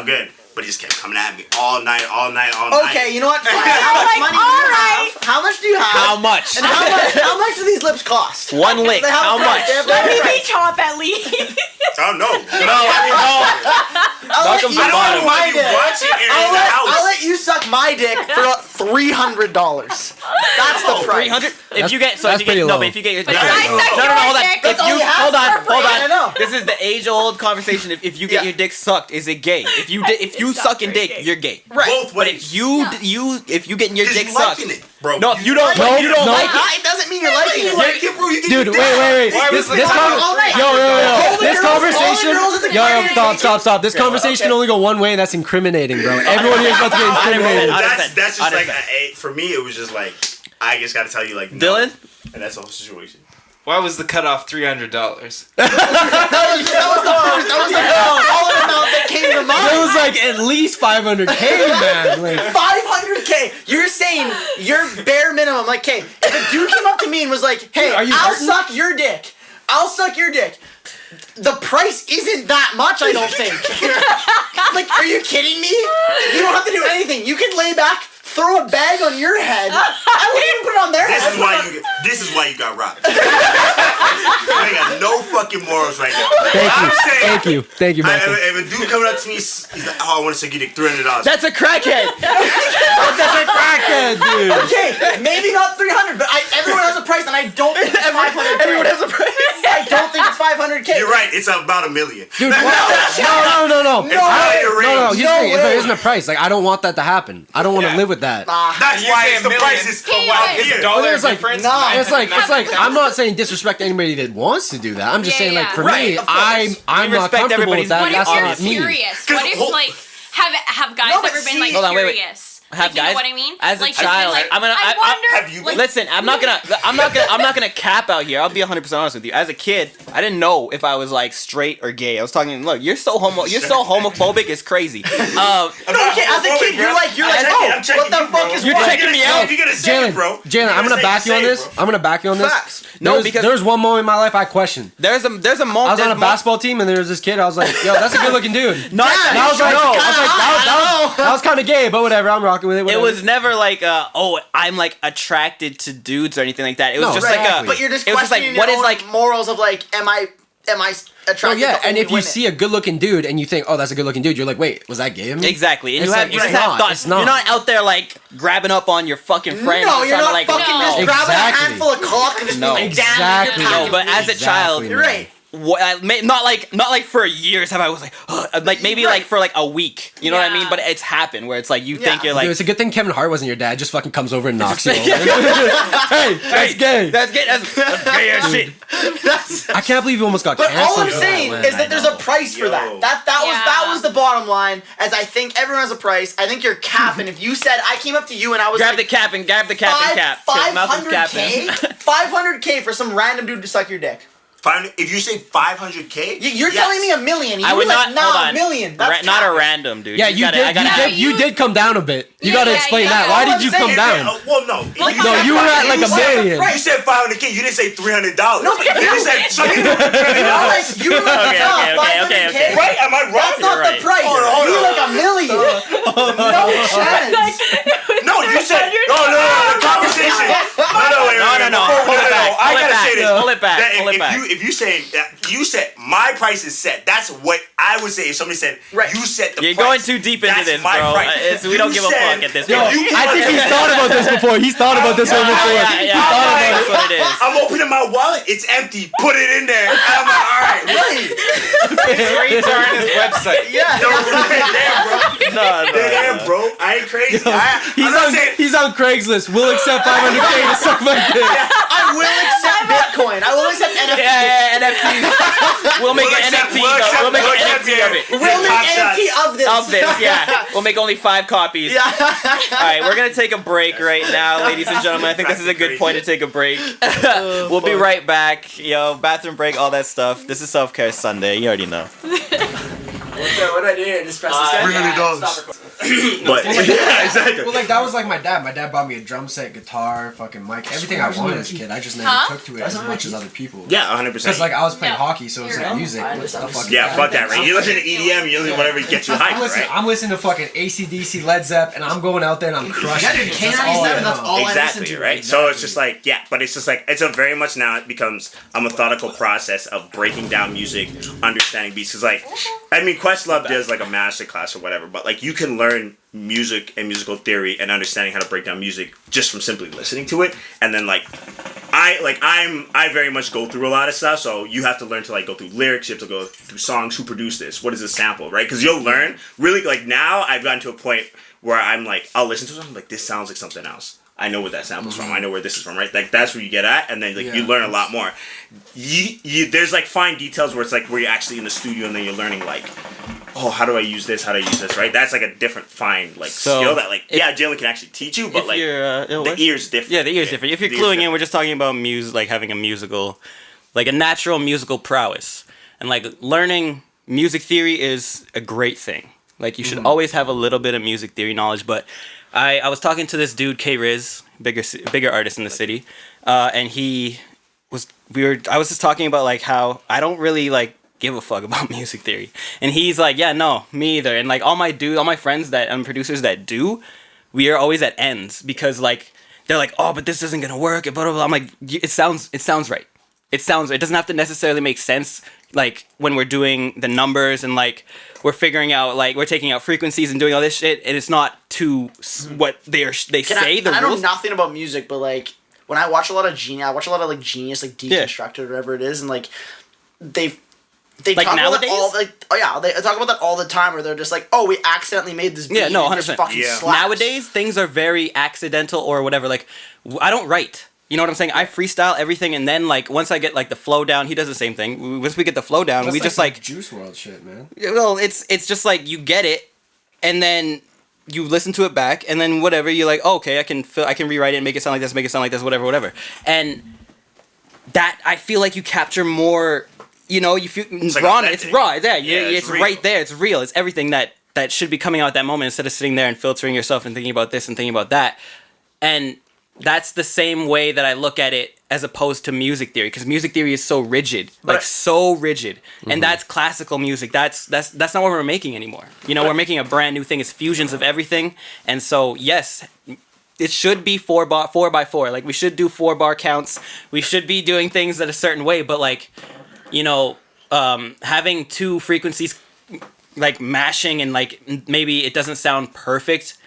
good. But he just kept coming at me all night.
Okay, you know what? Fine.
I'm
How much
like,
money do you
alright.
have? How much do you have?
How much?
And how much do these lips cost?
One lick.
They have
How
a price.
much?
They have a
Let me
price.
be top at least.
Oh no.
I'll let
Welcome
you
to the
suck
bottom.
my
I don't want you
dick.
watching it in the house.
I'll let you suck my dick for $300. That's the price.
300. If you get
that's pretty low.
but if you get your
But if I suck
no,
your
hold on.
dick,
If
that's all
you
you have
hold on,
for free. I know.
This is the age-old conversation. If you get your dick sucked, is it gay? If you sucking dick, you're gay.
Right.
Both
But
ways.
if you getting your dick
Just
sucked,
liking it, bro.
no, if you don't
No,
like it.
It doesn't mean you're liking it.
Like it, bro. You get
Dude,
your
wait.
dick.
This
All night.
yo.
All the
This
girls-
conversation.
all the girls at the
Yo, stop. This conversation can only go one way, and that's incriminating, bro. Everyone here is about to get incriminated.
That's just like
100%.
for me. It was just like I just got to tell you like no.
Dylan?
And that's the whole situation.
Why was the cutoff $300?
That was the dollar amount that came to mind.
It was like at least 500K, man. Like,
500K. You're saying your bare minimum. Like, okay, if a dude came up to me and was like, "Hey,
Are you
I'll
hurting?
suck your dick. I'll suck your dick." The price isn't that much, I don't think. Like, are you kidding me? You don't have to do anything. You can lay back, throw a bag on your head. I wouldn't even put it on their head.
This is why you got robbed. I ain't got no fucking morals right now.
thank you, Michael.
If a dude coming up to me, he's like, "Oh, I want to suck your dick, $300."
That's a crackhead.
That's a crackhead, dude.
Okay, maybe not 300, but everyone has a price, and I don't think it's 500K.
Everyone has a price.
I don't think it's 500K.
You're right. It's about $1 million.
Dude, no.
It's out of your range.
Here's the thing. There isn't a price. Like, I don't want that to happen. I don't want to live with that.
That's
You
why
say
it's
$1
the
million.
price is
Hey,
out
guys.
here.
Dollar
It's like,
difference?
it's like I'm not saying disrespect anybody that wants to do that. I'm just
Yeah,
saying, like,
yeah.
for
Right,
me,
of course.
I'm
We
not
respect
comfortable with
everybody's
that.
What if
That's
you're
not me.
curious? What if like have guys
No, but
ever been
see-
like
Hold on, wait.
curious?
Have
Like, you
guys?
know what I mean?
As a
Like, just been
child,
like,
I'm gonna.
I wonder.
Have you
like,
Listen, I'm not gonna cap out here. I'll be 100% honest with you. As a kid, I didn't know if I was like straight or gay. I was talking. Look, you're so homophobic. It's crazy.
No, okay, as a kid, you're like,
I'm checking
what the
you,
fuck
bro.
is
You're
what?
checking me out.
If you're gonna say it, bro.
Jaylin, I'm gonna back you on this. I'm gonna back you on this.
Facts.
No, because-
there's one moment in my life I questioned.
There's a
I
moment.
was on a basketball team and there was this kid. I was like, yo, that's a good looking dude.
Not
And I was like,
no.
that was kind of gay, but whatever. I'm rocking with it.
It
Whatever.
was never like, I'm like attracted to dudes or anything like that. It was
No,
just
right.
like a.
But you're just
it was just
questioning
like, what
your
is
own
like.
morals of like, am I attracted
Oh yeah,
to
and
only
if you
women?
see a good looking dude and you think, oh, that's a good looking dude, you're like, wait, was that gay of me?
Exactly, and
It's
you have
like,
you
it's
just have
not,
thoughts.
it's not.
You're not out there like grabbing up on your fucking friends.
No,
and
you're
trying
not
to, like,
fucking
no.
just grabbing a
Exactly.
handful of cock and just
No.
being like, damn,
Exactly.
you're
No,
packing
but
me.
as a child,
Exactly,
You're right.
not like for years have I was like, like maybe like for like a week. You know what I mean?
Yeah.
But it's happened where it's like you
Yeah.
think you're
Dude,
like.
it's a good thing Kevin Hart wasn't your dad. Just fucking comes over and knocks you over. Hey, that's gay.
That's gay. That's gay as shit.
I can't believe you almost got
But
canceled.
all I'm
for
saying
that,
is
man.
that there's a price for that. That was the bottom line. As I think everyone has a price. I think you're capping. If you said I came up to you and I was
Grab
like,
the cap and grab the cap and cap. 'Cause Malcolm's capping.
500K for some random dude to suck your dick.
If you say 500K,
you're telling me a million. You
I would not. Hold on.
A million. That's
not a random dude.
Yeah, you did come down a bit. You gotta explain that. Why did you come down?
Well, no.
No, you were at like a million.
You said 500K. You didn't say $300. No, but you just said something.
You were like,
okay.
Right? Am I wrong?
That's not the price.
Hold
You
on.
like a million. No chance.
No, you said no. The conversation. No.
Pull it back.
I gotta say this.
Pull it back.
If you say you said my price is set, that's what I would say. If somebody said you set the price.
You're going too deep into this, bro. We don't give a fuck at this point.
I think he's thought about this before. He's thought about this one before.
Yeah, that's what it is.
I'm opening my wallet. It's empty. Put it in there. And I'm like, all right, right.
His rates are on his website.
Yeah.
They're there, bro. I ain't crazy.
He's on Craigslist. We'll accept 500K to suck my dick.
I will accept Bitcoin. I will accept NFTs.
Yeah, NFTs. We'll make an NFT. We'll make an NFT of it.
We'll make an NFT of this.
Of this, yeah. We'll make only 5 copies.
Yeah.
All right, we're gonna take a break right now, ladies and gentlemen. I think this is a good point to take a break. We'll be right back. Yo, bathroom break, all that stuff. This is Self Care Sunday. You already know.
What do I do here? Just press this guy?
$300. But yeah, exactly.
Well, like that was like my dad. My dad bought me a drum set, guitar, fucking mic, everything I wanted as a kid. I just never took to it as much as other people.
Yeah, 100%.
Because like I was playing hockey, so it was like music. What the fuck?
Yeah, fuck that, right? You listen to EDM, you listen to whatever gets you hyped, right?
I'm listening to fucking AC/DC, Led Zepp, and I'm going out there and I'm crushing it.
That's all I listen
Exactly,
to.
right? So it's just like, yeah, but it's just like, it's a very much now, it becomes a methodical process of breaking down music, understanding beats. Because like, I mean, Questlove does like a master class or whatever, but like you can learn music and musical theory and understanding how to break down music just from simply listening to it. And then like I very much go through a lot of stuff, so you have to learn to like go through lyrics, you have to go through songs, who produced this, what is this sample, right? Because you'll learn really, like now I've gotten to a point where I'm like, I'll listen to something like, this sounds like something else. I know what that sample's from. I know where this is from, right? Like that's where you get at, and then like you learn a lot more. There's like fine details where it's like where you're actually in the studio and then you're learning like, oh, how do I use this? How do I use this? Right? That's like a different fine like skill that like Jaylin can actually teach you, but like the ear's different.
Yeah, the ear's different. If you're cluing in, we're just talking about music, like having a musical, like a natural musical prowess, and like learning music theory is a great thing. Like you should always have a little bit of music theory knowledge, but. I was talking to this dude K Riz, bigger artist in the city, and I was just talking about like how I don't really like give a fuck about music theory, and he's like, yeah, no, me either, and like all my friends and producers that do, we are always at ends because like they're like, oh, but this isn't gonna work, blah blah blah. I'm like, it sounds right. It doesn't have to necessarily make sense like when we're doing the numbers and like we're figuring out like we're taking out frequencies and doing all this shit, and it's not to what they say.
I know nothing about music, but like when I watch a lot of Genius, like Genius, like Deconstructed or whatever it is, and like they
like
talk
nowadays?
about that they talk about that all the time, where they're just like, oh, we accidentally made this beat.
Yeah, no, 100%.
And it just fucking slaps.
Nowadays things are very accidental or whatever. Like I don't write. You know what I'm saying? I freestyle everything, and then like once I get like the flow down, he does the same thing. Once we get the flow down, we just like
Juice WRLD shit, man.
Well, it's just like you get it, and then you listen to it back, and then whatever you're like, oh, okay, I can rewrite it and make it sound like this, whatever, and that I feel like you capture more. You know, you feel it's raw. It's raw. Yeah, it's right there. It's real. It's everything that should be coming out at that moment instead of sitting there and filtering yourself and thinking about this and thinking about that, and. That's the same way that I look at it as opposed to music theory, because music theory is so rigid, and that's classical music. That's not what we're making anymore. You know, we're making a brand new thing. It's fusions of everything, and so yes, it should be 4 by 4. Like we should do 4 bar counts. We should be doing things that a certain way, but like, you know, having 2 frequencies, like mashing and like maybe it doesn't sound perfect.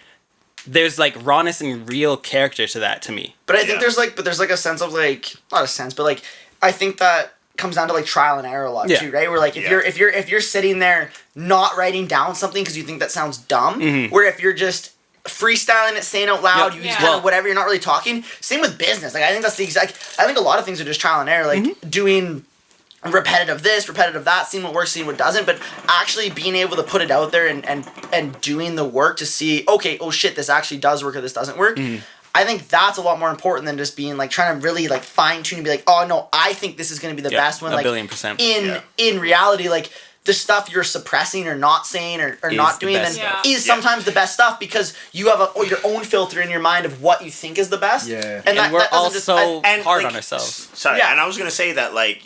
There's like rawness and real character to that to me.
But I think there's like a sense of like, not a sense, but like I think that comes down to like trial and error a lot too, right? Where like if you're sitting there not writing down something because you think that sounds dumb, where if you're just freestyling it, saying out loud, you just kind of whatever, you're not really talking. Same with business. Like I think that's the exact. I think a lot of things are just trial and error, like doing repetitive this, repetitive that, seeing what works, seeing what doesn't, but actually being able to put it out there and doing the work to see, okay, oh shit, this actually does work or this doesn't work. I I think that's a lot more important than just being like trying to really like fine tune and be like, oh no, I think this is gonna be the best one.
A
like
billion%.
In reality, like the stuff you're suppressing or not saying or not doing then is sometimes the best stuff because you have your own filter in your mind of what you think is the best.
Yeah.
And we're
that
also hard
like,
on ourselves.
Sorry, and I was gonna say that like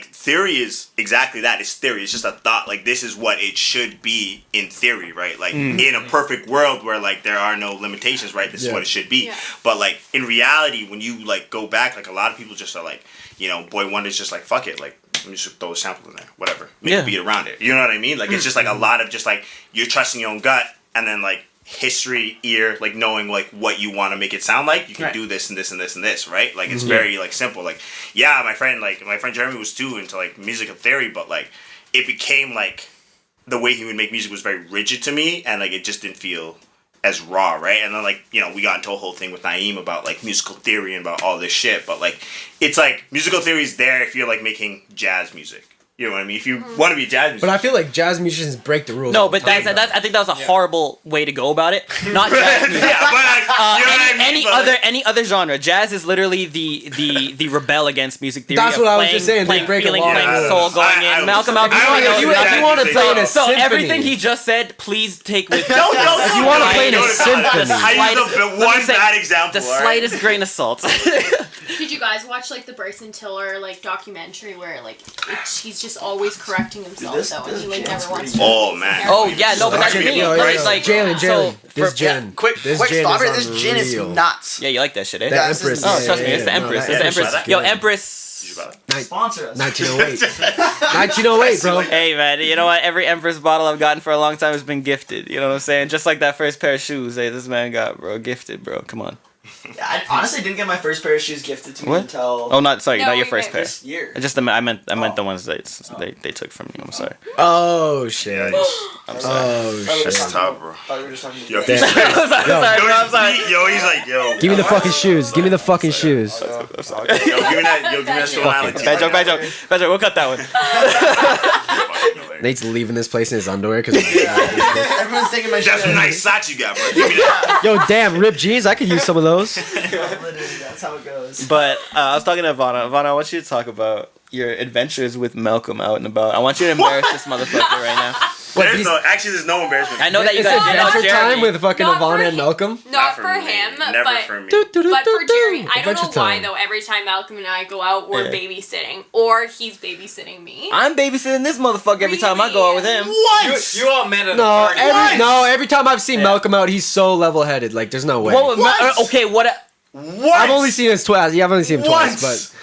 theory is exactly that. It's theory. It's just a thought. Like this is what it should be in theory, right? Like in a perfect world where like there are no limitations, right? This is what it should be. Yeah. But like in reality, when you like go back, like a lot of people just are like, Boy Wonder's just like fuck it, like let me just throw a sample in there, whatever, make a beat around it. You know what I mean? Like it's just like a lot of just like you're trusting your own gut, and then like history, ear, like knowing like what you want to make it sound like. You can do this and this and this and this, right? Like it's very like simple. Like my friend Jeremy was too into like musical theory, but like it became like the way he would make music was very rigid to me, and like it just didn't feel as raw, right? And then like we got into a whole thing with Naeem about like musical theory and about all this shit, but like it's like musical theory is there if you're like making jazz music. You know what I mean? If you want to be a jazz musician.
But I feel like jazz musicians break the rules.
No, but I think that was a horrible way to go about it. Not jazz music. Any other genre. Jazz is literally the rebel against music theory.
That's what I was just saying. They break a lot.
Playing soul going in. Malcolm.
If you want to play in a
so
symphony.
everything he just said, please take with.
If you want to play in a symphony.
I used one bad example.
The slightest grain of salt.
Did you guys watch like the Bryson Tiller like documentary where like he's just always correcting himself though, and he like never wants to.
Oh man.
Oh yeah, no, but that's me. Right? Like
Jaylin. This gin.
Quick stop it. This gin is nuts.
Yeah, you like that shit, eh?
The Empress.
Oh, trust me, it's the Empress. It's the Empress. Yo, Empress.
Sponsor us.
1908. 1908, bro.
Hey man, you know what? Every Empress bottle I've gotten for a long time has been gifted. You know what I'm saying? Just like that first pair of shoes. Hey, this man got, bro, gifted, bro. Come on.
Yeah, I honestly didn't get my first pair of shoes gifted to me until.
Oh, not your first pair.
This year.
I meant the ones that they took from you. I'm sorry.
Oh shit.
I'm sorry.
That's tough, bro.
I'm sorry.
Yo, he's like, yo.
Give me the fucking shoes. Give me the fucking shoes.
I'm sorry. Yo, give me that Stone Island.
Bad joke. We'll cut that one.
Nate's leaving this place in his underwear because
everyone's thinking my shit.
That's some nice socks you got, bro. Give me that.
Yo, damn, ripped jeans. I could use some of those.
Literally, that's how it goes.
But I was talking to Ivanna. Ivanna, I want you to talk about your adventures with Malcolm out and about. I want you to embarrass this motherfucker right now.
There's no embarrassment.
I know that you guys
adventure time with fucking
Not
Ivanna
for
and Malcolm.
Not for him,
Never
but
for me.
but for Jeremy. I don't
Adventure
know why
time.
though. Every time Malcolm and I go out, we're babysitting, or he's babysitting me.
I'm babysitting this motherfucker every time I go out with him.
What?
You all met at a party.
Every time I've seen Malcolm out, he's so level-headed. Like, there's no way.
Okay, what?
I've only seen him twice. Yeah, I've only seen him twice, but.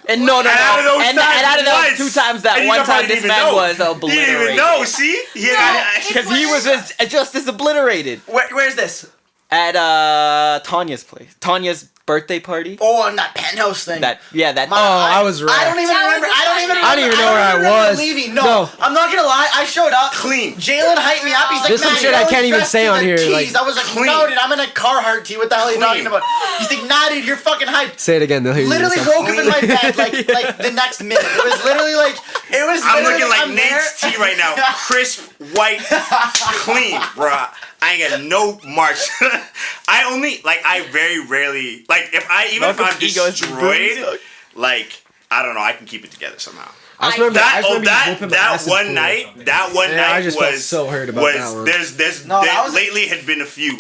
And no.
And out
of those 2 times, that one time this man was obliterated.
He didn't even know. See?
Because he was just as obliterated.
Where's this?
At Tanya's place. Tanya's birthday party.
Oh, on that penthouse thing.
I
was right.
I don't even remember. I don't even
know where I was.
Leaving. No, I'm not gonna lie. I showed up
clean.
Jaylin hyped me up. He's like,
there's some shit I can't even say on here.
Like, I was like,
clean.
no, dude, I'm in a Carhartt tee. What the hell are you talking about? He's like, nah, dude, you're fucking hyped.
Say it again. They'll hear you.
Literally woke up in my bed like the next minute. It was literally like
I'm looking like Nate's tee right now. Crisp, white, clean, bruh. I ain't got no marks. I very rarely, like, if I'm destroyed, like, I don't know, I can keep it together somehow.
I remember
that one night
I just
was
felt so hurt about that one.
Lately had been a few.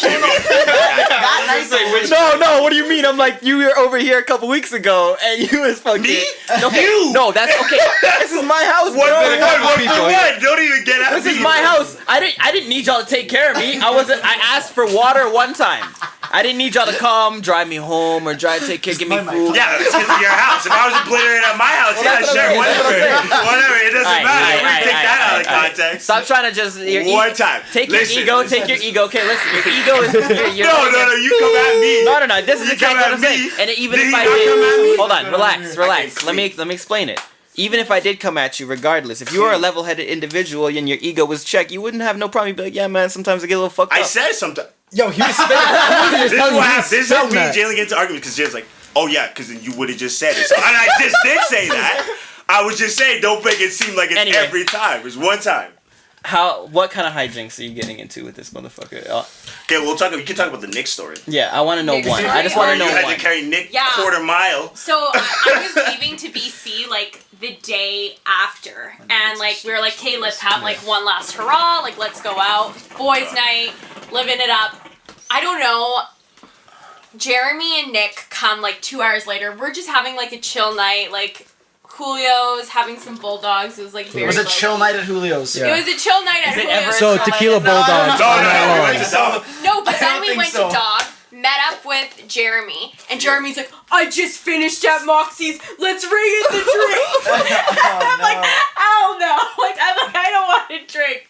No, what do you mean? I'm like, you were over here a couple weeks ago, and you was fucking...
Me?
You? No, that's okay. This is my house, bro.
What? Don't even get out.
This is my house. I didn't need y'all to take care of me. I asked for water one time. I didn't need y'all to come, drive me home, or give me food.
Yeah, it's because of your house. If I was obliterated at my house, sure, whatever. It doesn't matter. We take that out of context.
Stop trying to just...
One time.
Take your ego. Okay, listen. Your ego is...
No, you come at me.
No. This is exactly what I'm saying. And even if I did... Hold on, relax. Let me explain it. Even if I did come at you, regardless, if you were a level-headed individual and your ego was checked, you wouldn't have no problem. You'd be like, yeah, man, sometimes I get a little fucked up.
I said something.
Yo, he was
This is how me and Jaylin get into arguments, because Jaylin's like, oh yeah, because then you would have just said it. So, and I just did say that. I was just saying, don't make it seem like it's every time. It's one time.
what kind of hijinks are you getting into with this motherfucker?
Okay, we can talk about the Nick story.
Yeah, I want to know
Nick
one.
story?
I just want to know
You had
one.
to carry Nick
Yeah.
quarter mile.
So I was leaving to BC like the day after, and like we were like, okay, let's have like one last hurrah, like let's go out, boys' night, living it up. I don't know. Jeremy and Nick come like 2 hours later. We're just having like a chill night, like Julio's having some bulldogs. It was like very.
It was a
low
chill
key.
night at Julio's.
It was a chill night at
Is it ever-
Julio's.
So
for,
tequila
like,
bulldogs.
No,
all night
we
long.
went to dog.
No, but
I
then
don't
we
think
went
so.
to dog, met up with Jeremy, and Jeremy's like, I just finished at Moxie's. Let's ring in the drink. I'm like, hell no. I don't want to drink.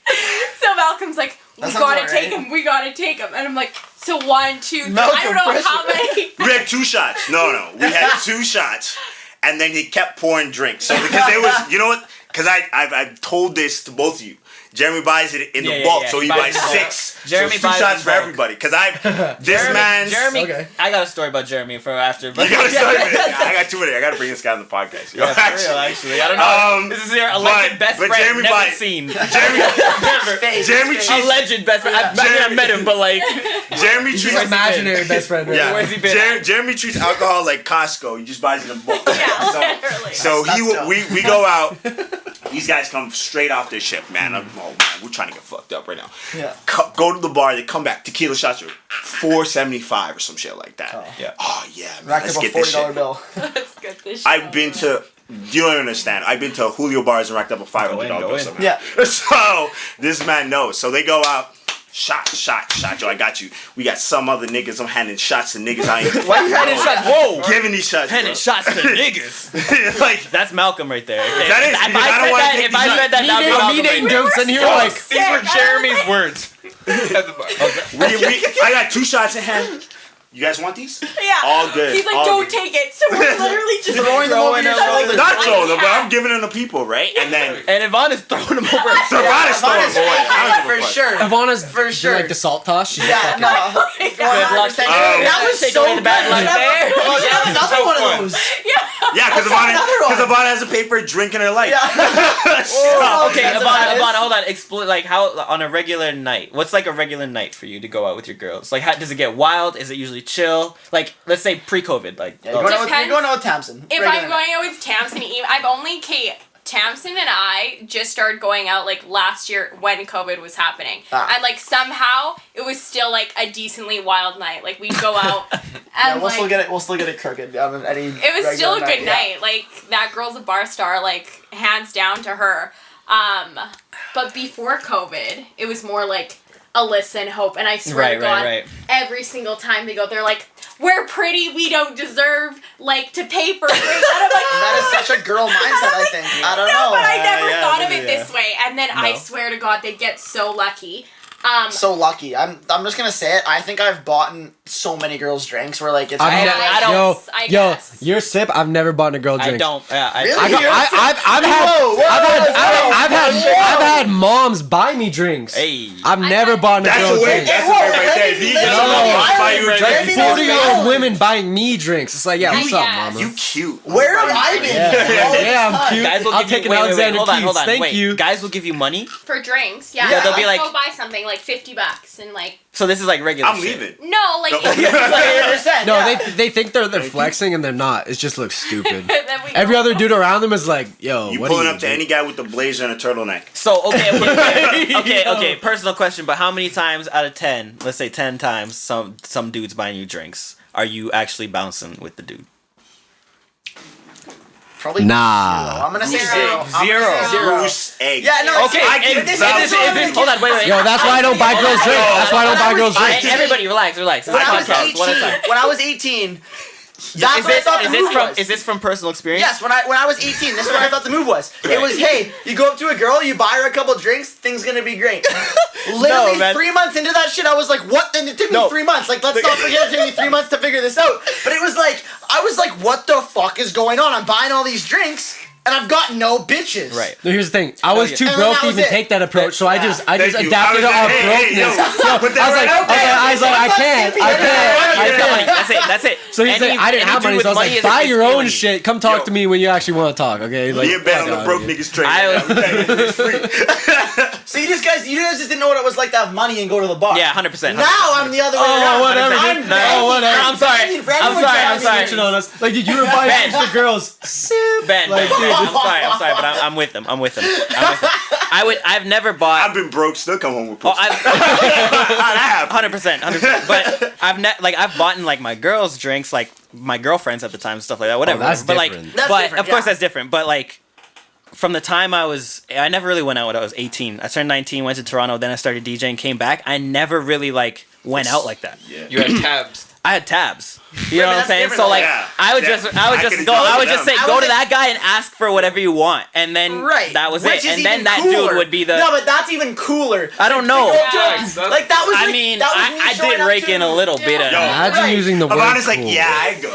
So Malcolm's like, we
That sounds
gotta
alright.
take him. We gotta take him. And I'm like, so 1, 2, 3.
Malcolm,
I don't know
pressure.
how many.
We had 2 shots. No. We had 2 shots. And then he kept pouring drinks. So because it was, you know what? Because I've told this to both of you. Jeremy buys it in the bulk, so he buys
in bulk.
6.
Jeremy
so it's 2
buys
shots
in
for
bulk.
everybody. Because Jeremy.
Okay.
I got a story about Jeremy for after.
You got a story? I got 2 minutes. I got to bring this guy on the podcast.
Yeah, for real, actually. I don't know. This is your alleged best
but
friend.
Jeremy
Never
buys-
seen.
Jeremy treats
Alleged best friend. I've met him, but like.
Jeremy treats
He's imaginary best friend. Right?
Yeah,
Where's he been?
Jeremy treats alcohol like Costco. He just buys it in bulk.
Yeah, literally.
So
That's dope.
we go out. These guys come straight off their ship, man. We're trying to get fucked up right now.
Yeah.
Go to the bar. They come back. Tequila shots are $4.75 or some shit like that.
Yeah.
Oh yeah, man.
Racked
Let's
up a
get this
$40
shit.
bill.
Let's get this shit
I've been to. You don't understand. I've been to Julio bars and racked up a $500
Go
bill
in.
somehow.
Yeah.
So this man knows. So they go out. Shot, Joe, I got you. We got some other niggas. I'm handing shots to niggas. I ain't
Why you handing shots? Whoa!
giving these shots.
Handing
bro.
shots to niggas.
Like
That's Malcolm right there.
That is,
If
because I don't wanna take
if I
these
said that,
Me
that'd be Malcolm
dating
right there.
drinks and you're like,
These were Jeremy's words. At the bar.
I got 2 shots in hand. You guys want these?
Yeah.
All good.
He's like,
all
don't
good.
take it. So we're literally just
Throwing them over your shoulders.
Not throwing them, but I'm giving them to people, right? And then
And Ivanna's throwing him over.
Savannah's throwing
Ivanna's
them away. I don't give
for
a fuck.
sure.
Ivana's
For sure.
like the salt toss. She's
Yeah,
fucking,
no.
Good luck.
That was
Take
so
away the bad luck
good.
there.
Oh, yeah, another one of those.
Yeah, because
another one.
Ivana has a paper drink in her life.
Oh,
Okay,
that's
Ivana,
nice.
hold on. Explain, like, how on a regular night. What's like a regular night for you to go out with your girls? Like, how does it get wild? Is it usually chill? Like, let's say pre-COVID. Like,
Yeah, you're going out with-
Depends.
you're going out with Tamsin.
If
Regular
I'm going out with Tamsin, I've only Tamsin and I just started going out like last year when COVID was happening, and like somehow it was still like a decently wild night. Like we'd go out, and
Yeah, we'll
like
still get it. We'll still get it crooked.
it was still a good night. Like that girl's a bar star, like hands down to her. But before COVID, it was more like Alyssa and Hope, and I swear to God, every single time they go, they're like, "We're pretty, we don't deserve like to pay for drinks." And I'm like,
That is such a girl mindset. I think. I don't know.
but I never
yeah,
thought of
maybe,
it this way. And then I
No.
swear to God, they get so lucky.
So lucky. I'm just gonna say it. I think I've bought so many girls drinks where like it's.
I don't- I guess.
your sip. I've never bought a girl drink.
I don't. Yeah,
Really?
I've had moms buy me drinks.
Hey.
I've never bought a
That's
girl
the way.
drink.
That's the way right there. If you get somebody else buy you a drink,
40-year-old women buying me drinks. It's like, yeah, what's up,
guess.
mama?
you cute.
Where have I been?
Yeah, I'm cute.
Guys will
I'll
give
take
you.
an
Wait,
Alexander
hold on,
Keats. Thank
wait.
you.
Guys will give you money.
For drinks, yeah.
Yeah, they'll be
Let's
like-
go buy something like $50 and like.
So this is like regular.
I'm
shit.
leaving.
No, like.
No.
No, they think they're flexing and they're not. It just looks stupid.
Then we
Every
go.
other dude around them is like, yo,
You
what
pulling
are you
up to any guy with a blazer and a turtleneck.
So okay. Personal question, but how many times out of 10, let's say 10 times, some dudes buying you drinks, are you actually bouncing with the dude?
Probably
Nah.
zero. I'm gonna say
Zero.
zero. I'm gonna say zero.
Bruce egg.
Yeah, no.
Okay,
I can
is this,
vouch for
is this, hold on, wait.
Yo, that's why I don't buy girls drinks. That's why I don't buy girls drinks.
Everybody, relax. It's a
When I was
podcast. One at a
18,
time.
when I was 18, that's what I thought the move was.
Is this from personal experience?
Yes, when I was 18, this is what I thought the move was. It was, hey, you go up to a girl, you buy her a couple drinks, thing's gonna be great. Literally,
man.
3 months into that shit, I was like, what? And it took me 3 months. Like, let's not forget it took me 3 months to figure this out. But it was like, I was like, what the fuck is going on? I'm buying all these drinks, and I've got no bitches.
Right.
No, here's the thing. I was too
And
broke
that
to
was
even
it.
take that approach, so I just
Thank you.
adapted to our brokenness. I was like, I can't.
That's it.
So he said, I didn't have money, so I was like, buy your own shit. Come talk to me when you actually want to talk, okay? Like,
You're bad on the broke niggas train.
So you guys just didn't know what it was like to have money and go to the bar.
Yeah, 100%.
Now I'm the other way around.
whatever.
I'm sorry.
Snitching on us. Like, dude, you were buying the girls.
Ben,
Like, dude,
I'm sorry, but I'm with him. I've never bought.
I've been broke, still come home with
Oh,
pussy.
I've 100%. But I've bought in like my girls' drinks, like my girlfriends at the time, stuff like that, whatever.
that's
but like,
different.
That's
but
different,
of course
yeah.
that's different. But like, from the time I never really went out when I was 18. I turned 19, went to Toronto, then I started DJing, came back. I never really like went out like that.
Yeah.
You had tabs.
I had tabs. You know what I'm
that's
saying?
different,
So like,
yeah.
I would
Yeah.
just say,
I
go
would
to that guy and ask for whatever you want, and then
Right.
that was
Which
it.
is
And then
even
that
cooler.
dude would be the.
No, but that's even cooler.
I don't know.
Like that was.
I
like,
mean,
that was me
I
showing
did
up
rake
to-
in a little bit of.
Yo.
Imagine
Right.
using the word
Ivanna's like,
cool.
yeah, I go.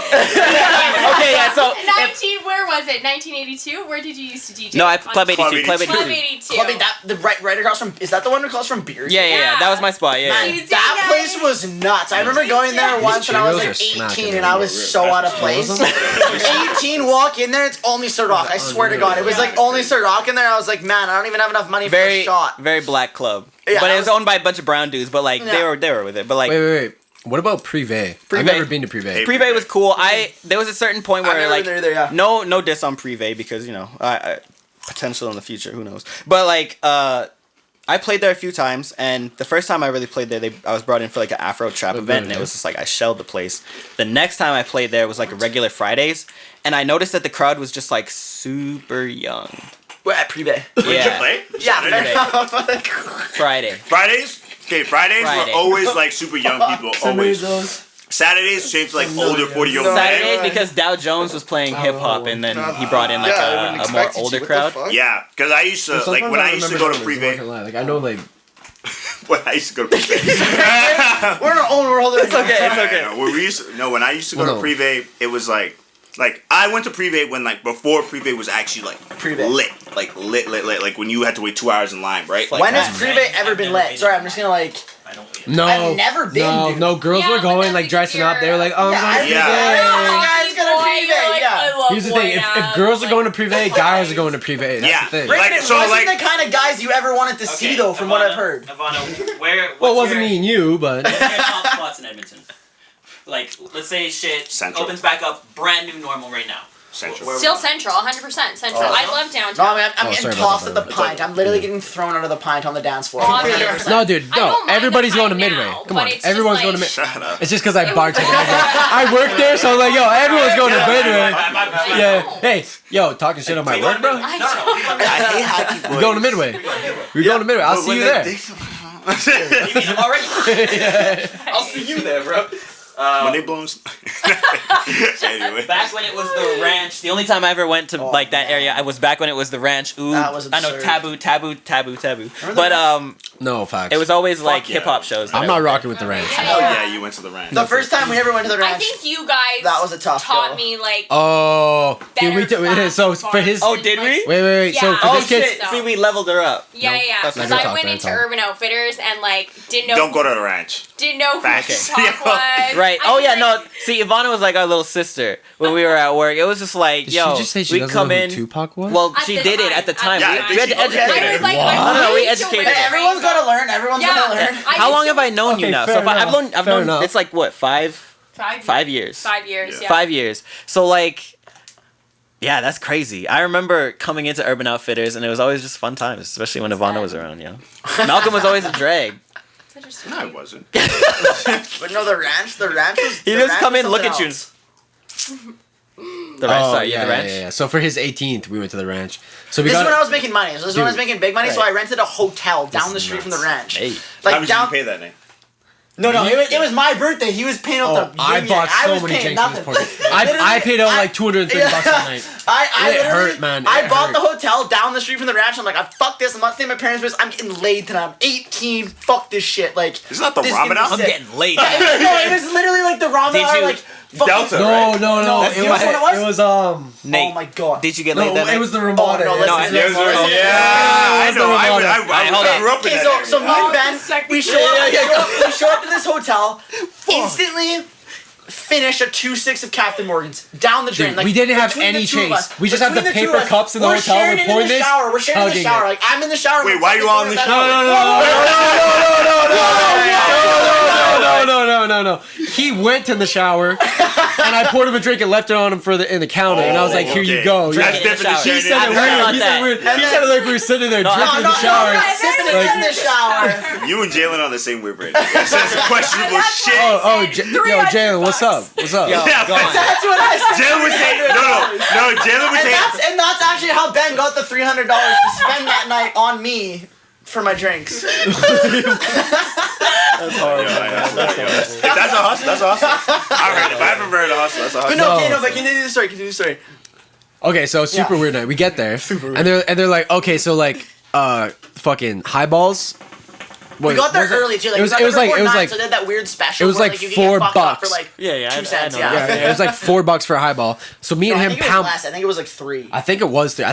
Okay, yeah. So
19, where was it? 1982? Where did you used to DJ?
no, I Club 82. Club 82.
Club 82.
Club, right across from. Is that the one across from Beers?
Yeah. That was my spot. Yeah.
Man,
Tuesday
that
night.
place was nuts. I remember going there once when I was
Cheerios
like
are smacking
18 and I was so out of place. 18, walk in there, it's only Ciroc. I swear to God, it was like only Ciroc in there. I was like, man, I don't even have enough money for a
Very,
shot.
very black club.
Yeah,
but
I
it was
was-
owned by a bunch of brown dudes. But like
Yeah.
they were with it. But like
Wait. What about Privé? I've
Privé.
never been to Privé.
Privé was cool. There was a certain point
I've
where
never
like
been there, yeah.
no diss on Privé because you know potential in the future, who knows. But like I played there a few times, and the first time I really played there, I was brought in for like an Afro trap event, and it was just like I shelled the place. The next time I played there was like a regular Fridays, and I noticed that the crowd was just like super young.
We're at Privé.
Did you
Yeah,
play?
Yeah,
Saturday?
Friday.
Fridays? Okay, Fridays
Friday.
were always like super young people. Always. Saturdays changed to like older 40-year-old men.
Saturdays because Dow Jones was playing hip hop, and then he brought in like a more older crowd.
Yeah, because I used to like when I used to go to Privé.
Like I know, like
When I used to go to Privé.
We're in our own world.
It's okay.
When I used to go to Privé, it was like I went to Privé when like before Privé was actually like lit. Like when you had to wait 2 hours in line, right?
When has Privé ever been lit? Sorry, I'm just gonna like.
no,
I've never been, dude.
no. Girls
Yeah,
were
but
going
then
like
we
dressing
could
up. They were like, oh, I'm going to
Yeah.
Privé.
Guys, go to Privé, yeah.
Here's the thing: if girls are going to Privé, guys are going to Privé. That's
Yeah.
the thing.
Like,
Brandon
so,
wasn't
like-
the kind of guys you ever wanted to see, though, from what I've heard.
Ivana, where?
Well, it
what's
wasn't
your-
me and you, but
What's your top spots in Edmonton? Like, let's say shit
Central.
opens back up, brand new normal right now.
Central.
Where-
Still Central, 100% Central. I love
No,
downtown.
I mean, I'm
Oh,
getting
sorry about
tossed
that,
at the
brother.
pint. I'm literally getting thrown out of the pint on the dance floor.
100%.
no, dude,
I
no.
don't mind
Everybody's
the
going to
pint
Midway.
now,
Come
but
on,
it's just
everyone's
like-
going to Midway.
Shut up.
It's just because I
It
bartended.
was-
I work there, so I was like, yo, everyone's going to Midway.
My-
Yeah. Hey, yo, talking shit on my work, bro.
I
No,
don't.
I hate hockey boys.
We're going to Midway. We're going to Midway. I'll
But
see
when
you
they-
there.
You mean I'm already? I'll see you there, bro.
When they blow. Anyway.
Back when it was the ranch, the only time I ever went to like that area, I was back when it was the ranch. Ooh,
That was
I know
absurd.
taboo. But
No, facts.
it was always like
yeah.
hip hop shows.
I'm not rocking with the ranch.
Oh yeah, you went to the ranch.
The first time we ever went to the
I
ranch.
think you guys
That was a tough
taught
go.
me like
Oh, dude,
better class
so for his.
bars.
Oh, did we?
Wait. So
Yeah.
for
Oh
this kid,
shit! See, we leveled her up.
Yeah, yeah.
that's
Because
not
I
good
went
talk,
into
man, talk.
Urban Outfitters and like didn't know.
Don't go to the ranch.
Didn't know who
Facts.
Tupac was.
Right.
I
Oh
feel
yeah.
like-
No. See, Ivana was like our little sister when we were at work. It was just like,
did
yo,
she just say she
we
doesn't
come
know who
in.
Tupac was?
Well,
At
she
the
did it
time,
at the time.
Yeah,
we had to
okay.
educate
I
her.
was like,
No, we
I used to
educated
wear
her.
Hey, everyone's gotta learn. Everyone's
Yeah.
gotta learn.
I
How long
used
have I known you
Okay,
now?
fair
So if I've
enough.
known.
Enough.
It's like what 5
5
years.
5 years. Yeah.
5 years. So like, yeah, that's crazy. I remember coming into Urban Outfitters, and it was always just fun times, especially when Ivana was around. You know, Malcolm was always a drag.
It's interesting.
No, I wasn't.
But no, the ranch was.
He
the
just
ranch
come
was
in, look at
something
you.
else.
The ranch, sorry, the ranch.
Yeah. So for his 18th, we went to the ranch. So we
This is
got.
when I was making money. So this is when I was
Dude.
making big money. So
Right.
I rented a hotel down
is
the street from the
nuts.
ranch.
Hey.
How
Like
much
down.
did you pay that night?
No, it was my birthday. He was paying out the.
I
union.
bought
I
so
was
many
paying
drinks for this
nothing.
poor kid. I paid out like $230 that night.
I
It
literally-
hurt, man.
I
It
bought
hurt.
the hotel down the street from the ranch. I'm like, fuck this. I'm not staying at my parents' place. I'm getting laid tonight. I'm 18. Fuck this shit. Like,
Isn't that the
this is
ramen
gonna be
house?
I'm
sick.
getting late.
No, it was literally like the ramen
Did
hour,
you-
like
Delta.
No,
right?
no.
That's what it was?
Nate,
Oh my god.
did you get laid that night?
it was the Ramada.
Oh, no,
No,
listen,
Yeah, I know.
hold
I
on.
grew up in
Okay,
that.
so me and Ben, we show up to this hotel, instantly finish a 2-6 of Captain Morgan's down the drain.
Dude,
Like,
we didn't have
between
any
the two of
chase.
us,
We just have the
between two
paper
of us,
cups in the
we're
hotel.
sharing
We're
it in
pouring
the
this,
shower. We're sharing in the
chugging
shower.
it.
Like, I'm in the shower.
Wait, why are you all in the shower?
No. He went in the shower, and I poured him a drink and left it on him in the counter, and I was like, "Here you go."
That's
Drink it in the
different
shower.
than
He
sharing
said
it.
it weird. He said it like we were sitting there drinking in the shower.
Sipping it in the shower.
You and Jaylin on the same wavelength. That's questionable shit.
Yo, Jaylin, what's up? What's up?
Yo, go on.
That's what I said.
Jalen would say no. Jalen would say
And that's actually how Ben got the $300 to spend that night on me for my drinks.
That's horrible. If that's a hustle, that's a hustle. All right, if I ever heard a hustle, that's a hustle.
But continue the story.
Okay, so super weird night. We get there, and they're like, okay, so like, fucking highballs.
We got there early too. Like,
it was like
so they had that weird special.
it was
where,
like
you could get fucked up
$4.
for like
Yeah,
2 cents.
I know.
it was like $4 for a highball. So me and
I
him
think it was
pound.
less. I think it was like 3.
I think it was $3.50. I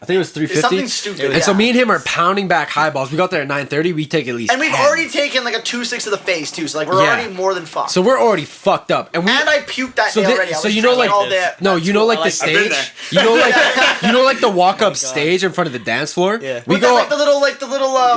think it was $3.50.
Something stupid.
And so me and him are pounding back highballs. We got there at 9:30. We take at least.
And we've
10.
already taken like a 2-6 to the face too. So like we're already more than fucked.
So we're already fucked up, and
I puked that day already.
So you know, like
all day.
no, you know, like the stage. You know, like the walk-up stage in front of the dance floor.
Yeah.
We go
like the little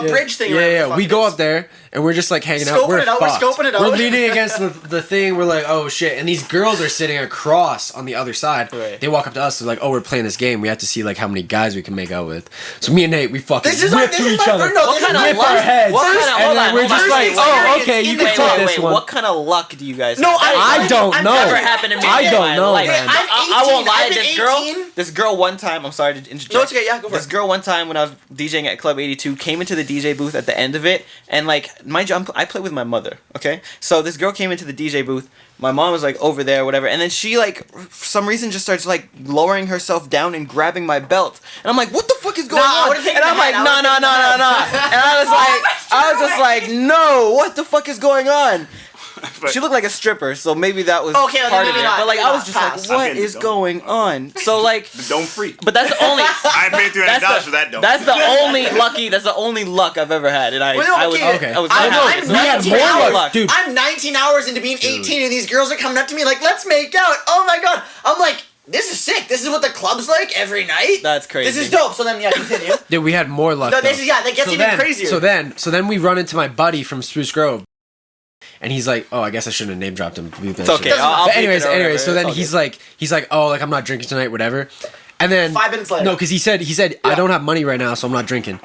bridge thing.
Yeah. We go up there and we're just like hanging out. We're
scoping it out.
We're leaning against the thing. We're like, oh shit! And these girls are sitting across on the other side.
Right.
They walk up to us. They're like, oh, we're playing this game. We have to see like how many guys we can make out with. So me and Nate, we fucking whip to each other.
What kind of
Whip
luck?
our heads.
Hold on.
We're just like, oh, okay, you can take this one.
What kind of luck do you guys have?
No,
I don't know.
Never happened to me.
I
in
don't
my
know,
life.
man.
I won't lie.
I've been
This girl one time. I'm sorry to interject.
No, it's okay. Yeah, go for
This
it.
girl one time when I was DJing at Club 82 came into the DJ booth at the end of it, and like mind you, I play with my mother. Okay, so this girl came into the DJ booth. My mom was like over there, whatever, and then she like for some reason just starts like lowering herself down and grabbing my belt, and I'm like, what the fuck is going on? And I'm like, no, and I was just like, no, what the fuck is going on? She looked like a stripper, so maybe that was part of it. But like, I was just like, what is going on? So like,
don't freak.
But that's the only.
I paid $300 for that. Though.
That's the only lucky. That's the only luck I've ever had, and I was
We had more luck, dude.
I'm 19 hours into being 18, and these girls are coming up to me like, "Let's make out." Oh my god! I'm like, this is sick. This is what the club's like every night.
That's crazy.
This is dope. So then, continue.
Dude, we had more luck.
No, this is that gets even crazier.
So then we run into my buddy from Spruce Grove. And he's like, oh, I guess I shouldn't have name dropped him.
It's okay.
But anyways, so then he's like, oh, like I'm not drinking tonight, whatever. And then
5 minutes later,
no, because he said I don't have money right now, so I'm not drinking.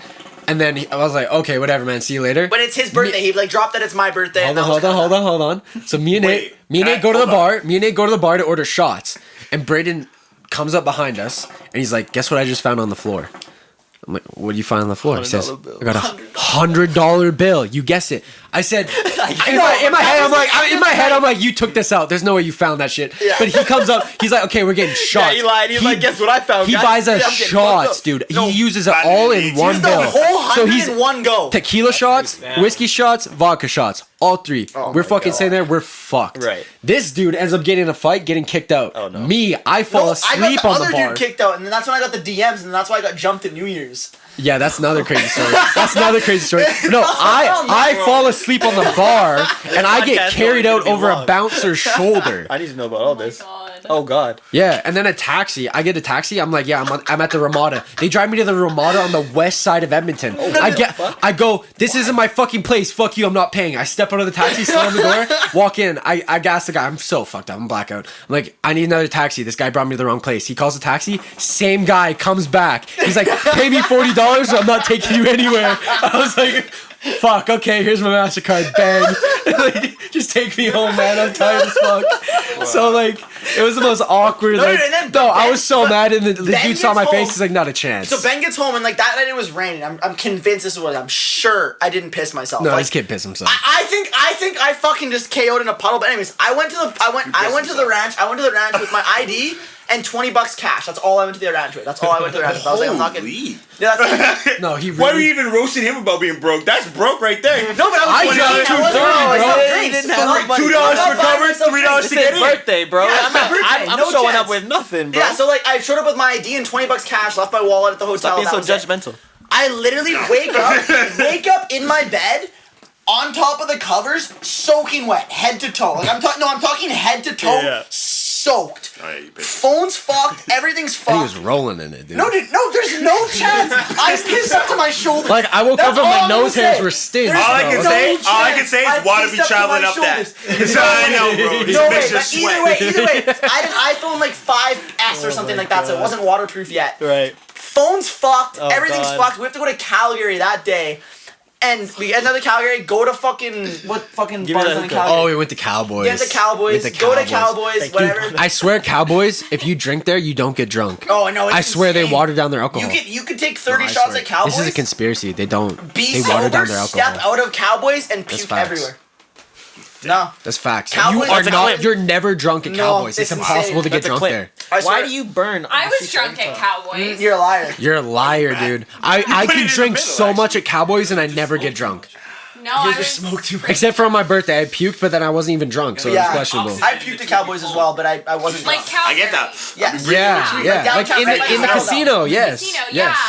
And then I was like, okay, whatever, man. See you later.
But it's his birthday. He like dropped that it's my birthday.
Hold on. So me and Nate go to the bar. Me and Nate go to the bar to order shots, and Braden comes up behind us, and he's like, guess what I just found on the floor? I'm like, what do you find on the floor? He says, I got $100 bill. You guess it. I said, in my head, I'm like, you took this out. There's no way you found that shit. Yeah. But he comes up, he's like, okay, we're getting shots.
Yeah, he lied. He's like, guess what I found?
He buys us shots, dude. He uses it all in one bill.
The whole 100 in one go.
Tequila shots, whiskey shots, vodka shots. All 3. We're fucking sitting there. We're fucked.
Right.
This dude ends up getting in a fight, getting kicked out. Oh, no. Me, I fall asleep on the bar.
I got the other dude kicked out, and then that's when I got the DMs, and that's why I got jumped at New Year's.
Yeah, that's another crazy story. No, I fall asleep on the bar, and I get carried out over a bouncer's shoulder.
I need to know about all this. Oh god.
Yeah, and then I get a taxi. I'm like, yeah, I'm at the Ramada. They drive me to the Ramada on the west side of Edmonton. I go, this isn't my fucking place. Fuck you, I'm not paying. I step out of the taxi, slam the door, walk in. I gas the guy. I'm so fucked up. I'm blackout. I'm like, I need another taxi. This guy brought me to the wrong place. He calls the taxi. Same guy comes back. He's like, pay me $40 or I'm not taking you anywhere. I was like, fuck, okay, here's my MasterCard, bang. Like, just take me home, man, I'm tired as fuck. Wow. So, like, it was the most awkward, I was so mad, and the dude saw my face, he's like, not a chance.
So Ben gets home, and like, that night it was raining. I'm convinced this was, I'm sure I didn't piss myself.
No,
like,
this kid pissed himself.
I think I fucking just KO'd in a puddle, but anyways, I went to the ranch with my ID, and $20 cash. That's all I went to the ranch with. That's all I went to the ranch with. I was like, I'm not gonna.
Holy.
Yeah, that's
No, he really.
Why were you even roasting him about being broke? That's broke right there.
no, but I was
dropped
$20. I wasn't buying myself drinks.
didn't have
Like,
money.
$2
I'm not
for
buying
covers,
myself
$3
drinks.
to
It's
get
his
in.
birthday, bro.
Yeah,
I'm
it's my birthday.
I'm
No
showing
chance.
up with nothing, bro.
Yeah, so like I showed up with my ID and $20 cash, left my wallet at the hotel.
Stop being
that
so
was it.
judgmental.
I literally wake up in my bed, on top of the covers, soaking wet, head to toe. Like I'm talking head to toe,
Yeah.
soaked.
All right, you bitch.
Phone's fucked. Everything's
And he
fucked.
was rolling in it, dude.
No, dude, no, there's no chance. I pissed up to my shoulders.
Like I woke
That's
up and
all
my
I'm gonna
nose hairs
say.
were stinged.
There's
All I
bro.
can
no
say
chance.
is
I
water be
pissed up to
traveling
my
up that.
shoulders.
So I know, bro. This
No
bitch
way,
just
but
sweat.
either way, I had an iPhone like 5S or something like that, so it wasn't waterproof yet.
Right.
Phone's fucked.
Oh,
Everything's
God.
fucked. We have to go to Calgary that day. And we get another Calgary, go to fucking, what fucking
Give me
bars
that
in
hookah.
Calgary?
Oh, we went to Cowboys.
Get the Cowboys,
Went to
go to Cowboys, whatever.
Dude, I swear, Cowboys, if you drink there, you don't get drunk.
Oh, no, it's
I swear they
insane.
water down their alcohol.
You could take 30
No, I
shots
swear.
at Cowboys,
This is a conspiracy. They don't.
be
They water down
sober,
their
step
alcohol.
out of Cowboys, and
That's
puke
facts.
everywhere. No.
That's facts.
Cowboys
You are
are
not.
clip.
You're never drunk at
No,
Cowboys.
it's
It's impossible to
insane.
get
That's a
drunk
clip.
there.
I
Why
swear-
do you burn?
I was drunk at Cowboys.
You're a liar.
You're a liar, dude. I
put it
can
in the
drink
middle,
so much at Cowboys and I never get drunk.
No, I was.
just smoked too much.
Except for on my birthday, I puked, but then I wasn't even drunk, so it was
Yeah.
questionable.
I puked at Cowboys as well, but I wasn't
Like
drunk.
Calgary.
I get that.
Yes.
Yeah,
Like
like in
downtown,
the
right by
casino. Yes,
Casino,
yes.
yeah.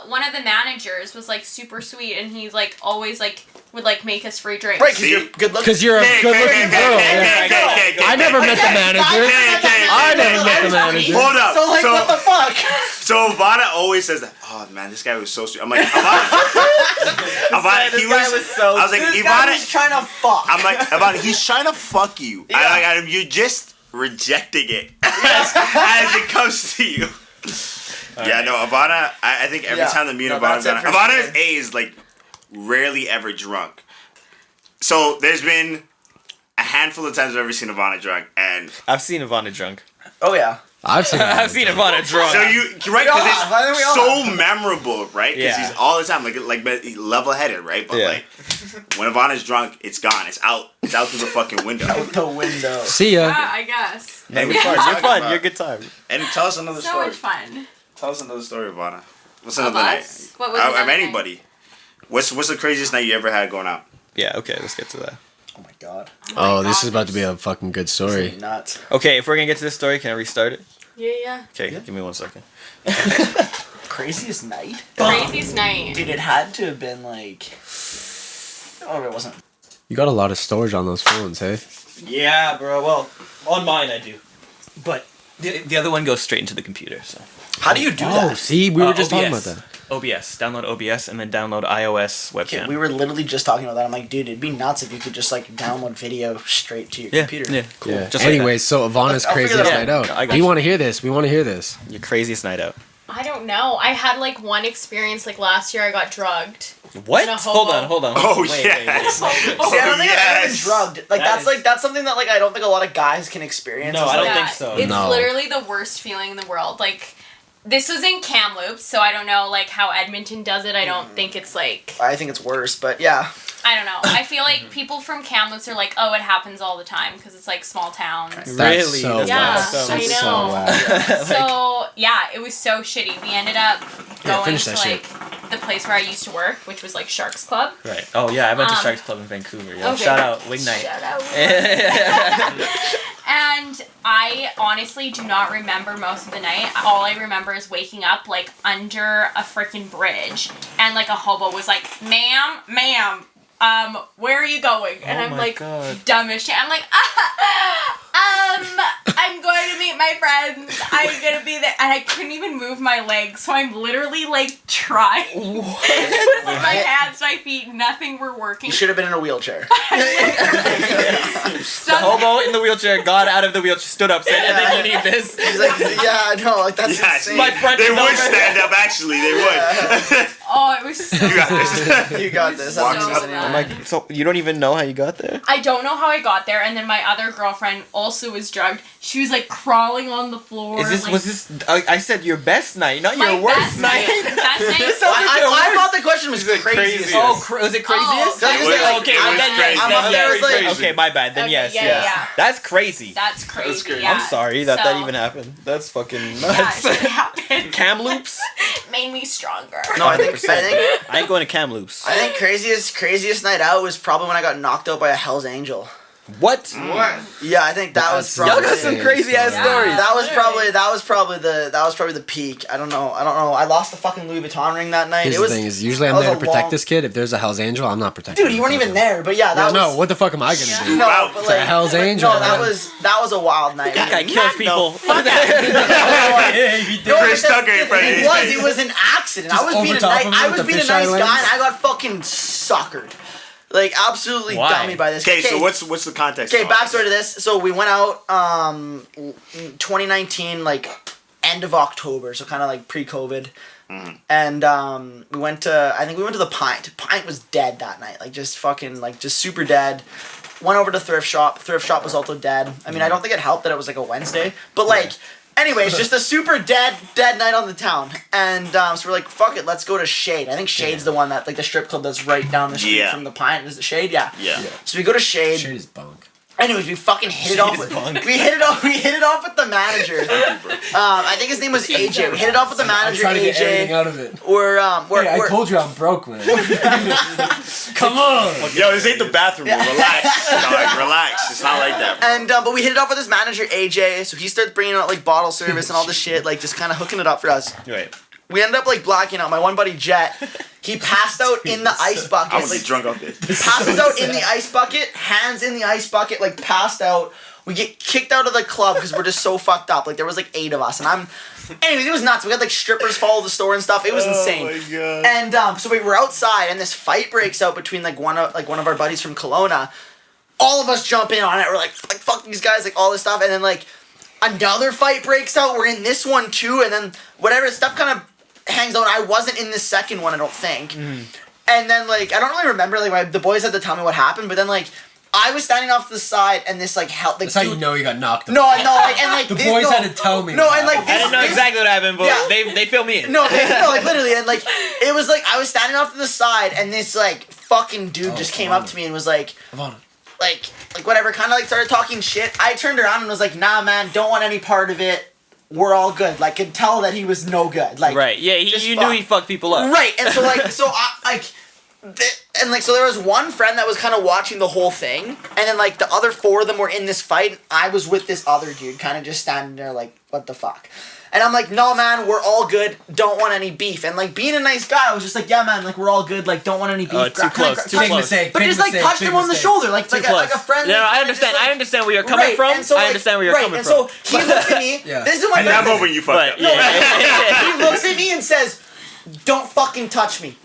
One of the managers was like super sweet, and he's like always like would like make us free drinks.
Right, because
See?
you're good looking.
Because you're a good-looking girl. yeah. I never met the manager. I never met the manager.
Hold up.
So like, what the fuck?
So Ivanna always says that. Oh man, this guy was so sweet. I'm like, Ivanna,
This guy was so
I was like,
This guy
Ivanna.
was trying to fuck.
I'm like, Ivanna, he's trying to fuck you.
Yeah.
You're just rejecting it as it comes to you. Yeah, no, Ivanna. I think every
Yeah.
time that me and
No,
Ivanna,
that's it for
Ivanna's
sure.
A is like rarely ever drunk. So there's been a handful of times I've ever seen Ivanna drunk, and
I've seen Ivanna drunk.
Oh yeah.
I've seen.
I've seen Ivanna drunk.
so you're right,
We all
because
have. I think we all
it's so memorable, right? Because
Yeah.
he's all the time like level-headed, right? But
Yeah.
like when Ivanna's drunk, it's gone. It's out through the fucking window.
Out the window.
See ya.
Yeah, I guess.
And
You're fun. You're fun. You're a good time.
And tell us another
So
story.
much fun.
Tell us another story, Ivana. What's
Of
another night?
us? What was
Of
another night?
anybody. What's the craziest night you ever had going out?
Yeah. Okay. Let's get to that.
Oh my god.
Oh, this is about to be a fucking good story.
Nuts.
Okay. If we're gonna get to this story, can I restart it?
Yeah.
Okay. Give me 1 second.
Craziest night?
Craziest night.
Dude, it had to have been like. Oh, it wasn't.
You got a lot of storage on those phones, hey?
Yeah, bro. Well, on mine I do, but the other one goes straight into the computer. So.
How do you do
Oh,
that?
see, we were just talking about
OBS.
that.
OBS. Download OBS and then download iOS webcam.
Okay, we were literally just talking about that. I'm like, dude, it'd be nuts if you could just like download video straight to your
yeah.
computer.
Yeah. Cool.
Yeah.
Just like
Anyways, so Ivana's
I'll figure
craziest
that
night
out.
out.
I got
We
you.
want to hear this. We want to hear this.
that. Your craziest night out.
I don't know. I had like one experience like last year. I got drugged.
What?
In a
Hold
hobo.
on. Hold on.
Oh,
Wait,
yes.
wait.
See, I don't think I've ever been
yes.
drugged. Like
That
that's something that like I don't think a lot of guys can experience.
No,
It's
I don't
like-
think so.
It's
No.
literally the worst feeling in the world. Like, this was in Kamloops, so I don't know like how Edmonton does it. I don't think it's like
I think it's worse, but yeah.
I don't know. I feel like people from Kamloops are like, oh, it happens all the time because it's like small towns.
That's
Really?
so
That's
Yeah,
whack.
so
I
That's
know.
so whack.
So yeah, it was so shitty. We ended up
Yeah,
going
finish
to
that shit.
like the place where I used to work, which was like Sharks Club.
Right. Oh yeah, I went to
Um,
Sharks Club in Vancouver. Yeah.
okay.
Shout out Wing Night.
Shout out. And I honestly do not remember most of the night. All I remember is waking up like under a freaking bridge, and like a hobo was like, "Ma'am, where are you going?" And
Oh
I'm
my
like,
God.
dumb as shit. I'm like, I'm going to meet my friends. I'm gonna be there, and I couldn't even move my legs, so I'm literally like trying. It was like my hands, my feet, nothing were working.
You should have been in a wheelchair.
So
The hobo in the wheelchair got out of the wheelchair, stood up, said, "I think you need this."
He's like, yeah, no, like that's
Yes,
insane.
My friend
they
is
would
over.
stand up. Actually, they would.
oh, it was so.
You got this.
You got this.
So
I don't do this
bad.
anymore.
I'm like, so you don't even know how you got there?
I don't know how I got there, and then my other girlfriend also was drugged. She was like crawling on the floor.
Is this
like,
was this I said your best night, not
My
your worst
best
night.
Best night.
It sounds like your
I
worst.
thought the question was craziest.
craziest.
Was it craziest?
So I was just like,
okay,
I'm
then
crazy.
yes.
I'm up there with like,
Okay, my bad. Then
Okay,
yes,
yeah,
yes.
yeah.
That's crazy.
That's crazy.
crazy.
Yeah.
I'm sorry that
So-
even happened. That's fucking
Yeah,
nuts.
it happened.
Kamloops?
Made me stronger.
no, I think
I ain't going to Kamloops.
craziest night out was probably when I got knocked out by a Hell's Angel.
What?
What?
Yeah, I think that was
Y'all
Y'all
probably
got some crazy ass
Yeah.
stories.
that was probably the peak. I don't know. I lost the fucking Louis Vuitton ring that night.
Here's
it was
the thing: is usually I'm
that was
there to
a
protect
long-
this kid. If there's a Hell's Angel, I'm not protecting.
dude, you weren't
him.
even there. But yeah, that
No,
was
no. What the fuck am I gonna do?
no,
Wow.
but
It's a
like
Hell's Angel.
no, that was a wild night.
That guy kills people.
No,
Chris
but
Tucker in front of his face.
it was an accident.
Just
I was
over
being a
top
nice,
of him
I
with
was
the
being a
fisheye
nice guy,
lens?
and I got fucking suckered, like absolutely
Why?
dummy by this.
Okay, so what's the context?
Okay,
of all
backstory to this. So we went out 2019, like end of October, so kind of like pre-COVID. And we went to, I think we went to the Pint. Pint was dead that night, like just fucking, like just super dead. Went over to Thrift Shop. Thrift Shop was also dead. I mean, I don't think it helped that it was like a Wednesday, but like, anyways, just a super dead night on the town. And so we're like, fuck it, let's go to Shade. I think Shade's the one that, like the strip club that's right down the street
Yeah.
from the Pint. Is it Shade? Yeah.
Yeah.
So we go to Shade.
Shit is bunk.
Anyways, we fucking hit it off. We hit it off with the manager. I think his name was AJ. We hit it off with the
I'm
manager
trying to get everything
AJ.
out of it.
We're
Hey, I told you I'm broke, man. Come on.
Yo, this ain't the bathroom. Relax, dog. Relax. It's not like that. Bro.
and but we hit it off with his manager AJ. So he started bringing out like bottle service and all this shit, like just kind of hooking it up for us.
Right.
We ended up like blacking out. My one buddy Jet, he passed out in the ice bucket.
I was
like,
drunk off this.
passes out in the ice bucket, hands in the ice bucket, like passed out. We get kicked out of the club because we're just so fucked up. Like there was like 8 of us, and anyways, it was nuts. We got like strippers follow the store and stuff. It was insane.
Oh my god.
And so we were outside, and this fight breaks out between like one of our buddies from Kelowna. All of us jump in on it. We're like fuck these guys, like all this stuff, and then like another fight breaks out. We're in this one too, and then whatever stuff kind of hangs out. I wasn't in the second one, I don't think. And then like I don't really remember. Like the boys had to tell me what happened, but then like I was standing off to the side, and this like help. Like,
That's how you know you got knocked out.
No, like and like
The
this,
boys
no,
had to tell me.
No,
what
and like
happened.
I didn't know
this-
exactly what happened, but
Yeah.
they fill me in.
No, like literally, and like it was like I was standing off to the side, and this like fucking dude just came up to me and was like,
Ivanna.
like whatever, kind of like started talking shit. I turned around and was like, nah, man, don't want any part of it. We're all good. Like, could tell that he was no good. Like,
Right. Yeah.
just
You
fuck.
knew he fucked people up.
Right, and so like, and like, so there was one friend that was kind of watching the whole thing, and then like the other 4 of them were in this fight. And I was with this other dude, kind of just standing there like, what the fuck? And I'm like, no, man, we're all good. Don't want any beef. And like, being a nice guy, I was just like, yeah, man, like we're all good. Like, don't want any beef.
Oh, too close. Too
Big
close.
mistake.
But
big
just like
mistake,
touched
big
him on the
mistake.
shoulder, like
Too
like,
close.
like a friend.
No, I
kinda
understand.
just, like-
I understand where you're coming
Right,
from.
and so,
I
like-
understand where you're
right,
coming
and
from.
so he looks at me.
Yeah.
This is what
And that moment you fucked
But
up.
yeah.
he looks at me and says, "Don't fucking touch me."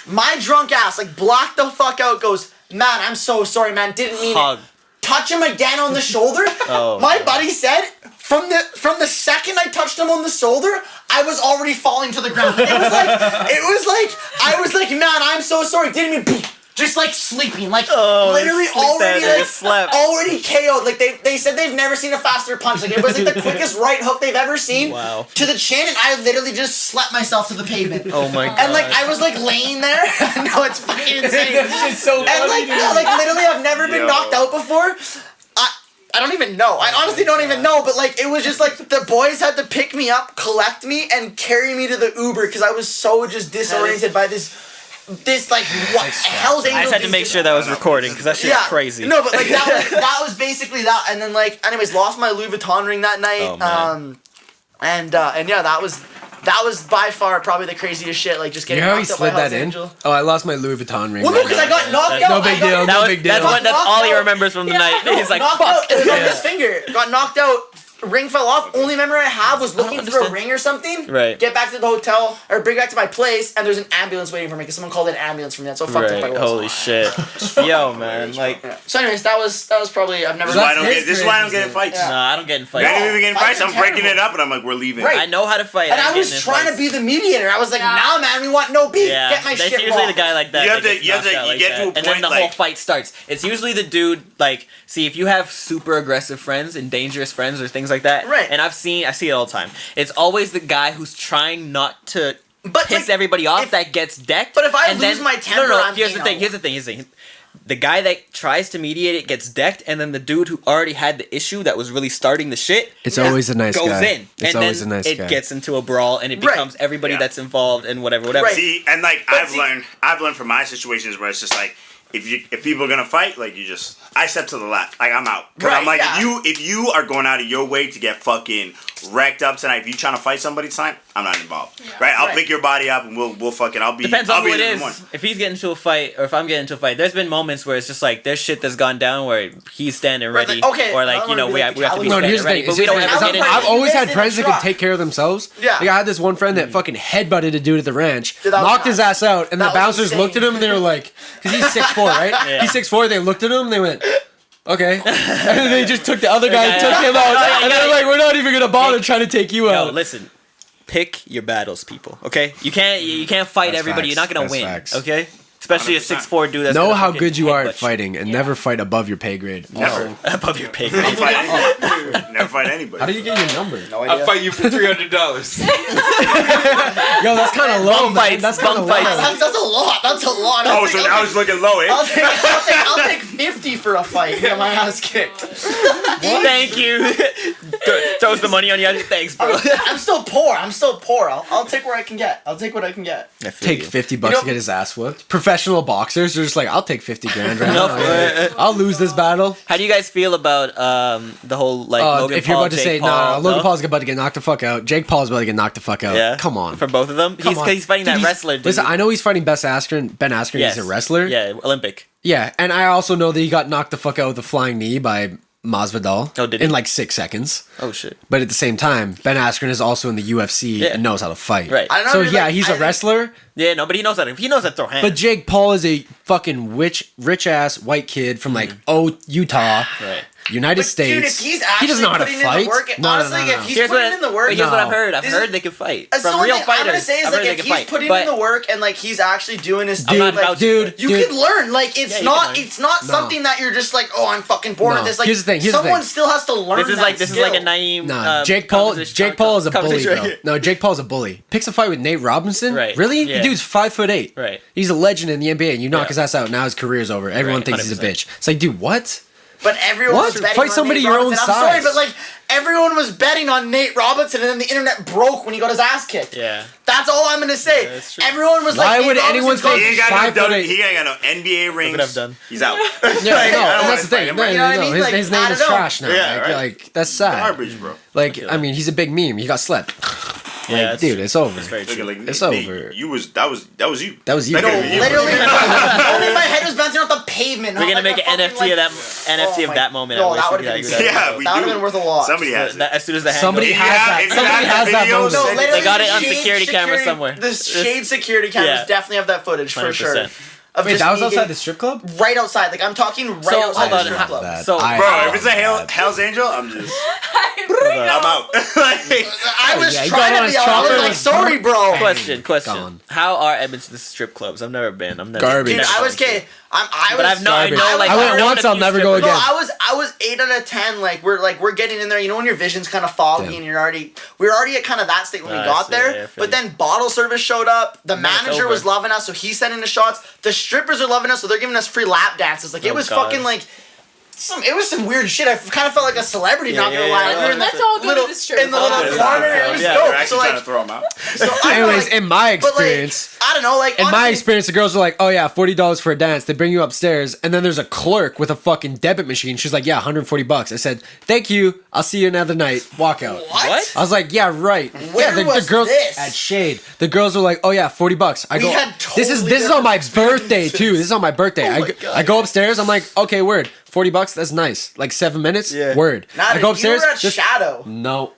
My drunk ass, like, blocked the fuck out, goes, "Man, I'm so sorry, man. Didn't mean
Hug.
it." Touch him again on the shoulder.
Oh,
my buddy said, from the second I touched him on the shoulder, I was already falling to the ground. It was like I was like, "Man, I'm so sorry. Didn't mean." Just like sleeping, like literally
sleep
already
there,
like
slept.
already KO'd. Like they said they've never seen a faster punch. Like it was like the quickest right hook they've ever seen.
Wow.
To the chin, and I literally just slept myself to the pavement.
Oh my god.
And like I was like laying there. No, it's fucking insane.
It's so
And like literally, I've never been
Yo.
knocked out before. I don't even know. I honestly don't even know. But like it was just like the boys had to pick me up, collect me, and carry me to the Uber because I was so just disoriented by this like what Hell's Angel.
I just had to make sure that was recording because that shit's crazy.
No, but like that was basically that. And then like anyways, lost my Louis Vuitton ring that night.
Oh, man.
And yeah, that was by far probably the craziest shit. Like just
You
getting
know how he
knocked out by
slid that
Hell's
in?
Angel.
Oh, I lost my Louis Vuitton ring.
Well, no, because I got knocked out.
No big deal.
That
No
was,
big deal.
that's all he
Knocked out.
remembers from the night. He's like,
knocked
fuck.
out. It was on
Yeah.
his finger. Got knocked out. Ring fell off. Only memory I have was looking for a
understand.
ring or something.
Right.
Get back to the hotel or bring back to my place, and there's an ambulance waiting for me because someone called an ambulance for me. That's so fucked up I
Right.
was.
Holy shit. Yo, man. Like,
So, anyways, that was probably I've never.
This is why I
That's
don't
his
get. This is why I don't get in
crazy.
fights.
Yeah.
nah, I don't get in fights.
Maybe we get in fights. I'm
Fights are
breaking it
terrible.
up, and I'm like, we're leaving.
Right.
I know how to fight.
And I
ain't
was
getting in
trying to
fights.
be the mediator. I was like,
Yeah.
"Nah, man, we want no beef.
Yeah,
Get my
that's
shit
usually
wrong."
the guy like that.
You have
that
to-
gets
you have
knocked
to-
out
you
like
get
that.
to a
and then
point,
the whole
like-
fight starts. It's usually the dude like, see, if you have super aggressive friends and dangerous friends or things things like that.
Right.
And I see it all the time. It's always the guy who's trying not to piss
like,
everybody off that gets decked.
But if I
and
lose
then,
my temper,
no.
I'm,
Here's the thing. The guy that tries to mediate it gets decked, and then the dude who already had the issue that was really starting the shit.
It's always a nice
goes
guy.
in,
It's
and
always
then
a nice
it
guy.
gets into a brawl, and it becomes everybody that's involved and whatever.
Right.
See, and like I've learned from my situations where it's just like if people are gonna fight, like I step to the left, like I'm out. Cause I'm like if you are going out of your way to get fucking wrecked up tonight, if you trying to fight somebody tonight, I'm not involved. Yeah. Right? I'll pick your body up and we'll fucking
depends on who it is. If he's getting into a fight or if I'm getting into a fight, there's been moments where it's just like there's shit that's gone down where he's standing ready, or like we have to be standing ready, but we don't have to get into it.
I've always had friends that can take care of themselves.
Yeah.
Like I had this one friend that fucking headbutted a dude at the ranch, knocked his ass out, and the bouncers looked at him and they were like, because he's 6'4", right?
Yeah.
He's 6'4". They looked at him and they went, okay, and then they just took the other guy and took him out, and they're like, we're not even gonna bother trying to take you out.
Listen, pick your battles, people. Okay, you can't fight everybody.
Facts.
You're not gonna
That's
win.
facts.
Okay. Especially
100%.
a 6'4" dude. That's
Know
gonna
how
fucking
good you are at
headbutt
fighting, and never fight above your pay grade.
Never.
above your pay
Never
grade.
fight anybody. Never fight anybody.
How do you get your number?
No idea.
I'll fight you for $300.
Yo, that's kind of low, man.
Fights,
That's kind of
bum
low.
fights.
That's a lot. That's a lot.
Oh, so I was looking low, eh?
I'll take 50 for a fight. Get my ass kicked.
Thank you. Throws the money on you. Thanks, bro.
I'm still poor. I'll take where I can get. I'll take what I can get.
Take $50 to get his ass whooped. Professional boxers, they're just like, I'll take 50 grand right now. I'll lose this battle.
How do you guys feel about the whole Logan
if you're
Paul,
about to
Jake
say,
Paul,
Logan Paul's about to get knocked the fuck out. Jake Paul's about to get knocked the fuck out.
Yeah.
Come on.
For both of them? He's fighting that wrestler, dude.
Listen, I know he's fighting Ben Askren.
Yes.
He's a wrestler.
Yeah, Olympic.
Yeah, and I also know that he got knocked the fuck out with a flying knee by Masvidal
did he?
in like 6 seconds.
Oh, shit.
But at the same time, Ben Askren is also in the UFC and knows how to fight.
Right.
I don't
So
know,
yeah,
like,
he's a wrestler.
Yeah, no, but he knows how to throw hands.
But Jake Paul is a fucking rich ass white kid from like Utah,
right.
United States.
Dude, if he's
he
actually
doesn't know how to
putting
fight.
in the work, honestly, if he's putting in the work,
Here's what I've heard. I've
This
heard
is-
they can fight.
That's the
From
only
real
thing I'm gonna
fighters.
say is
I've
like
heard they
if
can
he's
fight.
putting
But
in the work and like he's actually doing his
I'm not
like,
vouching for it.
you can learn. Like it's
Yeah, you
not
can learn.
it's not something that you're just like, oh, I'm fucking born
No.
at this. Like
Here's the thing,
someone still has to learn.
This is like a Naeem.
Nah, Jake Paul is a bully,
conversation.
bro. No, Jake Paul's a bully. Picks a fight with Nate Robinson.
Right.
Really?
Yeah.
The dude's 5'8".
Right.
He's a legend in the NBA, and you knock
Yeah.
his ass out. Now his career's over. Everyone
Right,
thinks he's a
100%.
bitch. It's like, dude, what?
But everyone
What?
was betting
Fight
on
somebody
Nate
your own
Robinson. I'm sorry,
size.
but like everyone was betting on Nate Robinson, and then the internet broke when he got his ass kicked.
Yeah.
That's all I'm gonna say.
that's true.
Everyone was
Why
like,
would
Nate
anyone
Robinson's
think-
He ain't got
5'8".
he ain't got no NBA rings.
Look what I've done.
He's out.
Yeah,
Like,
no,
I don't
and
wanna
that's the
fight
thing.
him
No,
right
no,
know what I
no.
mean?
His,
Like,
his
I
name is
don't know.
trash now.
Yeah, right.
Like that's sad.
Garbage, bro.
Like, I mean, he's a big meme. He got slept.
Yeah,
Like, dude, it's over.
It's very
Look
true.
at, like,
It's
Nate,
over.
You was that was you.
That was you.
That
No,
could've been you.
Literally, only my head was bouncing off the pavement.
We're gonna
not
make
like
an
a
NFT
fucking,
of that
like-
NFT
Oh
of
my-
that moment.
No,
I wish
that
we
would
could
have
do
been
that.
Yeah, we
that would have
do.
been worth a lot.
Somebody has it.
As soon as the hand
Somebody
goes-
has that.
if you
Somebody
have
has
the
that
videos,
moment.
No,
They
literally,
got it on
Shade
security camera somewhere.
The Shade security cameras
Yeah.
definitely have that footage for sure.
100%.
Of
Wait,
just
that was
me
outside
getting-
the strip club?
Right outside. Like I'm talking right
So,
outside
hold
the
on,
strip
how-
club.
That.
So-
Bro, if it's a Hell's Angel, I'm just I'm out. Like,
I was
yeah, he
trying
got on
to
his
be out. I
chopper
was
and
like,
was-
sorry, bro.
Question.
Gone.
How are Edmonton strip clubs? I've never been. I'm never.
Garbage.
Dude,
never
I was
gone to.
okay. I
But
was.
I've no, I know,
Garbage.
like
I went
I've known
once,
a
I'll
few
never
strip
go
clubs.
again.
No, I was 8 out of 10. Like we're getting in there. You know when your vision's kind of foggy
Yeah.
and we were already at kind of that state when we
I
got
see,
there.
yeah, I feel
but
you.
then bottle service showed up. The
Now it's
manager
over.
was loving us, so he's sending the shots. The strippers are loving us, so they're giving us free lap dances. Like it
Oh,
was
God.
fucking like. It was some weird shit. I kind of felt like a celebrity, not gonna lie. Like, we were in
Let's
the
all go to
little,
the strip
in the
club.
little
Yeah,
corner. It was
yeah.
they're
dope.
actually
So
trying
like,
to throw him out.
so I don't know,
Anyways,
like,
in my
but, like,
experience,
I don't know. Like
in my
honestly,
experience, the girls are like, "Oh yeah, $40 for a dance." They bring you upstairs, and then there's a clerk with a fucking debit machine. She's like, "Yeah, $140." I said, "Thank you. I'll see you another night." Walk out.
What?
I was like, "Yeah, right."
Where
yeah,
was
the girls
this?
at Shade. The girls were like, "Oh yeah, $40." I
We
go.
had
This is
totally
on my
different
birthday too. This is on my birthday.
Oh my God.
I go upstairs. I'm like, "Okay, word. $40. That's nice. Like 7 minutes.
Yeah.
Word."
Nah,
I
dude,
go upstairs.
You were at
just-
Shadow.
No.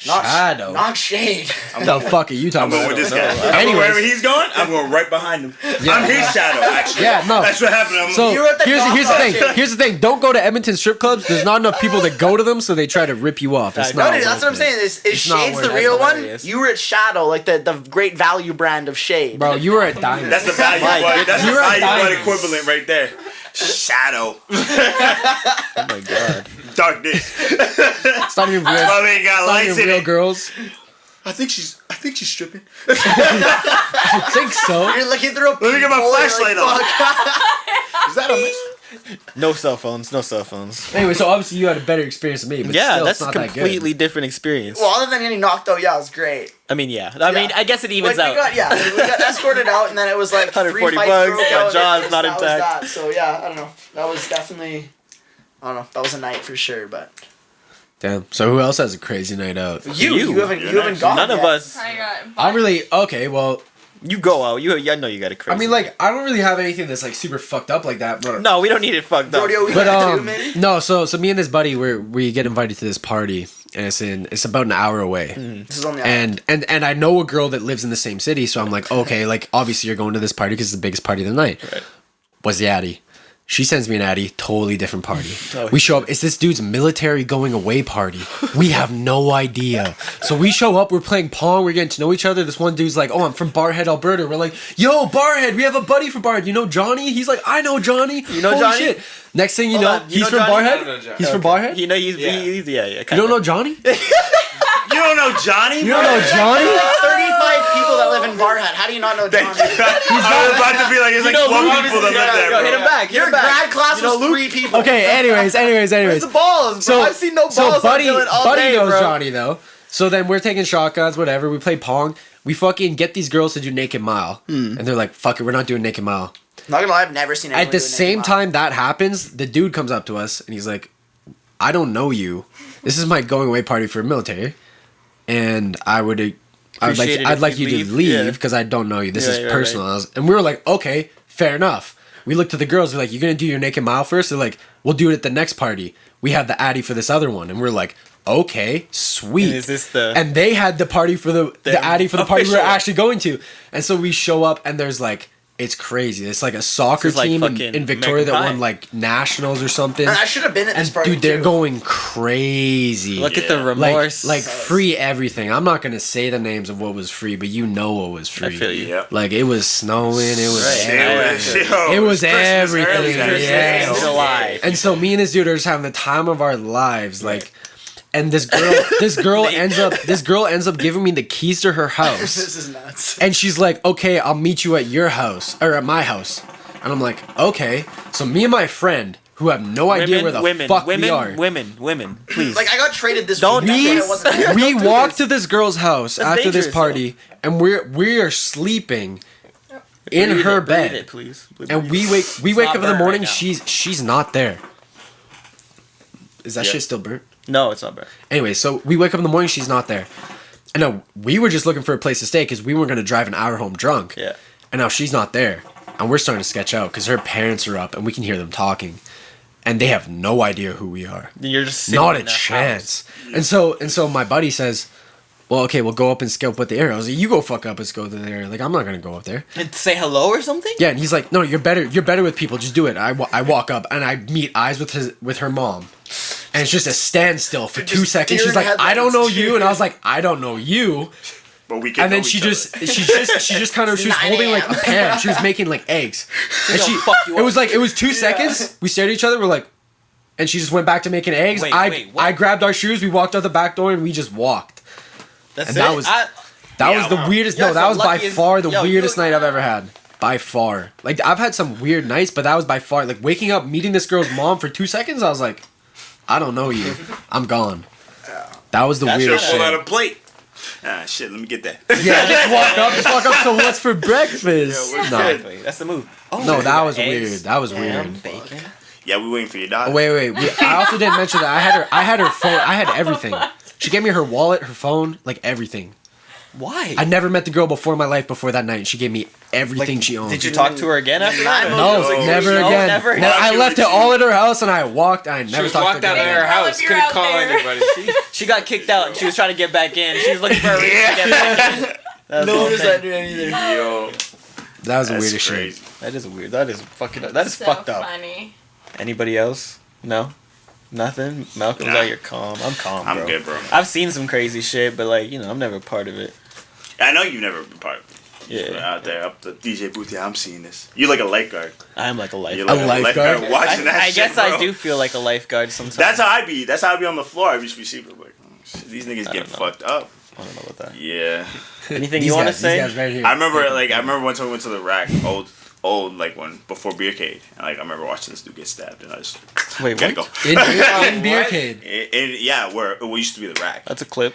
Not
Shadow.
Not Shade.
What the fuck are you
I'm
talking
going
about?
with this guy.
Anyways.
Wherever he's going, I'm going right behind him. I'm his shadow, actually.
Yeah, no.
That's what happened. I'm
So
You were at the
here's the
golf
thing.
course.
Here's the thing. Don't go to Edmonton strip clubs. There's not enough people that go to them, so they try to rip you off. It's
No,
not.
No, dude, that's what I'm
worth it.
saying. Is
It's not
Shade's
worth
the
it.
real
That's
one?
hilarious.
You were at Shadow, like the great value brand of Shade.
Bro, you were at Diamond.
That's the value
My
blood. That's the
You're a
value blood
diamond.
equivalent right there. Shadow.
Oh my god.
Darkness.
It's not even real.
Oh, man, got
It's not
lights
even
in
real
it.
girls.
I think she's stripping.
I think so.
You're looking through a
Let me get my
peephole, you're
flashlight
like,
on.
fuck.
Is that a miss?
No cell phones. No cell phones.
Anyway, so obviously you had a better experience than me, but
Yeah,
still,
that's
it's
a
not that
completely
good.
different experience.
Well, other than getting knocked out, yeah, it was great.
I mean, yeah. I mean, I guess it evens
Like,
out.
we got escorted out, and then it was like
140
3 fights
bucks,
broke
my
out,
jaw's
and
not
that was
intact.
that. So yeah, I don't know. That was definitely, I don't know. That was a night for sure. But
Damn. So who else has a crazy night out?
you haven't gone.
None of
yet.
us.
I got.
I really okay. Well,
You go out. I know you got a crazy.
I mean, like I don't really have anything that's like super fucked up like that. But
No, we don't need it fucked up.
Rodeo we
but
got two, maybe.
no. So me and this buddy we get invited to this party, and it's about an hour away.
This is on the
And I know a girl that lives in the same city, so I'm like, okay, like obviously you're going to this party because it's the biggest party of the night.
Right.
Was the Addy. She sends me an Addy, totally different party.
Oh,
We show up, it's this dude's military going away party. We have no idea. So we show up, we're playing Pong, we're getting to know each other. This one dude's like, oh, I'm from Barhead, Alberta. We're like, yo, Barhead, we have a buddy from Barhead. You know Johnny? He's like, I know Johnny.
You know
Holy
Johnny?
shit. Next thing you
Hold
know,
on, you
he's
know
from
Johnny?
I don't know
Barhead?
Johnny.
He's from Barhead?
You know, he's yeah.
You don't know Johnny?
You don't know Johnny?
You don't know Johnny?
35 people that live in Barhead. How do you not know Johnny?
I was about to be like, there's like 12 people that live there,
Yo,
bro.
hit him back.
Your grad class was 3 people.
Okay, anyways.
Where's the balls, bro? I've seen no balls.
So
on
Buddy
Dylan all
Buddy
day,
knows
bro.
Johnny though. So then we're taking shotguns, whatever. We play Pong. We fucking get these girls to do Naked Mile, and they're like, "Fuck it, we're not doing Naked Mile."
Not gonna lie, I've never seen anyone
At the
do a naked
same
mile.
time that happens, the dude comes up to us and he's like, "I don't know you. This is my going away party for military, and
Appreciate it
I'd
if
like
you
you
leave."
to leave
Yeah.
because I don't know you. This
Yeah,
is
right,
personal."
right.
And we were like, "Okay, fair enough." We looked to the girls. We're like, "You're gonna do your Naked Mile first?" They're like, "We'll do it at the next party. We have the Addy for this other one." And we're like, "Okay, sweet."
And is this the-
And they had the party for the Addy for the party we were
official-
actually going to. And so we show up and there's like, it's crazy. It's like a soccer
This is like
team
fucking
in Victoria that
American
won
Pie.
like nationals or something.
And I should have been at this
And
party
dude, they're
too.
going crazy.
Look at the
like,
remorse.
like free everything. I'm not gonna say the names of what was free, but you know what was free.
I feel you.
Yep.
Like it was snowing. It was
Right.
everything.
It
was everything,
early
yeah.
in July.
And so me and this dude are just having the time of our lives, like. And this girl ends up giving me the keys to her house.
This is nuts.
And she's like, "Okay, I'll meet you at your house or at my house." And I'm like, "Okay." So me and my friend, who have no idea where the fuck we are,
women, please.
Like I got traded this
Don't
week.
we-
That's what it wasn't-
we
Don't do
walk
this.
to this girl's house
That's
after this
dangerous,
party, and we are sleeping in
Breathe
her
it, breathe
bed.
it, please.
And we wake
not
up in the
burnt
morning.
right now.
She's not there. Is that
Yeah.
shit still burnt?
No, it's not bad.
Anyway, so we wake up in the morning. She's not there. And now we were just looking for a place to stay because we weren't gonna drive an hour home drunk.
Yeah.
And now she's not there, and we're starting to sketch out because her parents are up, and we can hear them talking, and they have no idea who we are.
You're just sitting
Not a
in a
chance. And so my buddy says, "Well, okay, we'll go up and scope with the area." I was like, "You go fuck up and scope with the area." Like, I'm not gonna go up there.
And say hello or something?
Yeah, and he's like, "No, you're better with people. Just do it." I walk up and I meet eyes with her mom, and it's just a standstill for 2 seconds.
deer
She's like, "I don't know
headlights,
you," and I was like, "I don't know you."
But we can
And then
know
she
each
just
other.
she just kind of she was
9
holding like a
a.m.
pan. She was making like eggs, and
gonna
she
fuck you
it
up.
was like it was 2 seconds. We stared at each other. We're like, and she just went back to making eggs.
Wait, what?
I grabbed our shoes. We walked out the back door and we just walked.
That's
And
it?
that was- That was the weirdest.
You're
No, that
the
was by
luckiest-
far the
Yo,
weirdest
you-
night I've ever had. By far. Like I've had some weird nights, but that was by far like waking up, meeting this girl's mom for 2 seconds. I was like, I don't know you. I'm gone. That was the
That's
weirdest
Pull out
shit.
a plate. Ah, shit. Let me get that.
Yeah, just walk up. So what's for breakfast?
Yeah,
No,
Exactly. That's the move. Oh,
no, that was
eggs,
weird. That was
ham,
weird.
bacon.
Yeah, we waiting for your dog.
Oh, wait. I also didn't mention that I had her phone. I had everything. She gave me her wallet, her phone, like everything.
Why?
I never met the girl before in my life before that night, and she gave me everything she owned.
Did you talk to her again after that?
No,
No,
never
no,
again.
never.
I left it all at her house, and I walked. I
She
never
was
talked
locked
to her
out of
again.
her house.
If you're
Couldn't
out
call
there.
anybody.
She got kicked out and she was trying to get back in. She was looking for a reason to get back in. That was the whole thing.
either.
Yo,
That was the
that's
weirdest shit.
crazy.
That is weird. That is fucking. That is
So
fucked up.
funny.
Anybody else? No. Nothing. Malcolm's
Nah.
out here calm. I'm calm, bro.
I'm good, bro.
I've seen some crazy shit, but like I'm never part of it.
I know you've never been part of it.
Yeah.
Out there, up the DJ booth. Yeah, I'm seeing this. You like a lifeguard.
I'm like a
You're
lifeguard.
like
A lifeguard?
watching that
I
shit,
guess
bro.
I do feel like a lifeguard sometimes.
That's how I be. That's how I be on the floor. I just be seeing like, oh, shit, these niggas
I
get
don't know.
fucked up.
I don't know about that.
Yeah.
Anything
These
you want to
guys-
say?
These guys right here.
I remember one time we went to the rack, old like one before Beercade, and like I remember watching this dude get stabbed, and I just
Wait,
gotta
what?
go.
In Beercade.
Yeah, where it used to be the rack.
That's a clip.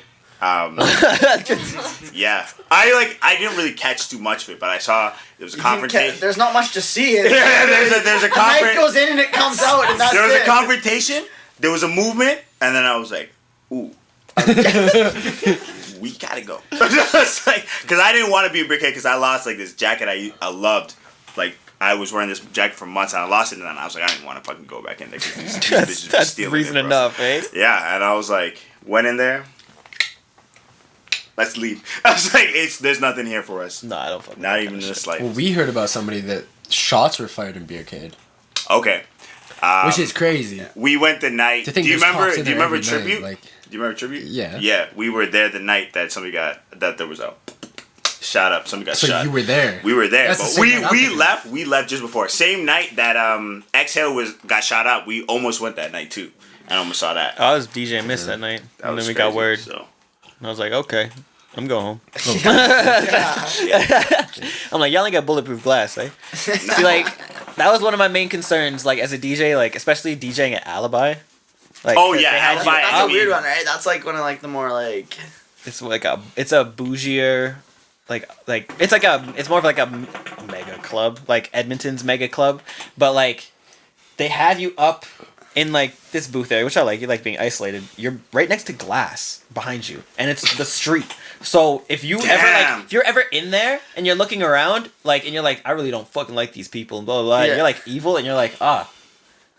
Yeah, I didn't really catch too much of it, but I saw there was a confrontation.
There's not much to see. There's
a
a knife goes in and it comes out, and that's
There was
it.
a confrontation. There was a movement, and then I was like, "Ooh, we gotta go." It's like, because I didn't want to be a brickhead because I lost like this jacket I loved. Like I was wearing this jacket for months, and I lost it, and then I was like, I didn't want to fucking go back in there.
That's reason enough, eh?
Yeah, and I was like, went in there. Let's leave. I was like, there's nothing here for us.
No, I don't fucking.
Not even in the slightest.
Well, we heard about somebody that shots were fired in Beercade,
Okay.
which is crazy.
We went the night.
To
Do
think
you
there's
remember?
cops in
Do you
there
remember
every night,
Tribute?
like-
Do you remember Tribute?
Yeah.
Yeah, we were there the night that somebody that there was a shot up. Somebody got
So
shot.
you were there.
We were there,
That's the
but
same night I'm
we
thinking.
left. We left just before. Same night that Exhale got shot up. We almost went that night too. I almost saw that.
I was DJ Miss that night,
That
and
was
then we got
crazy,
word.
So.
And I was like, okay, I'm going home. I'm like, y'all ain't got bulletproof glass, eh? See, like, that was one of my main concerns, like, as a DJ, like, especially DJing at Alibi. Like,
Oh,
'cause
yeah,
they had
Alibi.
you
That's
up.
a weird one, right? That's like one of like the more like.
It's like it's a bougier, like it's more of like a mega club, like Edmonton's mega club, but like they have you up in like this booth area, which I like. You like being isolated. You're right next to glass behind you, and it's the street. So if you if you're ever in there and you're looking around, like, and you're like, I really don't fucking like these people, and blah blah blah.
Yeah.
And you're like evil, and you're like,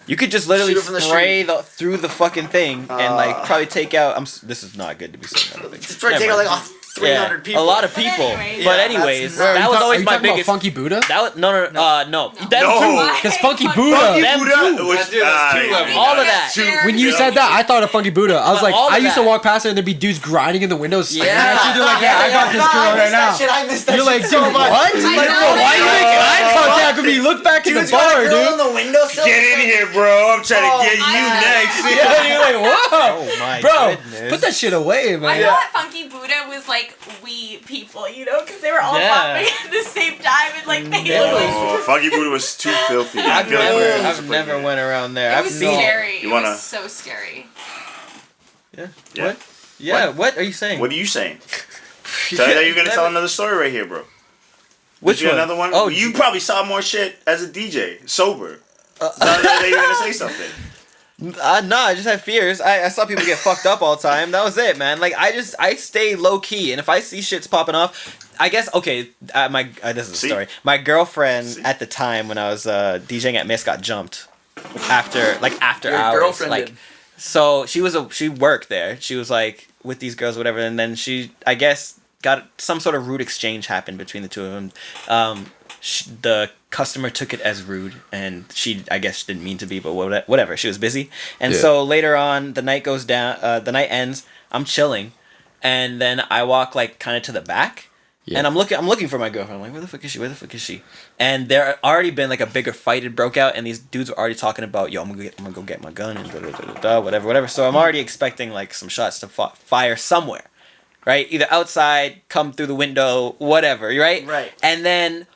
you could just literally
Shoot it from the
spray through the fucking thing and like probably take out. This is not good to be saying.
It's probably take out like 300 people.
A lot of people.
anyways.
But
Yeah,
anyways,
that's-
that was always my
Are you talking about
biggest.
Funky Buddha?
That was no. Them
No.
too.
Because Funky
Funky
Buddha.
Them
Buddha
too.
was
Dude, that's two levels.
All of that.
When you said that, I thought of Funky Buddha. I was
But
like,
all of
I used to
that.
walk past there and there'd be dudes grinding in the windows.
Yeah.
You're like, yeah, I got this girl right now.
I missed that
You're like,
shit
dude,
so much.
what? Like,
know.
bro, why are you making eye contact with me? Look back in the
Dude's got
bar,
a girl in
dude.
the windowsill.
Get in here, bro. I'm trying to get you
I-
next.
Yeah, you're like, whoa.
Oh my
Bro,
goodness.
put that shit away,
I
man.
thought Funky Buddha was like we people, you know, because they were all
Yeah.
popping at the same time and like they
Oh, Funky Buddha was too filthy. I
I've
feel like we were
never,
supposed
I've
to put
never
it.
went around there.
It
I've
was
seen.
scary.
You
It
wanna-
was so scary.
Yeah.
Yeah.
What? Yeah. What are you saying?
What are you saying? Tell you that you're gonna tell another story right here, bro.
Which
Did you
one?
Another one?
Oh,
you probably saw more shit as a DJ, sober. So that you're gonna say something.
No, I just have fears. I saw people get fucked up all the time. That was it, man. Like I stay low key, and if I see shit's popping off, I guess this is a
See?
story. My girlfriend
See?
at the time when I was DJing at Miss got jumped after
Your
hours.
girlfriend
like,
did.
so she worked there. She was like with these girls, or whatever, and then she, I guess, got some sort of rude exchange happened between the two of them. The customer took it as rude, and she, I guess, didn't mean to be, but whatever. She was busy, and so later on, the night goes down. The night ends. I'm chilling, and then I walk like kind of to the back, and I'm looking for my girlfriend. I'm like, where the fuck is she? Where the fuck is she? And there already been like a bigger fight had broke out, and these dudes were already talking about, yo, I'm gonna go get my gun and whatever. So I'm already expecting like some shots to fire somewhere, right? Either outside, come through the window, whatever, right?
Right.
And then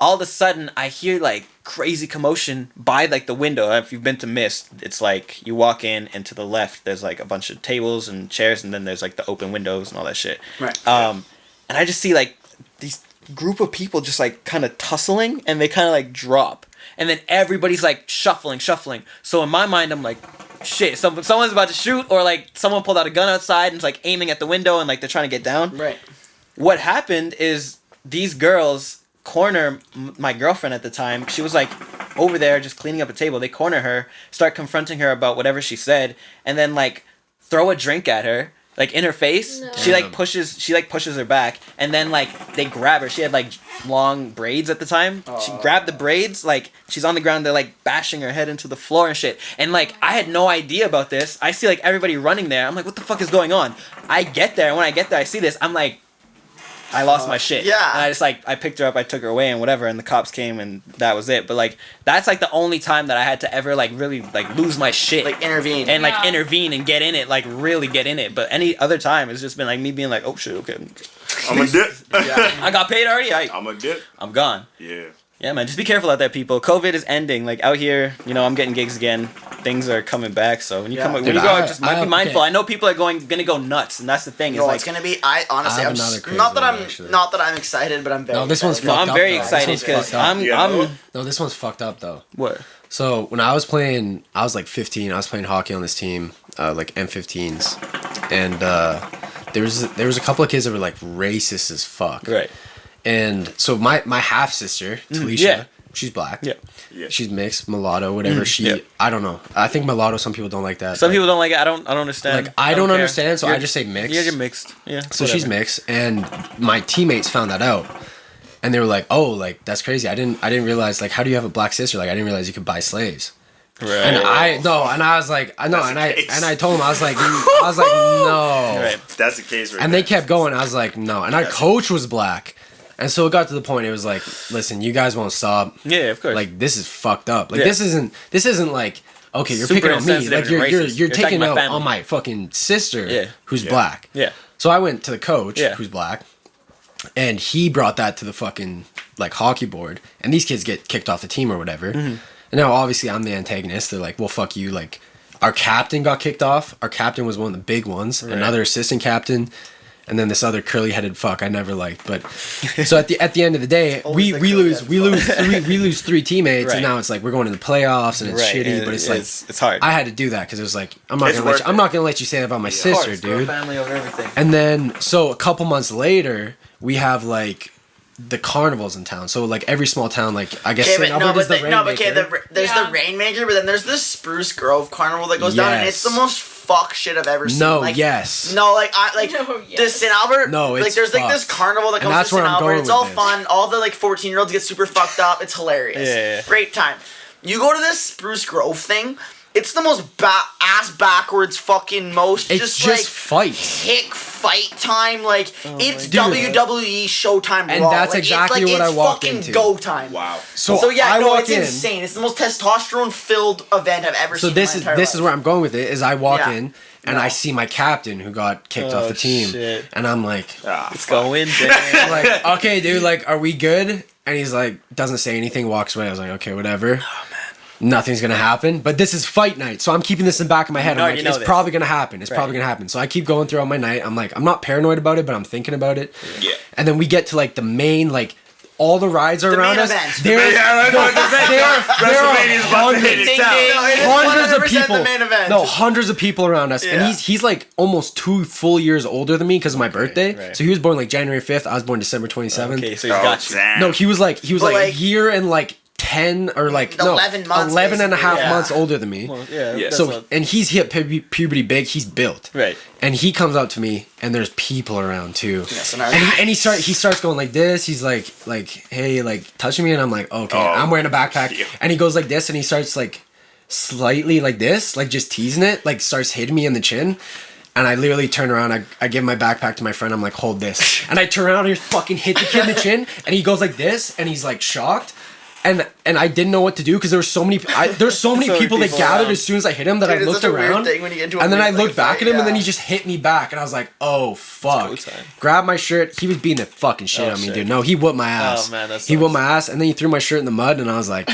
all of a sudden I hear like crazy commotion by like the window. If you've been to Mist, it's like you walk in and to the left there's like a bunch of tables and chairs, and then there's like the open windows and all that shit.
Right.
And I just see like these group of people just like kind of tussling, and they kind of like drop, and then everybody's like shuffling. So in my mind I'm like, shit, someone's about to shoot, or like someone pulled out a gun outside and is like aiming at the window and like they're trying to get down.
Right.
What happened is these girls corner my girlfriend at the time. She was like over there just cleaning up a table. They corner her, start confronting her about whatever she said, and then like throw a drink at her, like in her face.
No.
She pushes her back, and then like they grab her. She had like long braids at the time. She grabbed the braids, like she's on the ground. They're like bashing her head into the floor and shit. And like I had no idea about this. I see like everybody running there. I'm like, what the fuck is going on? I get there, and when I get there, I see this. I'm like, I lost my shit.
Yeah.
And I just like I picked her up, I took her away and whatever, and the cops came and that was it. But like that's like the only time that I had to ever like really like lose my shit.
Like intervene.
And like intervene and get in it, like really get in it. But any other time it's just been like me being like, oh shit, okay.
I'm a dip.
I got paid already.
I'm a dip.
I'm gone.
Yeah.
Yeah, man. Just be careful out there, people. COVID is ending. Like out here, you know, I'm getting gigs again. Things are coming back. So when you come, when you go out, just be mindful. I know people are gonna go nuts, and that's the thing.
No,
like,
it's gonna be. I honestly, I'm not that I'm excited, but I'm very.
No, this one's fucked up.
I'm very excited because I'm.
No, this one's fucked up though.
What?
So when I was playing, I was like 15. I was playing hockey on this team, like M15s, and there was a couple of kids that were like racist as fuck.
Right.
And so my half sister, Talisha, she's black.
Yeah.
She's mixed, mulatto, whatever. I don't know. I think mulatto. Some people don't like that.
Some people don't like it. I don't understand.
Like I don't understand, so I just say mixed.
Yeah, you're mixed. Yeah.
So she's mixed, and my teammates found that out, and they were like, "Oh, like that's crazy. I didn't realize. Like, how do you have a black sister? Like, I didn't realize you could buy slaves."
Right.
And I was like, I know, and I told him, I was like, no.
Right. That's the case. Right.
And they kept going. I was like, no. And our coach was black. And so it got to the point. It was like, listen, you guys won't stop.
Yeah, of course.
Like this is fucked up. Like this isn't like, okay, you're
Super
picking on me.
insensitive
Like
and
you're taking out
family.
on my fucking sister who's
Yeah.
black.
Yeah.
So I went to the coach
Yeah.
who's black, and he brought that to the fucking like hockey board. And these kids get kicked off the team or whatever. And now obviously I'm the antagonist. They're like, well, fuck you. Like our captain got kicked off. Our captain was one of the big ones. Right. Another assistant captain. And then this other curly-headed fuck I never liked, but so at the end of the day, we lose three teammates,
right.
and now it's like we're going to the playoffs, and it's shitty.
And
but it's
it's hard.
I had to do that because it was like I'm not gonna let you say that about my sister, dude.
Family over everything.
And then so a couple months later, we have like the carnivals in town. So like every small town, like I guess
there's the Rainmaker, but then there's the Spruce Grove Carnival that goes down, and it's the most fuck shit I've ever seen.
No,
like,
yes.
No, like the St. Albert.
No, it's
like there's
fucked.
like this carnival that comes to St. Albert. It's all fun. All the like 14-year-olds get super fucked up. It's hilarious.
Yeah.
Great time. You go to this Spruce Grove thing. It's the most ass backwards fucking most.
It's just
like,
fights.
Hick fight time. Like it's WWE Showtime.
And
Raw.
that's
like,
exactly what I walked into.
It's fucking go time.
Wow.
So yeah, it's insane. It's the most testosterone filled event I've ever seen. So
this is where I'm going with it. Is I walk in. And I see my captain who got kicked off the team.
Shit.
And I'm like,
it's going down.
I'm like, okay, dude, like, are we good? And he's like, doesn't say anything, walks away. I was like, okay, whatever. Oh, man. Nothing's going to happen. But this is fight night. So I'm keeping this in the back of my head. I'm like, it's probably going to happen. It's probably going to happen. So I keep going throughout my night. I'm like, I'm not paranoid about it, but I'm thinking about it.
Yeah.
And then we get to like the main, like, all the rides are around us. There are hundreds of people. No, hundreds of people around us, and he's like almost 2 full years older than me because of my birthday. Right. So he was born like January 5th. I was born December 27th.
Okay, so he's got you.
No, he was like a year and like 10 or like
11 months,
11 and a half months older than me.
Well,
So and he's hit puberty big. He's built.
Right.
And he comes up to me, and there's people around too. And he starts going like this. He's like, hey, like touching me, and I'm like, okay. I'm wearing a backpack, and he goes like this, and he starts like slightly like this, like just teasing it, like starts hitting me in the chin. And I literally turn around, I give my backpack to my friend, I'm like, hold this. And I turn around and fucking hit the kid in the chin, and he goes like this, and he's like shocked. And I didn't know what to do because there were so many people that gathered as soon as I hit him that I looked around, and then I looked back at him, and then he just hit me back, and I was like, oh fuck! Grabbed my shirt. He was beating the fucking shit out of me, dude. No, he whooped my ass.
Oh man, that's
he whooped my ass, and then he threw my shirt in the mud, and I was like,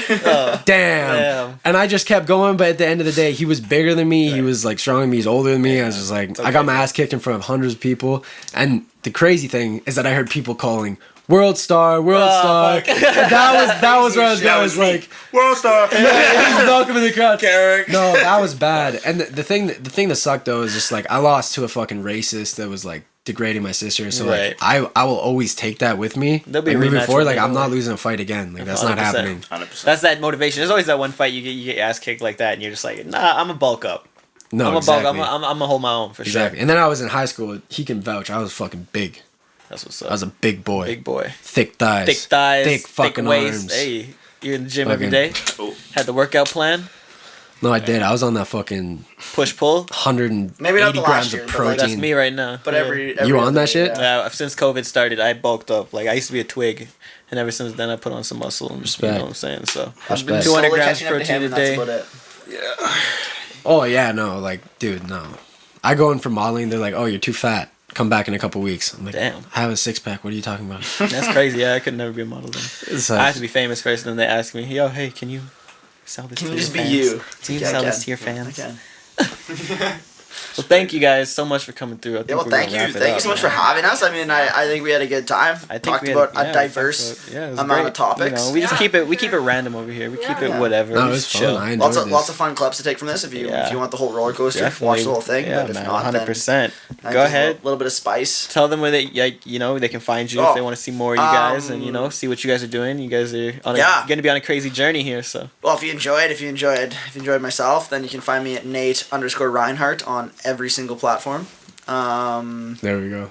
damn. And I just kept going, but at the end of the day, he was bigger than me. Right. He was like stronger than me. He's older than me. I was just like, I got my ass kicked in front of hundreds of people, and the crazy thing is that I heard people calling, World Star. That was where I was like,
World Star.
Yeah, knock him in the crowd.
Carrick.
No, that was bad. And the thing that sucked though is just like I lost to a fucking racist that was like degrading my sister. So like I will always take that with me. Like, moving forward, like I'm not losing a fight again. Like that's 100%. Not happening.
100%.
That's that motivation. There's always that one fight you get your ass kicked like that, and you're just like, nah, I'm a bulk up.
No,
I'm
exactly.
a bulk. I'm gonna hold my own for sure.
And then I was in high school. He can vouch. I was fucking big.
That's what's up.
I was a big boy.
Big boy.
Thick thighs.
Thick
fucking
waist.
arms.
Hey, you're in the gym every day. Had the workout plan.
No, I did. I was on that fucking
Push-pull?
180
Maybe not the
grams
last year,
of
but, like,
protein.
That's me right now.
But
Yeah.
every
You on
other
that
day,
shit?
yeah.
Yeah, since COVID started, I bulked up. Like, I used to be a twig, and ever since then, I put on some muscle. And,
Respect.
You know what I'm saying? So,
I've been
Respect.
200
slowly
grams
catching up to
protein
him,
a
and that's
day.
about it.
Oh yeah, no, like, dude, no. I go in for modeling. They're like, "Oh, you're too fat. Come back in a couple weeks." I'm like,
Damn.
I have a 6-pack. What are you talking about?
That's crazy. Yeah, I could never be a model then.
It's
I
like-
have to be famous first, and then they ask me, "Yo, hey, can you sell this
Can
to
you
your
just be
fans?
you?
Can you
Yeah, I
sell this
can.
to your
I
fans?"
can.
Well, thank you guys so much for coming through. I think
Yeah, well,
we're
thank
gonna
you.
wrap it
Thank you
up,
so much
man.
for having us. I mean, I think we had a good time.
I think
Talked
we had-
about
yeah,
a
we
diverse
talked about- it was
amount
great.
of topics.
You know, we just
Yeah.
keep it random over here. We keep it
Yeah.
whatever.
No,
we
it was
just
fun.
chill.
I enjoyed this.
Lots of fun clips to take from this. If you want the whole roller coaster, watch the whole thing.
Yeah,
but if
man,
not,
100%.
then
Go ahead.
A little bit of spice.
Tell them where they, like, you know, they can find you if
Oh,
they want to see more of you guys, and you know, see what you guys are doing. You guys are going to be on a crazy journey here. So
Well, if you enjoyed myself, then you can find me at Nate_Reinhardt on every single platform.
There we go.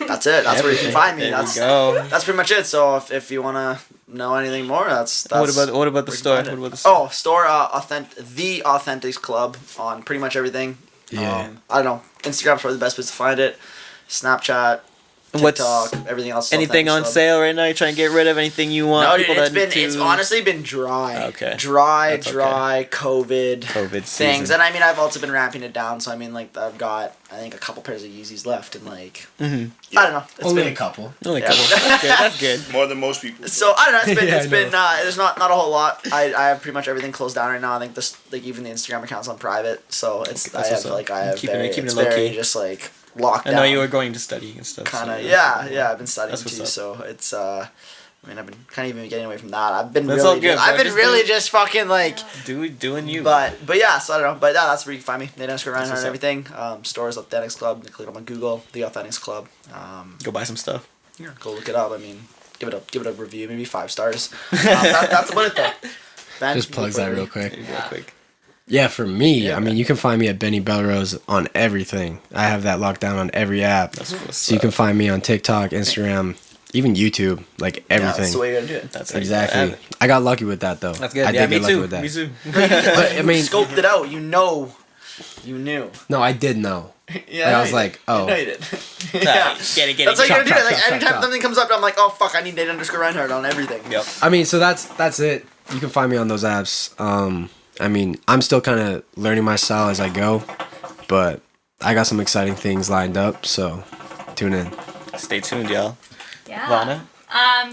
That's it. That's where you can find me.
There
That's
we go.
that's pretty much it. So if you wanna know anything more, that's
What about the
where you
store?
can find it.
What about the store?
Oh, store the Authentics Club on pretty much everything.
Yeah.
I don't know. Instagram's probably the best place to find it. Snapchat,
What's
TikTok, everything else. is
anything
Authentics
on
Club.
sale right now? You trying to get rid of anything you want?
No, dude,
People
it's honestly been dry.
Okay.
Dry,
That's okay.
COVID
COVID
things.
season.
And I mean, I've also been ramping it down. So I mean, like, I've got, I think, a couple pairs of Yeezys left, and like, I don't know. It's
Only
been
a couple.
Only a
Yeah.
couple. That's good. That's good.
More than most people.
So I don't know. It's been
Yeah,
it's
I
been there's not a whole lot. I have pretty much everything closed down right now. I think this, like, even the Instagram account's on private. So it's
That's what's up. Keeping it
it's
low
very
key.
just like locked
I
down.
know you were going to study and stuff.
kind of
so
yeah. I've been studying
That's what's
too.
up.
So it's I mean, I've been kind of even getting away from that. I've been
That's all
really
good,
I've
bro.
been
Just
really
do-
just fucking like.
doing you.
But yeah, so I don't know. But yeah, that's where you can find me. Nate _Reinhardt
what's
and
up.
everything. Stores Authentics Club. You click them on Google. The Authentics Club.
Go buy some stuff.
Yeah, go look it up. I mean, give it a review. Maybe 5 stars. That's about it though. Ben,
Just plugs that real quick.
Real quick.
Yeah, for me,
Yeah.
I mean, you can find me at Benny Belrose on everything. I have that locked down on every app.
That's what's
So you can find me on TikTok, Instagram, even YouTube, like
Yeah,
everything.
that's the way you gotta do it.
That's how you
Exactly.
have it.
I got lucky with that though.
That's good.
I
Yeah,
did
me
get lucky
too.
with that.
Me too.
But I mean,
Scoped it out. You know. You knew.
no, I did know.
Yeah.
Like, I
know
was
you
like,
did.
oh.
No, you did.
Get
yeah.
it.
That's how you gotta do it. Like,
chop,
anytime
chop.
something comes up, I'm like, oh fuck, I need Nate _Reinhardt on everything.
Yep.
I mean, so that's it. You can find me on those apps. I mean, I'm still kind of learning my style as I go, but I got some exciting things lined up. So tune in.
Stay tuned, y'all.
Yeah.
Ivanna?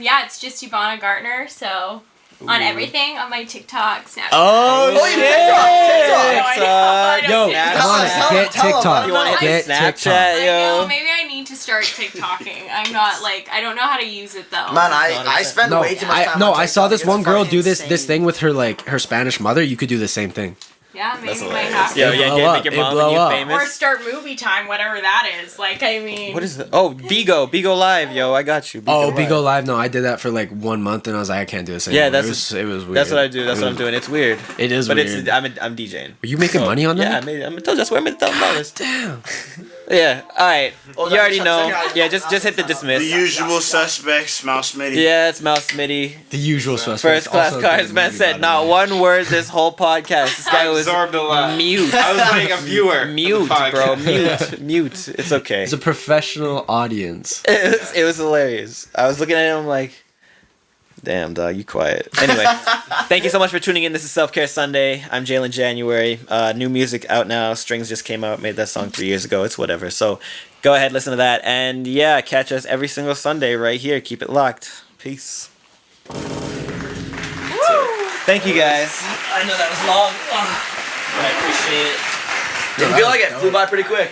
Yeah, it's just Ivanna Gartner, so on everything, on my TikTok, Snapchat.
Oh,
TikTok.
Yo,
Tell
get
them.
TikTok.
You want to
Get
hit Snapchat,
TikTok.
I know,
yo?
maybe I need to start TikToking. I'm not like, I don't know how to use it though.
Man, I spend
No,
way too much time. on
I saw
TikTok.
this
It's
one girl
fucking
do this
insane.
thing with her Spanish mother. You could do the same thing.
Yeah, maybe
That's
might
hilarious.
have to.
Yo,
It
yeah,
blow
make
up.
your
It
mom
blow
and you
up.
Or
famous.
start movie time, whatever that is. Like, I mean.
What is that? Oh, Bigo Live, yo, I got you.
Bigo Live. No, I did that for like 1 month, and I was like, I can't do this anymore.
Yeah, that's
it was weird.
That's what I do. That's what I'm doing. It's weird.
It is
But
weird.
it's I'm DJing.
Are you making money on that?
Yeah, I made. I'm told you that's where I made $1,000.
Damn.
Yeah. All right.
Oh,
You already
that-
know.
that-
Yeah, just hit the dismiss.
The usual suspects, Mouse Smitty.
Yeah, it's Mouse Smitty.
The usual suspects.
First class
Also,
cars.
good
Man
movie,
said
by the
not
way.
one word this whole podcast. This guy was
Absorbed a lot.
mute.
I was like a viewer.
Mute,
of the
bro.
podcast.
Mute. It's okay.
It's a professional audience.
It was hilarious. I was looking at him like, damn, dog, you quiet. Anyway, thank you so much for tuning in. This is Self Care Sunday. I'm Jaylin January. New music out now. Strings just came out. Made that song 3 years ago. It's whatever. So go ahead, listen to that. And yeah, catch us every single Sunday right here. Keep it locked. Peace. Thank you guys.
I know that was long. But I appreciate it.
Didn't feel like it. Flew by pretty quick.